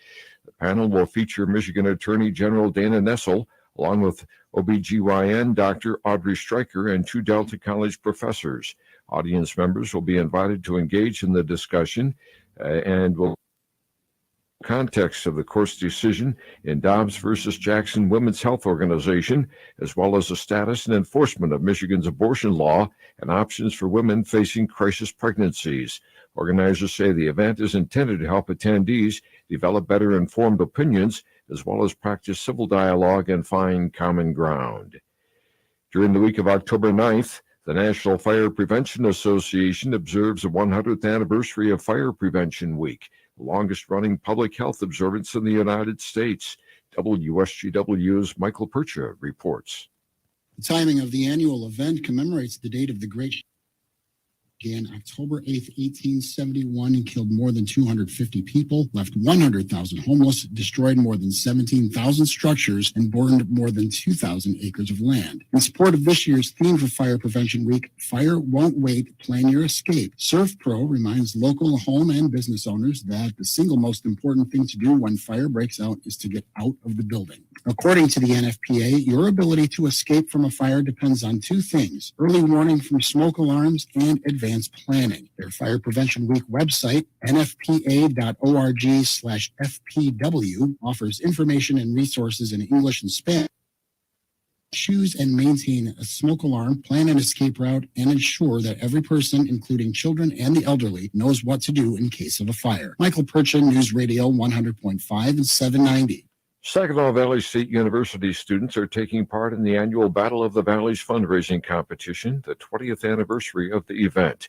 The panel will feature Michigan Attorney General Dana Nessel, along with OBGYN Dr. Audrey Stryker and 2 Delta College professors. Audience members will be invited to engage in the discussion and will context of the court's decision in Dobbs versus Jackson Women's Health Organization, as well as the status and enforcement of Michigan's abortion law and options for women facing crisis pregnancies. Organizers say the event is intended to help attendees develop better informed opinions, as well as practice civil dialogue and find common ground. During the week of October 9th, the National Fire Prevention Association observes the 100th anniversary of Fire Prevention Week, the longest-running public health observance in the United States. WSGW's Michael Percha reports. The timing of the annual event commemorates the date of the Great began October 8th, 1871, and killed more than 250 people, left 100,000 homeless, destroyed more than 17,000 structures, and burned more than 2,000 acres of land. In support of this year's theme for Fire Prevention Week, Fire Won't Wait, Plan Your Escape, Surf Pro reminds local home and business owners that the single most important thing to do when fire breaks out is to get out of the building. According to the NFPA, your ability to escape from a fire depends on 2 things: early warning from smoke alarms and advanced planning. Their Fire Prevention Week website, nfpa.org/FPW, offers information and resources in English and Spanish. Choose and maintain a smoke alarm, plan an escape route, and ensure that every person, including children and the elderly, knows what to do in case of a fire. Michael Percha, News Radio 100.5 and 790. Saginaw Valley State University students are taking part in the annual Battle of the Valleys fundraising competition, the 20th anniversary of the event.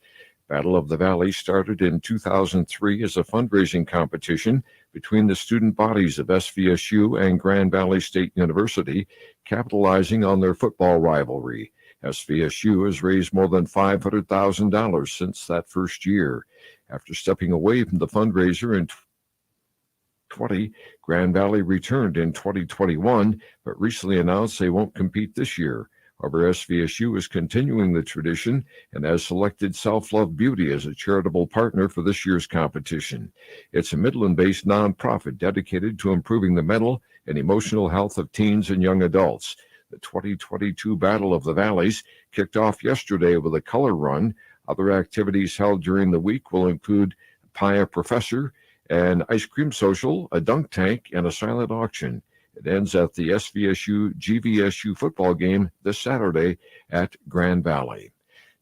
Battle of the Valley started in 2003 as a fundraising competition between the student bodies of SVSU and Grand Valley State University, capitalizing on their football rivalry. SVSU has raised more than $500,000 since that first year. After stepping away from the fundraiser in 2020, Grand Valley returned in 2021, but recently announced they won't compete this year. However, SVSU is continuing the tradition and has selected Self-Love Beauty as a charitable partner for this year's competition. It's a Midland-based nonprofit dedicated to improving the mental and emotional health of teens and young adults. The 2022 Battle of the Valleys kicked off yesterday with a color run. Other activities held during the week will include Pie a Professor, an ice cream social, a dunk tank, and a silent auction. It ends at the SVSU GVSU football game this Saturday at Grand Valley.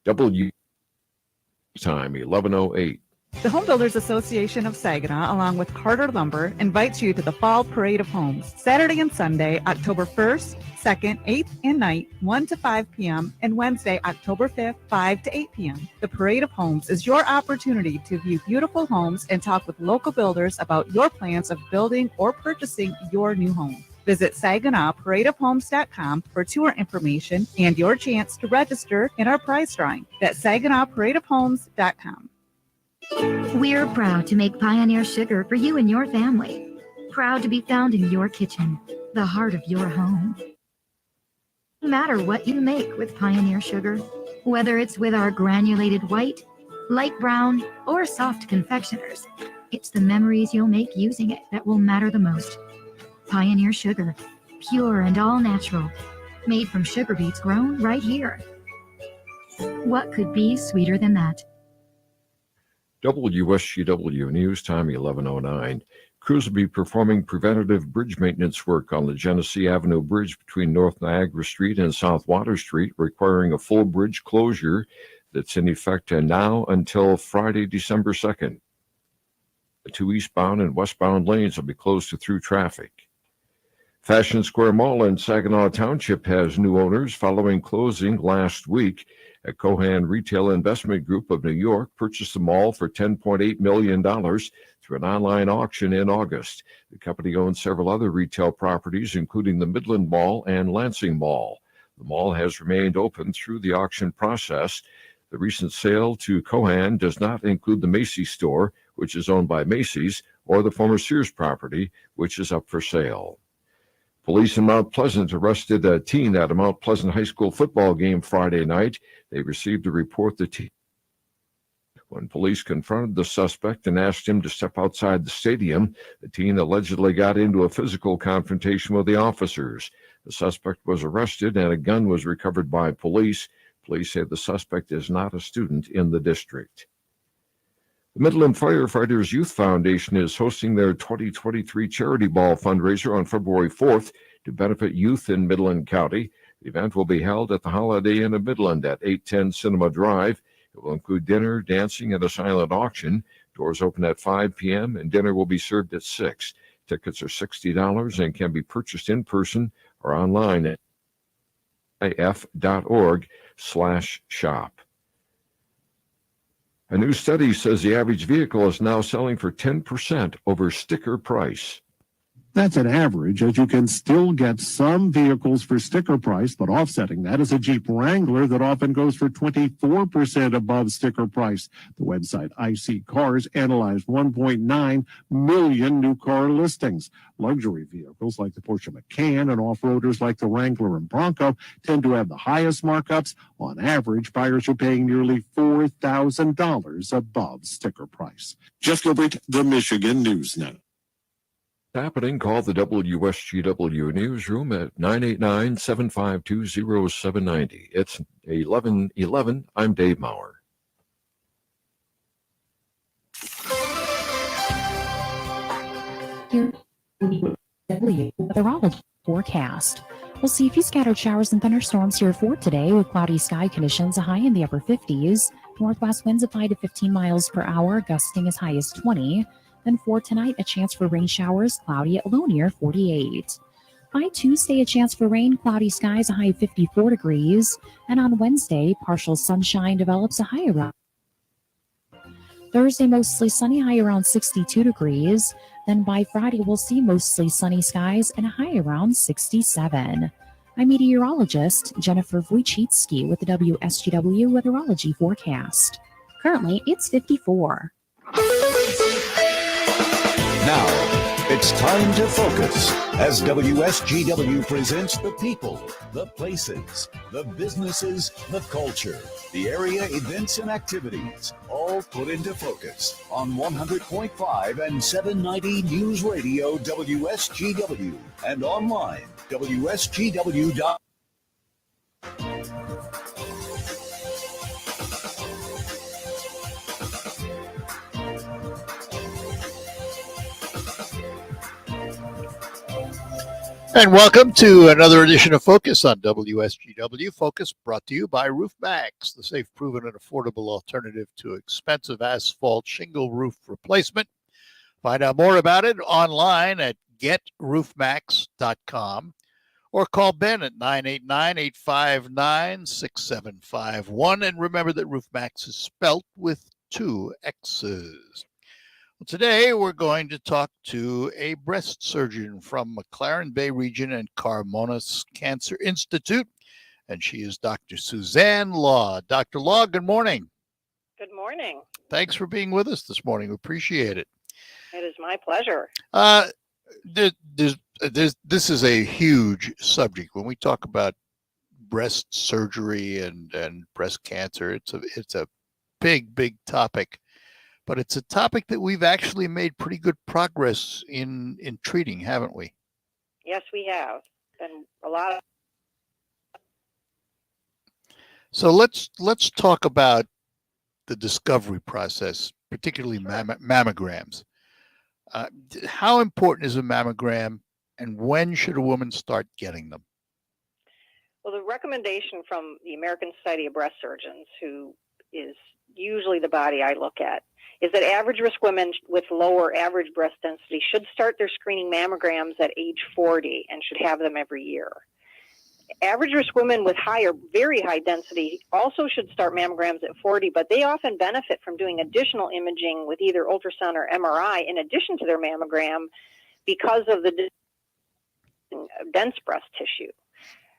Time 11:08. The Home Builders Association of Saginaw, along with Carter Lumber, invites you to the Fall Parade of Homes, Saturday and Sunday, October 1st, 2nd, 8th, and 9th, 1 to 5 p.m., and Wednesday, October 5th, 5 to 8 p.m. The Parade of Homes is your opportunity to view beautiful homes and talk with local builders about your plans of building or purchasing your new home. Visit SaginawParadeOfHomes.com for tour information and your chance to register in our prize drawing. That's SaginawParadeOfHomes.com. We're proud to make Pioneer Sugar for you and your family. Proud to be found in your kitchen, the heart of your home. No matter what you make with Pioneer Sugar, whether it's with our granulated white, light brown, or soft confectioners, it's the memories you'll make using it that will matter the most. Pioneer Sugar, pure and all natural, made from sugar beets grown right here. What could be sweeter than that? WSGW News, time 11:09. Crews will be performing preventative bridge maintenance work on the Genesee Avenue Bridge between North Niagara Street and South Water Street, requiring a full bridge closure that's in effect now until Friday, December 2nd. The two eastbound and westbound lanes will be closed to through traffic. Fashion Square Mall in Saginaw Township has new owners following closing last week. A Cohan Retail Investment Group of New York purchased the mall for $10.8 million through an online auction in August. The company owns several other retail properties, including the Midland Mall and Lansing Mall. The mall has remained open through the auction process. The recent sale to Cohan does not include the Macy's store, which is owned by Macy's, or the former Sears property, which is up for sale. Police in Mount Pleasant arrested a teen at a Mount Pleasant High School football game Friday night. They received a report the teen. When police confronted the suspect and asked him to step outside the stadium, the teen allegedly got into a physical confrontation with the officers. The suspect was arrested and a gun was recovered by police. Police say the suspect is not a student in the district. The Midland Firefighters Youth Foundation is hosting their 2023 Charity Ball fundraiser on February 4th to benefit youth in Midland County. The event will be held at the Holiday Inn of Midland at 810 Cinema Drive. It will include dinner, dancing, and a silent auction. Doors open at 5 p.m. and dinner will be served at 6. Tickets are $60 and can be purchased in person or online at if.org/shop. A new study says the average vehicle is now selling for 10% over sticker price. That's an average, as you can still get some vehicles for sticker price, but offsetting that is a Jeep Wrangler that often goes for 24% above sticker price. The website IC Cars analyzed 1.9 million new car listings. Luxury vehicles like the Porsche Macan and off-roaders like the Wrangler and Bronco tend to have the highest markups. On average, buyers are paying nearly $4,000 above sticker price. Jeff Gilbert, the Michigan News Net. Happening, call the WSGW newsroom at 989-752-0790. It's 11:11. I'm Dave Maurer. Weatherology forecast. We'll see a few scattered showers and thunderstorms here for today with cloudy sky conditions, a high in the upper 50s. Northwest winds of 5 to 15 miles per hour, gusting as high as 20. Then for tonight, a chance for rain showers, cloudy at low near 48. By Tuesday, a chance for rain, cloudy skies, a high of 54 degrees. And on Wednesday, partial sunshine develops, a high around. Thursday, mostly sunny, high around 62 degrees. Then by Friday, we'll see mostly sunny skies and a high around 67. I'm meteorologist Jennifer Wojcicki with the WSGW Weatherology Forecast. Currently, it's 54. Now, it's time to focus as WSGW presents the people, the places, the businesses, the culture, the area events and activities, all put into focus on 100.5 and 790 News Radio WSGW and online WSGW.com. And welcome to another edition of Focus on WSGW. Focus brought to you by RoofMax, the safe, proven, and affordable alternative to expensive asphalt shingle roof replacement. Find out more about it online at getroofmax.com or call Ben at 989-859-6751. And remember that RoofMax is spelt with 2 X's. Today, we're going to talk to a breast surgeon from McLaren Bay Region and Carmonas Cancer Institute, and she is Dr. Suzanne Law. Dr. Law, good morning. Good morning. Thanks for being with us this morning. We appreciate it. It is my pleasure. This is a huge subject. When we talk about breast surgery and breast cancer, it's a big topic, but it's a topic that we've actually made pretty good progress in treating, haven't we? Yes, we have. And a lot of. So let's talk about the discovery process, particularly mammograms. How important is a mammogram, and when should a woman start getting them? Well, the recommendation from the American Society of Breast Surgeons, who is usually the body I look at, is that average risk women with lower average breast density should start their screening mammograms at age 40 and should have them every year. Average risk women with very high density also should start mammograms at 40, but they often benefit from doing additional imaging with either ultrasound or MRI in addition to their mammogram because of the dense breast tissue.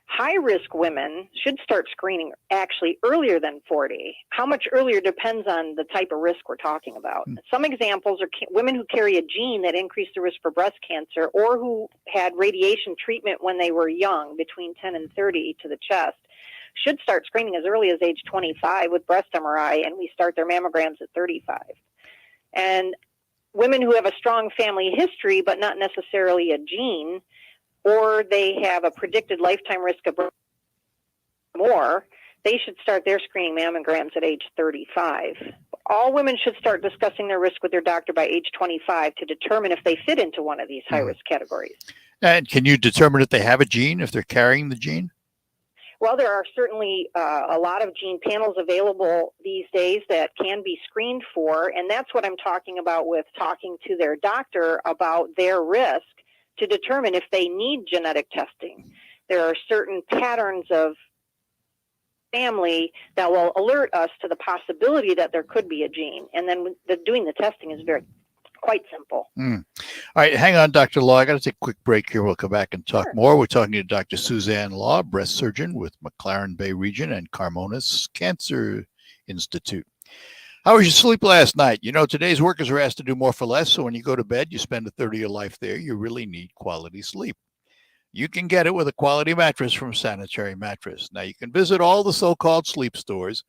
High-risk women should start screening actually earlier than 40. How much earlier depends on the type of risk we're talking about. Some examples are women who carry a gene that increased the risk for breast cancer or who had radiation treatment when they were young, between 10 and 30 to the chest, should start screening as early as age 25 with breast MRI, and we start their mammograms at 35. And women who have a strong family history but not necessarily a gene, or they have a predicted lifetime risk of more, they should start their screening mammograms at age 35. All women should start discussing their risk with their doctor by age 25 to determine if they fit into one of these high-risk categories. And can you determine if they have a gene, if they're carrying the gene? Well, there are certainly a lot of gene panels available these days that can be screened for, and that's what I'm talking about with talking to their doctor about their risk to determine if they need genetic testing. There are certain patterns of family that will alert us to the possibility that there could be a gene. And then doing the testing is quite simple. All right, hang on, Dr. Law. I got to take a quick break here. We'll come back and talk more. We're talking to Dr. Suzanne Law, breast surgeon with McLaren Bay Region and Carmona's Cancer Institute. How was your sleep last night? You know, today's workers are asked to do more for less, so when you go to bed, you spend a third of your life there. You really need quality sleep. You can get it with a quality mattress from Sanitary Mattress. Now, you can visit all the so-called sleep stores,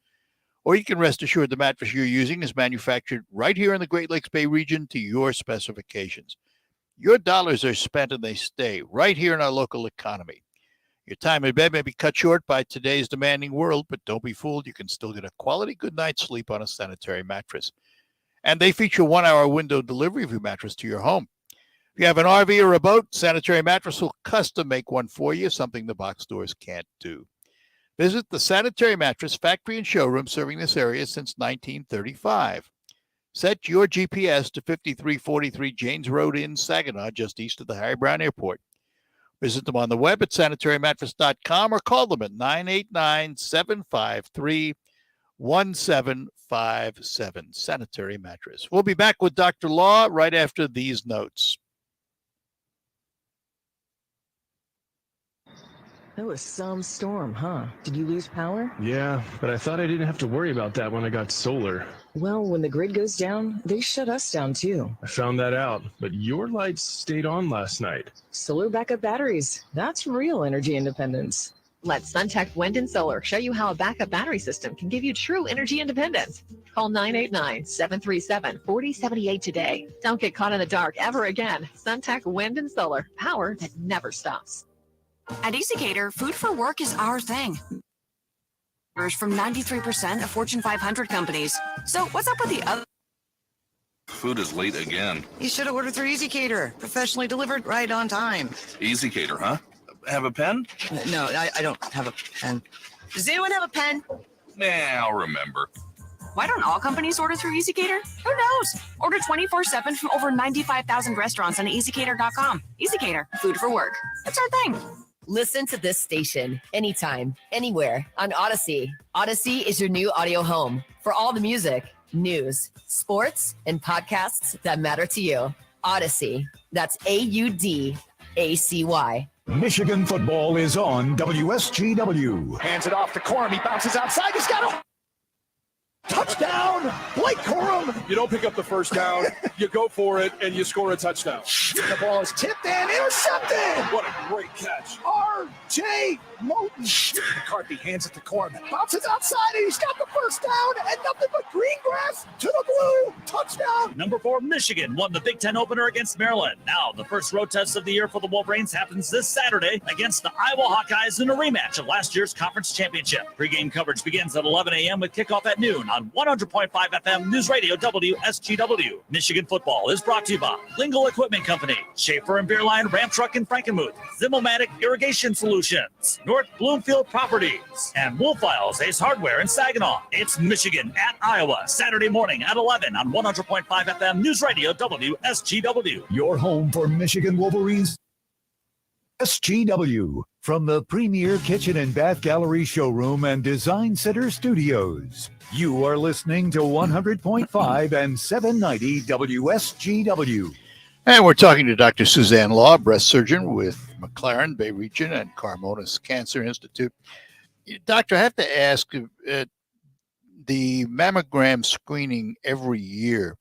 or you can rest assured the mattress you're using is manufactured right here in the Great Lakes Bay region to your specifications. Your dollars are spent and they stay right here in our local economy. Your time in bed may be cut short by today's demanding world, but don't be fooled. You can still get a quality good night's sleep on a Sanitary Mattress. And they feature 1-hour window delivery of your mattress to your home. If you have an RV or a boat, Sanitary Mattress will custom make one for you, something the box stores can't do. Visit the Sanitary Mattress factory and showroom serving this area since 1935. Set your GPS to 5343 Janes Road in Saginaw, just east of the Harry Brown Airport. Visit them on the web at sanitarymattress.com or call them at 989-753-1757. Sanitary Mattress. We'll be back with Dr. Law right after these notes. That was some storm, huh? Did you lose power? Yeah, but I thought I didn't have to worry about that when I got solar. Well, when the grid goes down, they shut us down too. I found that out, but your lights stayed on last night. Solar backup batteries. That's real energy independence. Let Suntech Wind and Solar show you how a backup battery system can give you true energy independence. Call 989-737-4078 today. Don't get caught in the dark ever again. Suntech Wind and Solar, power that never stops. At EasyCater, food for work is our thing. From 93% of Fortune 500 companies. So what's up with the other? Food is late again. You should have ordered through EasyCater. Professionally delivered right on time. EasyCater, huh? Have a pen? No, I don't have a pen. Does anyone have a pen? Nah, I'll remember. Why don't all companies order through EasyCater? Who knows? Order 24/7 from over 95,000 restaurants on EasyCater.com. EasyCater, food for work. That's our thing. Listen to this station anytime, anywhere on Odyssey. Odyssey is your new audio home for all the music, news, sports, and podcasts that matter to you. Odyssey. That's AUDACY. Michigan football is on WSGW. Hands it off to Corum. He bounces outside. He's got it. Touchdown, Blake Corum. You don't pick up the first down, you go for it, and you score a touchdown. The ball is tipped and intercepted. What a great catch. R.J. Moten. McCarthy hands it to Corum. Bounces outside, and he's got the first down, and nothing but green grass to the blue. Touchdown. Number 4, Michigan won the Big Ten opener against Maryland. Now, the first road test of the year for the Wolverines happens this Saturday against the Iowa Hawkeyes in a rematch of last year's conference championship. Pre-game coverage begins at 11 a.m. with kickoff at noon on 100.5 FM News Radio WSGW. Michigan football is brought to you by Lingle Equipment Company, Schaefer and Beerline Ramp Truck in Frankenmuth, Zimomatic Irrigation Solutions, North Bloomfield Properties, and Wolfiles Ace Hardware in Saginaw. It's Michigan at Iowa, Saturday morning at 11 on 100.5 FM News Radio WSGW. Your home for Michigan Wolverines. SGW, from the Premier Kitchen and Bath Gallery Showroom and Design Center Studios. You are listening to 100.5 and 790 WSGW. And we're talking to Dr. Suzanne Law, breast surgeon with McLaren Bay Region and Carmonas Cancer Institute. Doctor, I have to ask, the mammogram screening every year,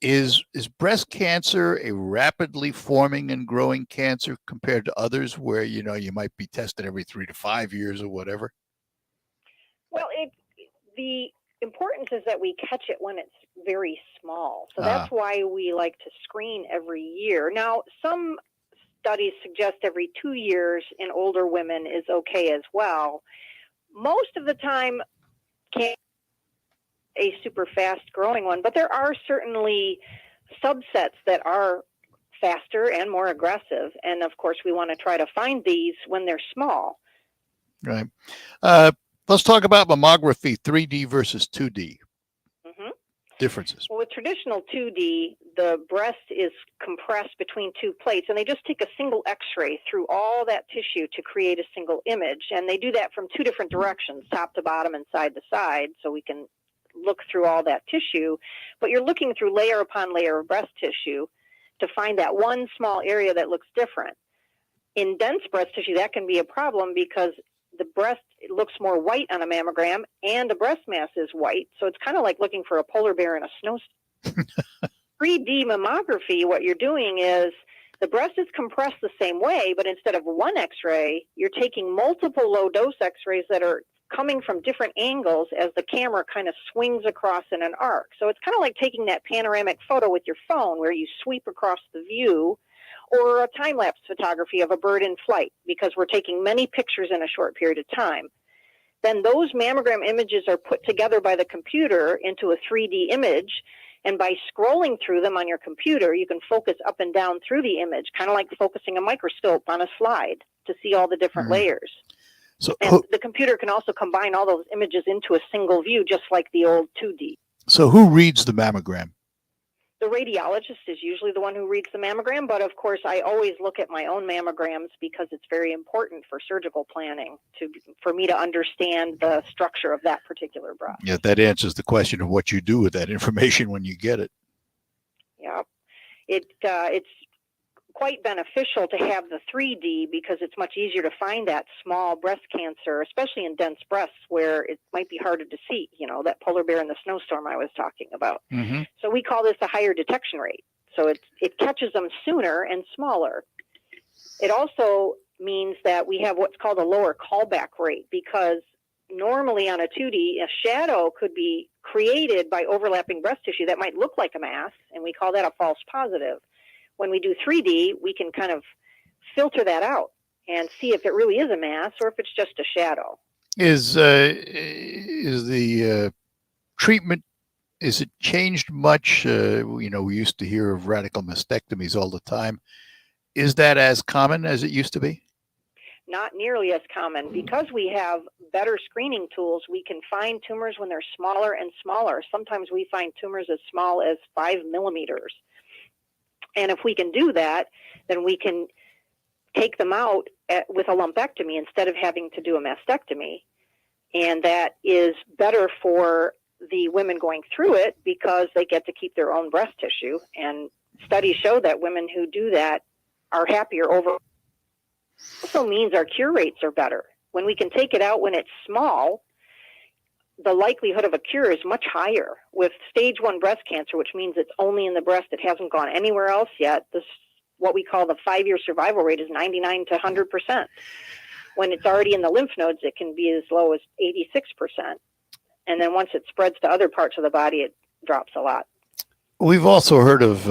is breast cancer a rapidly forming and growing cancer compared to others where, you might be tested every 3 to 5 years or whatever? Well, the importance is that we catch it when it's very small. So that's why we like to screen every year. Now, some studies suggest every 2 years in older women is okay as well. Most of the time, can't a super fast growing one, but there are certainly subsets that are faster and more aggressive. And of course, we want to try to find these when they're small. Right. Let's talk about mammography, 3D versus 2D. Differences. Well, with traditional 2D, the breast is compressed between two plates, and they just take a single x-ray through all that tissue to create a single image. And they do that from two different directions, top to bottom and side to side, so we can look through all that tissue. But you're looking through layer upon layer of breast tissue to find that one small area that looks different. In dense breast tissue, that can be a problem because the breast looks more white on a mammogram and the breast mass is white. So it's kind of like looking for a polar bear in a snowstorm. 3D mammography, what you're doing is the breast is compressed the same way, but instead of one x-ray, you're taking multiple low-dose x-rays that are coming from different angles as the camera kind of swings across in an arc. So it's kind of like taking that panoramic photo with your phone where you sweep across the view, or a time-lapse photography of a bird in flight, because we're taking many pictures in a short period of time. Then those mammogram images are put together by the computer into a 3D image, and by scrolling through them on your computer, you can focus up and down through the image, kind of like focusing a microscope on a slide to see all the different layers. So, and the computer can also combine all those images into a single view, just like the old 2D. So who reads the mammogram? The radiologist is usually the one who reads the mammogram, but of course I always look at my own mammograms because it's very important for surgical planning for me to understand the structure of that particular breast. Yeah, that answers the question of what you do with that information when you get it. Yeah, it's quite beneficial to have the 3D because it's much easier to find that small breast cancer, especially in dense breasts where it might be harder to see, that polar bear in the snowstorm I was talking about. Mm-hmm. So we call this a higher detection rate. So it catches them sooner and smaller. It also means that we have what's called a lower callback rate because normally on a 2D, a shadow could be created by overlapping breast tissue that might look like a mass, and we call that a false positive. When we do 3D, we can kind of filter that out and see if it really is a mass or if it's just a shadow. Is the treatment, is it changed much? We used to hear of radical mastectomies all the time. Is that as common as it used to be? Not nearly as common. Because we have better screening tools, we can find tumors when they're smaller and smaller. Sometimes we find tumors as small as 5 millimeters. And if we can do that, then we can take them out with a lumpectomy instead of having to do a mastectomy. And that is better for the women going through it because they get to keep their own breast tissue. And studies show that women who do that are happier overall. Also means our cure rates are better. When we can take it out when it's small, the likelihood of a cure is much higher. With stage 1 breast cancer, which means it's only in the breast, it hasn't gone anywhere else yet, this what we call the 5-year survival rate is 99 to 100%. When it's already in the lymph nodes, it can be as low as 86%. And then once it spreads to other parts of the body, it drops a lot. We've also heard of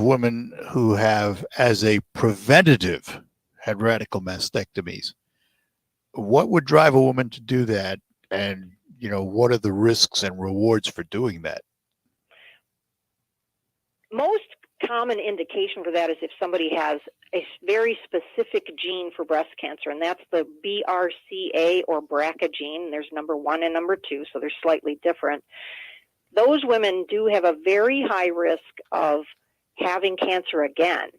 women who have, as a preventative, had radical mastectomies. What would drive a woman to do that? And, what are the risks and rewards for doing that? Most common indication for that is if somebody has a very specific gene for breast cancer, and that's the BRCA or BRCA gene. There's number 1 and number 2, so they're slightly different. Those women do have a very high risk of having cancer again.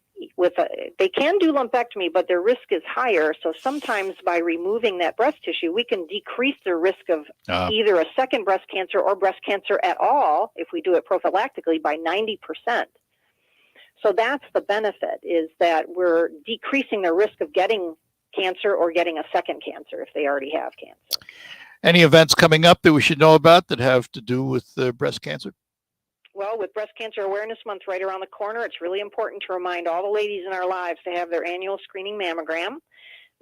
They can do lumpectomy, but their risk is higher. So sometimes by removing that breast tissue, we can decrease their risk of either a second breast cancer or breast cancer at all, if we do it prophylactically, by 90%. So that's the benefit, is that we're decreasing the risk of getting cancer or getting a second cancer if they already have cancer. Any events coming up that we should know about that have to do with breast cancer? Well, with Breast Cancer Awareness Month right around the corner, it's really important to remind all the ladies in our lives to have their annual screening mammogram.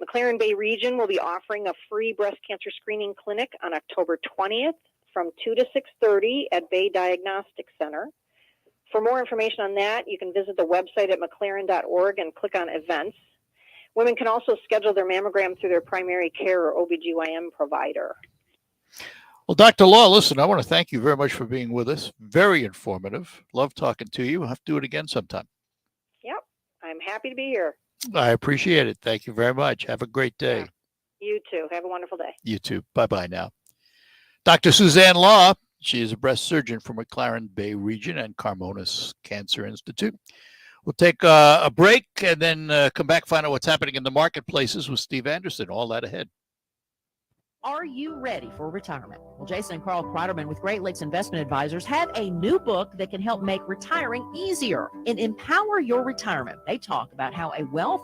McLaren Bay Region will be offering a free breast cancer screening clinic on October 20th from 2 to 6:30 at Bay Diagnostic Center. For more information on that, you can visit the website at mclaren.org and click on events. Women can also schedule their mammogram through their primary care or OBGYN provider. Well, Dr. Law, listen, I want to thank you very much for being with us. Very informative. Love talking to you. We'll have to do it again sometime. Yep. I'm happy to be here. I appreciate it. Thank you very much. Have a great day. Yeah. You too. Have a wonderful day. You too. Bye-bye now. Dr. Suzanne Law, she is a breast surgeon from McLaren Bay Region and Carmonas Cancer Institute. We'll take a break and then come back, find out what's happening in the marketplaces with Steve Anderson. All that ahead. Are you ready for retirement? Well, Jason and Carl Kreiderman with Great Lakes Investment Advisors have a new book that can help make retiring easier and empower your retirement. They talk about how a wealth